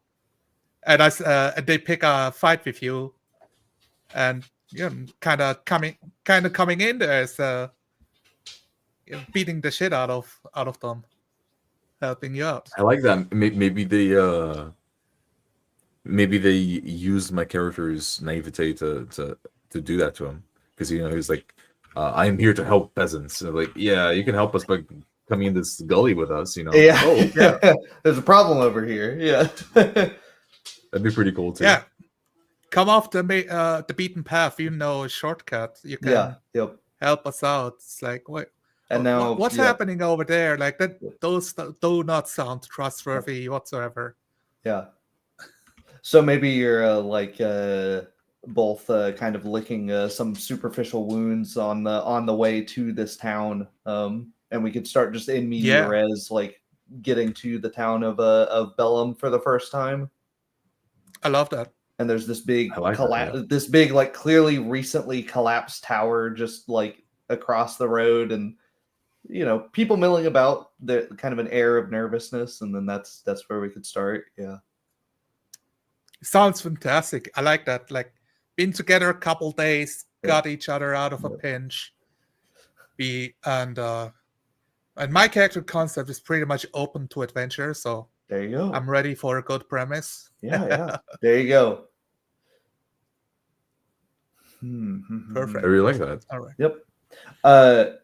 And and they pick a fight with you, and kind of coming in there is beating the shit out of them, helping you out. I like that. Maybe they used my character's naivete to do that to him, because he was like, I'm here to help peasants. So like, yeah, you can help us by coming in this gully with us. Yeah. Oh yeah, There's a problem over here. Yeah. that'd be pretty cool too. Yeah, come off the beaten path. A shortcut. You can help us out. It's like, wait, and now what's happening over there? Like that, those do not sound trustworthy whatsoever. Yeah. So maybe you're both kind of licking some superficial wounds on the way to this town, and we could start just in media res, like getting to the town of Bellum for the first time. I love that. And there's this big this big, like, clearly recently collapsed tower just like across the road, and people milling about, the kind of an air of nervousness, and then that's where we could start. Yeah. Sounds fantastic. I like that. Like, been together a couple days, got each other out of a pinch. And my character concept is pretty much open to adventure, so there you go. I'm ready for a good premise. Yeah. There you go. Perfect. I really like that. All right. Yep. A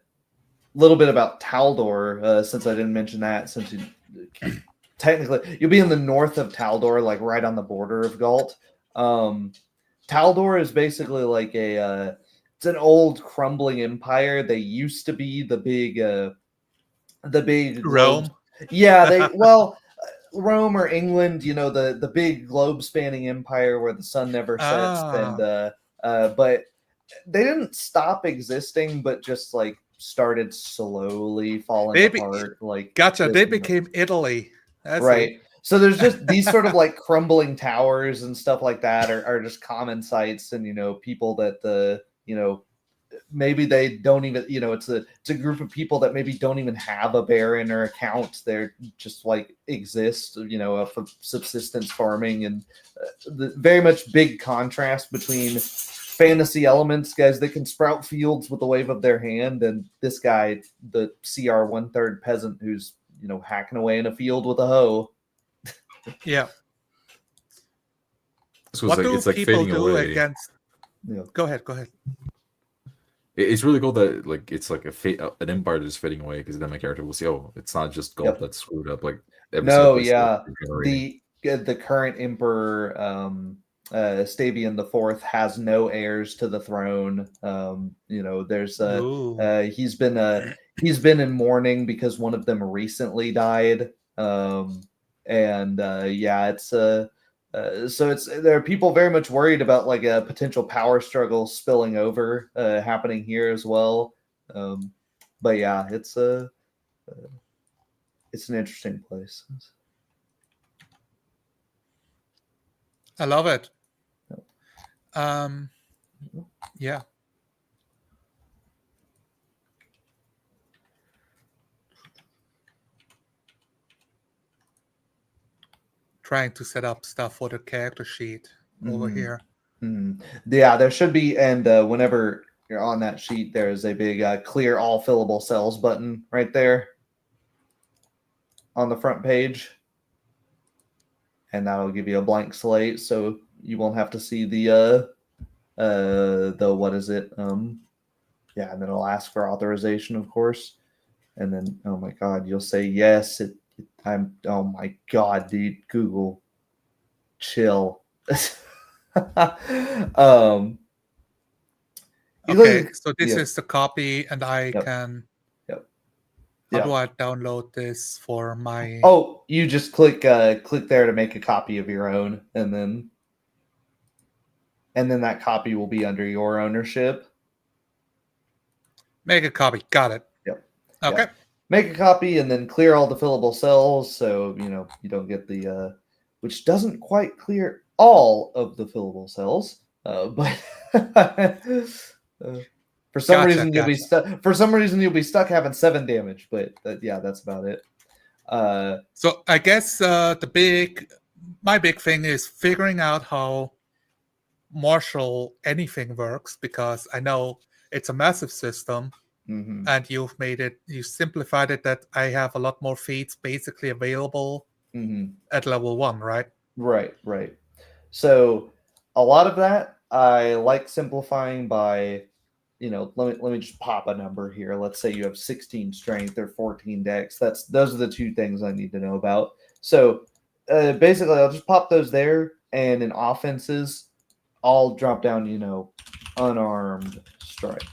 little bit about Taldor, since I didn't mention that, since technically you'll be in the north of Taldor, like right on the border of Galt. Taldor is basically like it's an old crumbling empire. They used to be the big Rome. Yeah, Rome or England, the big globe spanning empire where the sun never sets, but they didn't stop existing, but just like started slowly falling apart. Like, gotcha. They became Italy. That's right. So there's just these sort of like crumbling towers and stuff like that are just common sights, and people that maybe they don't even it's a group of people that maybe don't even have a baron or a count. They're just like exist of subsistence farming, and the very much big contrast between fantasy elements, guys that can sprout fields with a wave of their hand, and this guy, the CR 1/3 peasant who's hacking away in a field with a hoe. Yeah. So what do it's like people fading do away. Against? Yeah. Go ahead. It's really cool that like it's like an empire that's fading away, because then my character will see, oh, it's not just Galt that's screwed up. Like the current emperor, Stabian IV, has no heirs to the throne. There's he's been in mourning because one of them recently died. So there are people very much worried about like a potential power struggle spilling over, happening here as well. But yeah, it's an interesting place. I love it. Yeah. Trying to set up stuff for the character sheet over here. Yeah, there should be, and whenever you're on that sheet, there is a big clear all fillable cells button right there on the front page, and that'll give you a blank slate, so you won't have to see the what is it? And then it'll ask for authorization, of course, and then oh my god, you'll say yes. Oh my god, dude, Google, chill. Okay, so this is the copy, and I can. How do I download this for my? Oh, you just click there to make a copy of your own, and then that copy will be under your ownership. Make a copy. Got it. Yep. Okay. Yeah. Make a copy and then clear all the fillable cells, so you don't get the which doesn't quite clear all of the fillable cells, but for some reason you'll be stuck. For some reason you'll be stuck having 7 damage, but yeah, that's about it. So I guess my big thing is figuring out how marshal anything works, because I know it's a massive system, and you simplified it that I have a lot more feats basically available at level 1, right? Right. So a lot of that I like simplifying by, let me just pop a number here. Let's say you have 16 strength or 14 dex. Those are the 2 things I need to know about. So basically I'll just pop those there, and in offenses I'll drop down, unarmed strike.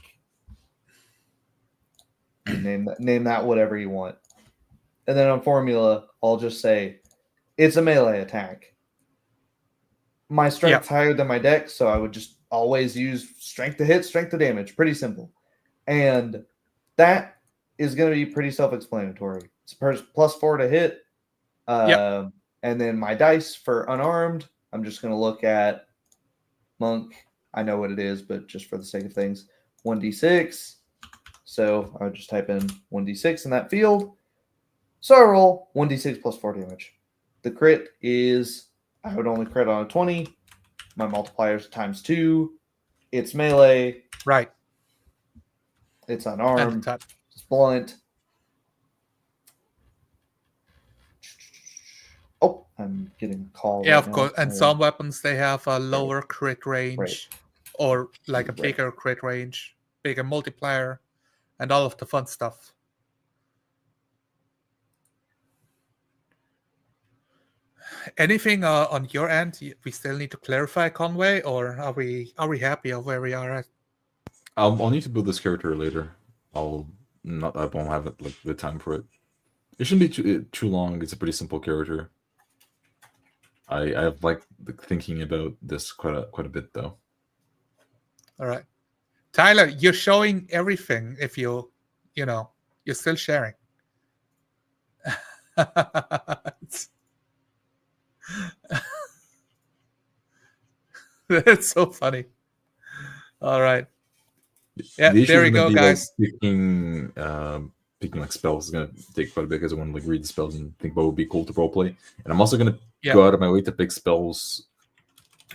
Name that whatever you want. And then on formula, I'll just say it's a melee attack. My strength's higher than my dex, so I would just always use strength to hit, strength to damage. Pretty simple. And that is going to be pretty self-explanatory. It's +4 to hit. And then my dice for unarmed, I'm just going to look at monk. I know what it is, but just for the sake of things, 1d6. So I would just type in 1d6 in that field. So I roll 1d6 +4 damage. The crit is, I would only crit on a 20. My multiplier is ×2. It's melee. Right. It's unarmed. It's blunt. Oh, I'm getting a call. Yeah, of course. And some weapons, they have a lower crit range, or like a bigger crit range, bigger multiplier, and all of the fun stuff. Anything on your end we still need to clarify, Conway, or are we happy of where we are at? I'll need to build this character later. I won't have the time for it. It shouldn't be too long. It's a pretty simple character. I've thinking about this quite a bit though. All right, Tyler, you're showing everything. If you're still sharing. That's so funny. All right. Yeah, there we go, guys. Picking like spells is gonna take quite a bit because I want to read the spells and think what would be cool to roleplay. And I'm also gonna go out of my way to pick spells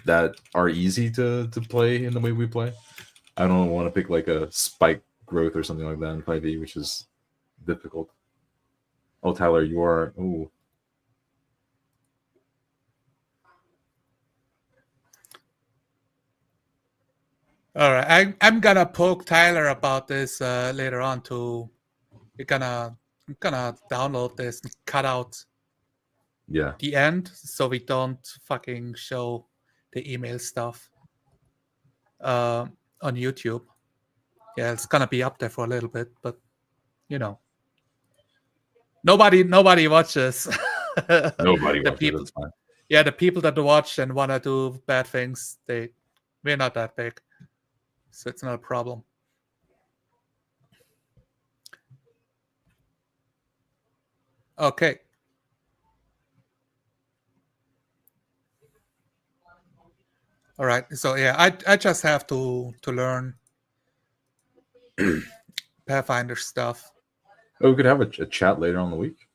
that are easy to play in the way we play. I don't want to pick like a spike growth or something like that in 5e, which is difficult. Oh, Tyler, you are. Ooh. All right, I'm gonna poke Tyler about this later on too. We're gonna download this and cut out the end so we don't fucking show the email stuff on YouTube. Yeah, it's gonna be up there for a little bit, but nobody watches. Nobody watches. That's fine. Yeah, the people that watch and wanna do bad things, we're not that big. So it's not a problem. Okay. All right. So yeah, I just have to learn Pathfinder stuff. Oh, we could have a chat later on the week.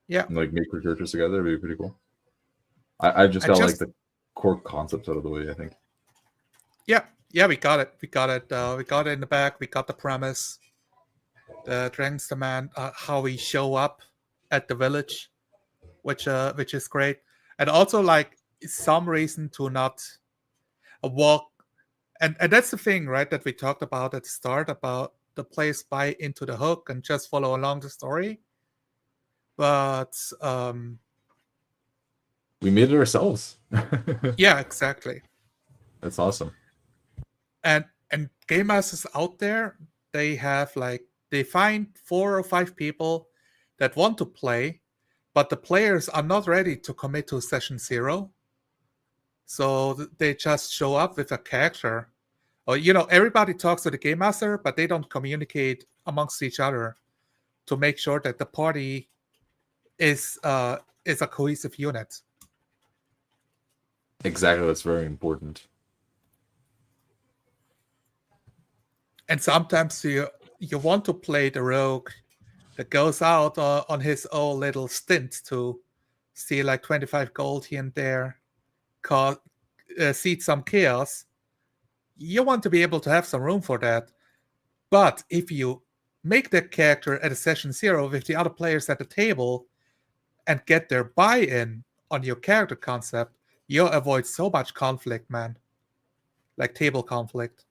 Yeah. And, make our characters together. It'd be pretty cool. I just got the core concepts out of the way, I think. Yeah, we got it. We got it in the back. We got the premise, the Dragon's Demand, how we show up at the village, which is great, and also some reason to not walk, and that's the thing, right? That we talked about at the start about the players buy into the hook and just follow along the story, but we made it ourselves. Yeah, exactly. That's awesome. And game masters out there, they have they find 4 or 5 people that want to play, but the players are not ready to commit to session 0. So they just show up with a character. Or everybody talks to the game master, but they don't communicate amongst each other to make sure that the party is a cohesive unit. Exactly, that's very important. And sometimes you want to play the rogue that goes out on his own little stint to steal like 25 gold here and there, seed some chaos. You want to be able to have some room for that. But if you make the character at a session 0 with the other players at the table and get their buy-in on your character concept, you'll avoid so much conflict, man. Like table conflict.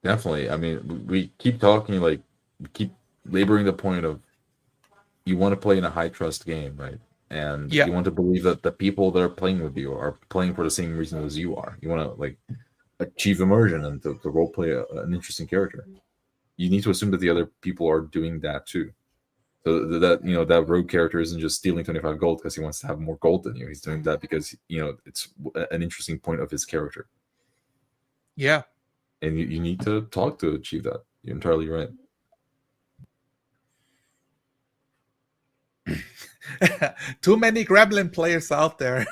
Definitely. I mean, we keep talking, like, we keep laboring the point of you want to play in a high trust game, right? And Yeah. you want to believe that the people that are playing with you are playing for the same reason as you are. You want to like achieve immersion and to role play an interesting character. You need to assume that the other people are doing that too. So that that rogue character isn't just stealing 25 gold because he wants to have more gold than you. He's doing that because it's an interesting point of his character. Yeah. And you need to talk to achieve that. You're entirely right. Too many Gremlin players out there.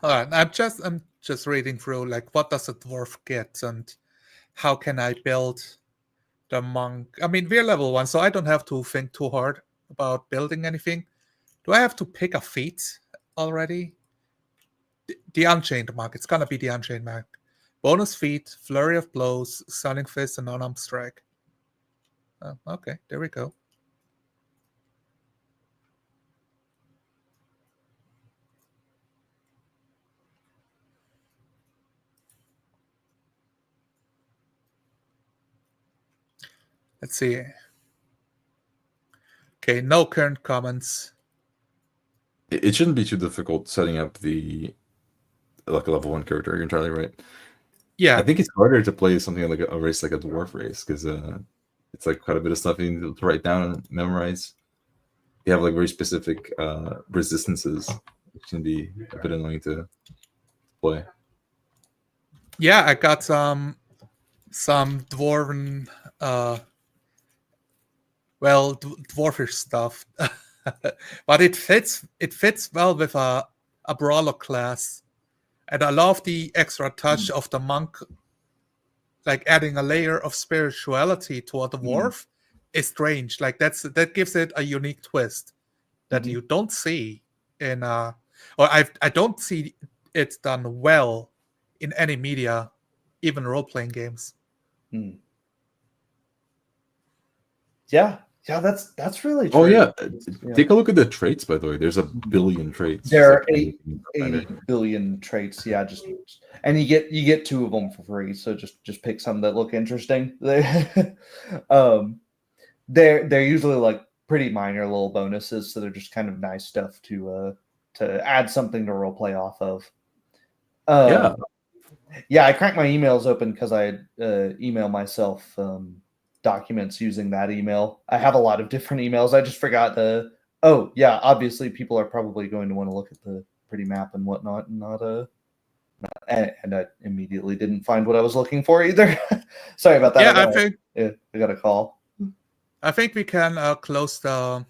All right, I'm just reading through like what does a dwarf get and how can I build the monk. I mean, we're level 1, so I don't have to think too hard about building anything. Do I have to pick a feat already? The Unchained monk. It's gonna be the Unchained monk. Bonus feat, flurry of blows, stunning fist, and unarmed strike. Oh, okay, there we go. Let's see. Okay, no current comments. It shouldn't be too difficult setting up the like a level 1 character. You're entirely right. Yeah, I think it's harder to play something like a race like a dwarf race because it's like quite a bit of stuff you need to write down and memorize. You have like very specific resistances, which can be a bit annoying to play. yeah, I got some dwarven, dwarfish stuff, but it fits well with a brawler class, and I love the extra touch of the monk, like adding a layer of spirituality to a dwarf is strange. Like that gives it a unique twist that you don't see in or I don't see it done well in any media, even role-playing games. Yeah, that's really true. Oh yeah. Take a look at the traits, by the way. There's a billion traits. There are 8 billion traits. Yeah, and you get 2 of them for free. So just pick some that look interesting. They're usually like pretty minor little bonuses, so they're just kind of nice stuff to add something to roleplay off of. Yeah, I cracked my emails open because I email myself documents using that email. I have a lot of different emails. I just forgot the. Oh yeah, obviously people are probably going to want to look at the pretty map and whatnot, and and I immediately didn't find what I was looking for either. Sorry about that. Yeah, I got a call. I think we can close the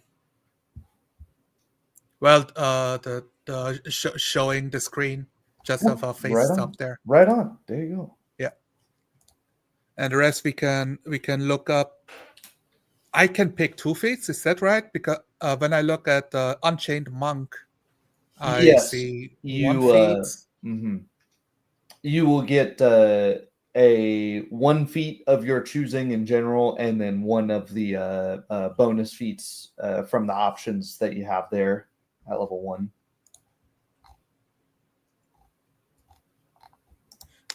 showing the screen just of our faces up there. Right on. There you go. Yeah. And the rest we can look up. I can pick 2 feats, is that right? Because when I look at the Unchained Monk, I see 1 feat. You will get a 1 feat of your choosing in general, and then 1 of the bonus feats from the options that you have there at level 1.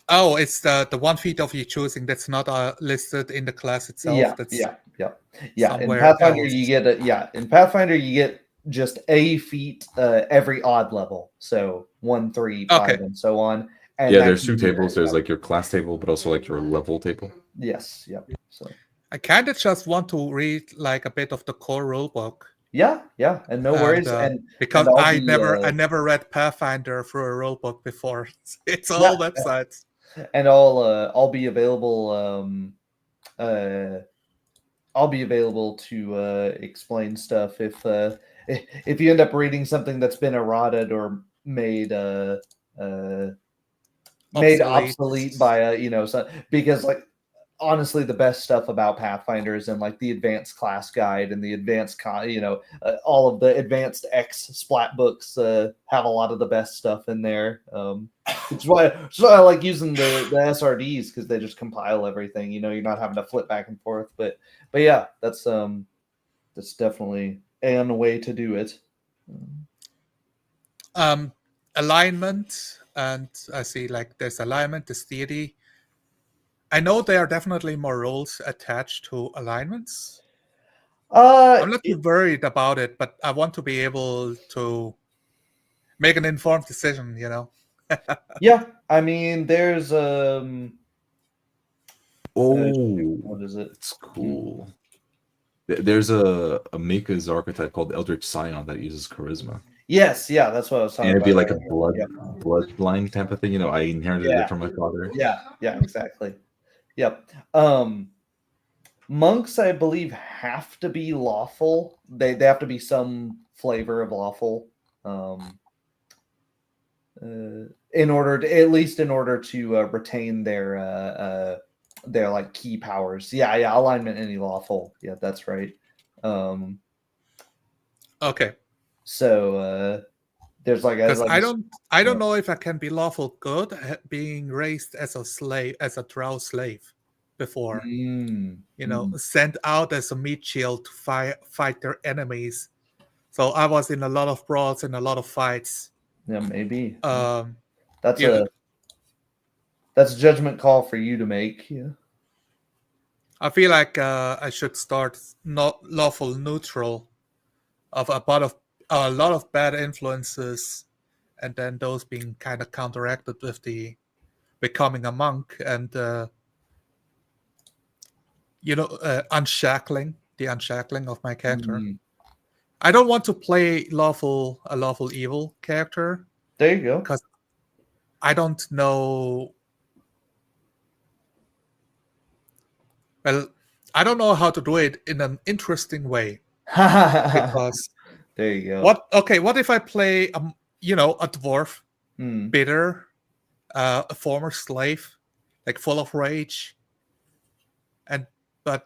Oh, it's the 1 feat of your choosing that's not listed in the class itself. Yeah. In Pathfinder, you get in Pathfinder you get just a feat every odd level. So 1, 3, 5, and so on. And there's 2 tables. There's like your class table, but also like your level table. Yes. Yep. So I kind of just want to read like a bit of the core rulebook. Yeah, and no worries. And because I never read Pathfinder through a rulebook before. It's all websites. And I'll be available I'll be available to explain stuff if you end up reading something that's been errated or made obsolete by because like honestly the best stuff about Pathfinder is in like the advanced class guide and the advanced all of the advanced X splat books have a lot of the best stuff in there. It's why I like using the SRDs because they just compile everything. You're not having to flip back and forth. But yeah, that's definitely a way to do it. Alignment, and I see like there's alignment, there's deity. I know there are definitely more rules attached to alignments. I'm not too worried about it, but I want to be able to make an informed decision, Yeah, I mean, there's what is it? It's cool. There's a Mika's archetype called Eldritch Scion that uses charisma. Yes, yeah, that's what I was talking about. And it'd be like a bloodline type of thing. I inherited it from my father. Yeah, exactly. Yep. Monks, I believe, have to be lawful. They have to be some flavor of lawful. In order to retain their like key powers. Yeah, alignment any lawful. Yeah, that's right. Okay. So there's like I don't know if I can be lawful good being raised as a slave, as a drow slave before. Sent out as a meat shield to fight their enemies. So I was in a lot of brawls and a lot of fights. Yeah, maybe. That's a judgment call for you to make. Yeah. I feel like I should start not lawful neutral of a lot of bad influences, and then those being kind of counteracted with the becoming a monk and unshackling of my character. I don't want to play a lawful evil character. There you go. Because I don't know. Well, I don't know how to do it in an interesting way. Because there you go. What if I play a dwarf, bitter, a former slave, like full of rage,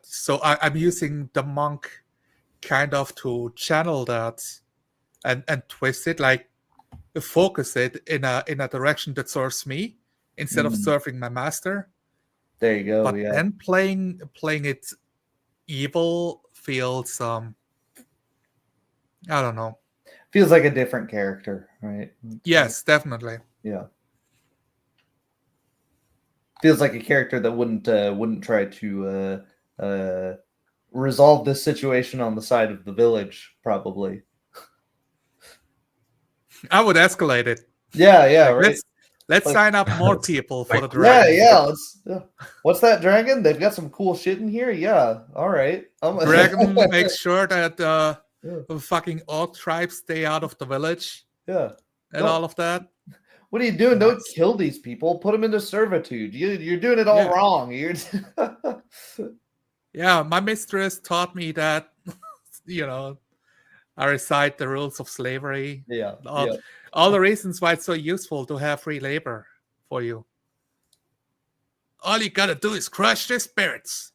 so I'm using the monk kind of to channel that and twist it, like focus it in a direction that serves me instead of serving my master. There you go. But then playing it evil feels I don't know. Feels like a different character, right? Yes, definitely. Yeah. Feels like a character that wouldn't try to resolve this situation on the side of the village, probably. I would escalate it. Yeah, right. Let's sign up more people for the dragon. Yeah. What's that dragon? They've got some cool shit in here. Yeah, all right. Dragon makes sure that fucking orc tribes stay out of the village. Yeah, and all of that. What are you doing? Don't kill these people. Put them into servitude. You're doing it all wrong. Yeah, my mistress taught me that. I recite the rules of slavery. Yeah. All the reasons why it's so useful to have free labor for you. All you gotta do is crush their spirits.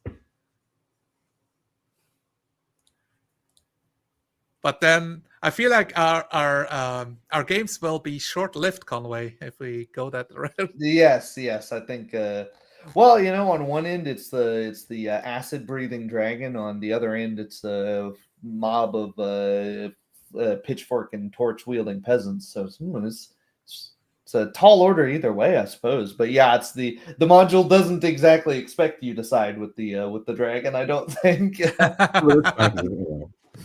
But then I feel like our games will be short-lived, Conway, if we go that route. Yes. I think. On one end it's the acid-breathing dragon. On the other end, it's a mob of pitchfork and torch-wielding peasants. So it's a tall order either way, I suppose. But yeah, it's the module doesn't exactly expect you to side with the dragon, I don't think.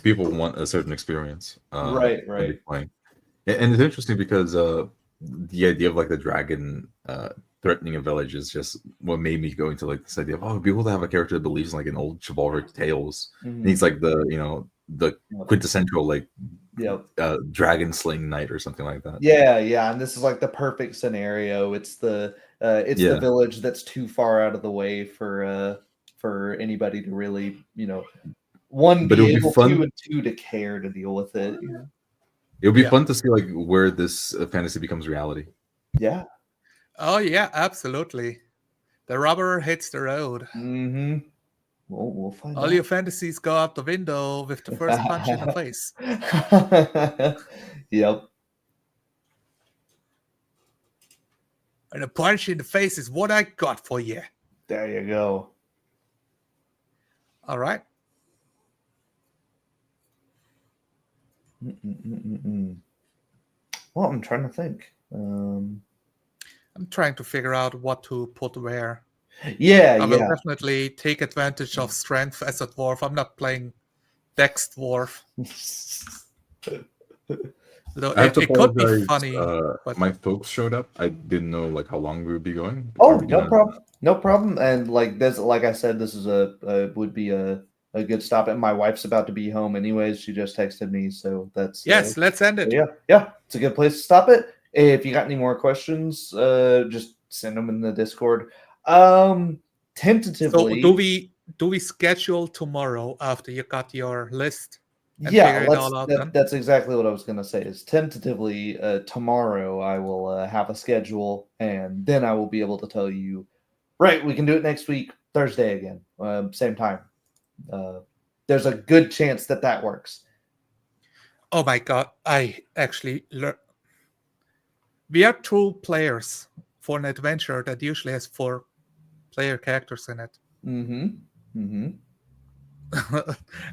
People want a certain experience, right. And it's interesting because the idea of like the dragon threatening a village is just what made me go into like this idea of people that have a character that believes in like an old chivalric tales. And he's like the quintessential like dragon slaying knight or something like that. Yeah, and this is like the perfect scenario. It's the village that's too far out of the way for for anybody to really, one, But be it'll be able fun. to, and two, to care to deal with it. It'll be Yeah. fun to see like where this fantasy becomes reality. Yeah. Oh yeah, absolutely. The rubber hits the road. Mm-hmm. We'll find All out. your fantasies go out the window with the first punch in the face. Yep. And a punch in the face is what I got for you. There you go. All right. Well, I'm trying to think. I'm trying to figure out what to put where. Yeah, I will yeah. definitely take advantage of strength as a dwarf. I'm not playing Dex dwarf. Though I have to it could be apologize. funny, but My folks showed up. I didn't know like how long we would be going. Oh, Are we no gonna- problem. No problem. And like this, like I said, this is would be a good stop. And my wife's about to be home anyways. She just texted me, so that's yes, let's end it. yeah. It's a good place to stop it. If you got any more questions, just send them in the Discord. Tentatively. So do we schedule tomorrow after you got your list? And Yeah, figure it all out then? that's exactly what I was going to say. Is tentatively tomorrow I will have a schedule, and then I will be able to tell you, right, we can do it next week, Thursday again, same time. There's a good chance that works. Oh my god! I actually learned. We are 2 players for an adventure that usually has 4 player characters in it.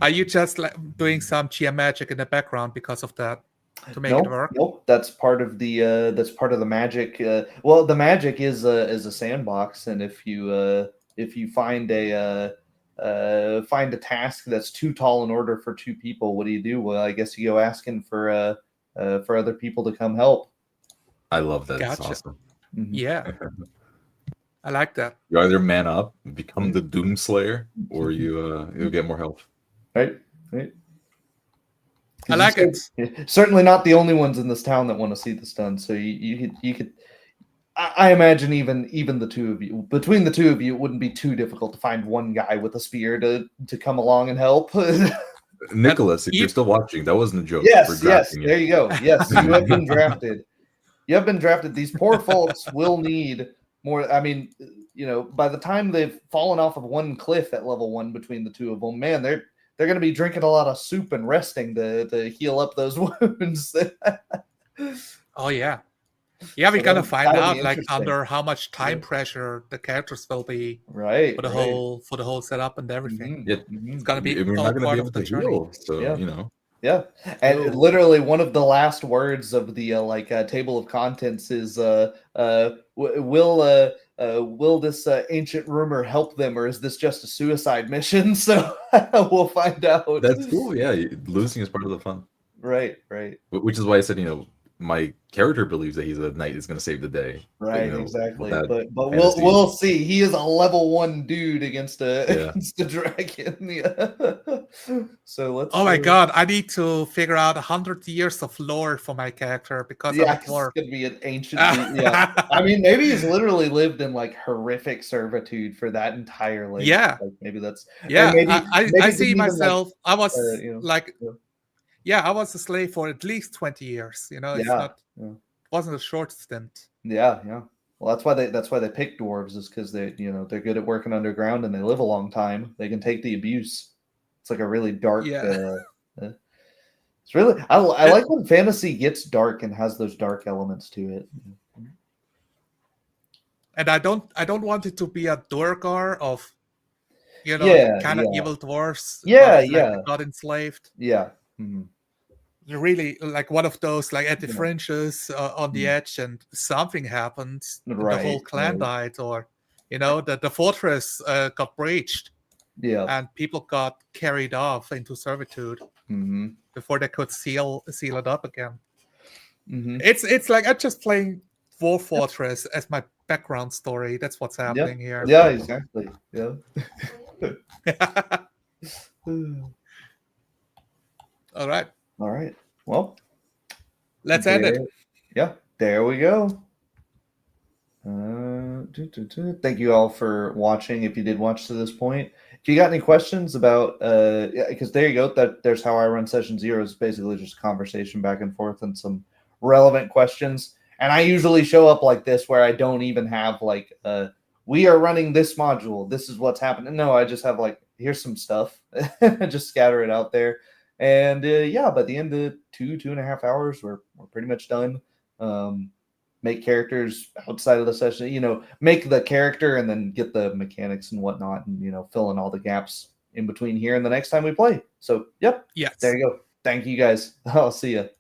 Are you just like doing some GM magic in the background because of that to make it work? Nope. That's part of the magic. Well, the magic is a sandbox, and if you find a task that's too tall in order for 2 people, what do? Well, I guess you go asking for other people to come help. I love that. Gotcha. It's awesome. Yeah, I like that. You either man up, become the Doomslayer, or you'll get more health. Right. I like it. Certainly not the only ones in this town that want to see this done. So you could. I imagine even the 2 of you, between the 2 of you, it wouldn't be too difficult to find one guy with a spear to come along and help. Nicholas, if you're still watching, that wasn't a joke. Yes, you. there you go. Yes, you have been drafted. You have been drafted. These poor folks will need more. I mean, by the time they've fallen off of one cliff at level 1 between the 2 of them, man, they're going to be drinking a lot of soup and resting to heal up those wounds. Oh yeah, we're gonna find that'll out be like interesting. under how much time pressure the characters will be Right for the whole setup and everything. Yeah, It's gonna be we're all not going to part be of able the to journey. heal, so Yeah. Yeah, and literally one of the last words of the table of contents is will this ancient rumor help them, or is this just a suicide mission? So we'll find out. That's cool. Yeah, losing is part of the fun. Right. Which is why I said, my character believes that he's a knight is going to save the day. Right, But, exactly. that But fantasy- we'll see. He is a level 1 dude against a Yeah. against a dragon. Yeah. So let's. Oh my god, I need to figure out 100 years of lore for my character because Yeah, I'm a it's dwarf. gonna be an ancient. Yeah, I mean, maybe he's literally lived in like horrific servitude for that entire life. Yeah. Like, maybe that's. Yeah, maybe, I maybe see even, like, myself. I was like, I was a slave for at least 20 years. It's not. Yeah. Wasn't a short stint. Yeah. Well, that's why they pick dwarves, is because they're good at working underground and they live a long time. They can take the abuse. It's like a really dark. Yeah. It's really I like when fantasy gets dark and has those dark elements to it. And I don't want it to be a Durgar of kind of evil dwarfs. Yeah, but, yeah. They got enslaved. Yeah. Mm-hmm. You're really like one of those like at the fringes on the edge, and something happened. Right, the whole clan died, or the fortress got breached. Yeah. And people got carried off into servitude before they could seal it up again. Mm-hmm. It's like I'm just playing Dwarf Fortress as my background story. That's what's happening here. Yeah, exactly. Yeah. All right. Well, let's end it. Yeah, there we go. Thank you all for watching. If you did watch to this point, if you got any questions about, because there you go. There's how I run session 0. Is basically just a conversation back and forth and some relevant questions. And I usually show up like this, where I don't even have like, we are running this module. This is what's happening. No, I just have like, here's some stuff. Just scatter it out there. And yeah, by the end of 2.5 hours, we're pretty much done. Make characters outside of the session, make the character and then get the mechanics and whatnot, and fill in all the gaps in between here and the next time we play. So, yep. Yes. There you go. Thank you guys. I'll see you.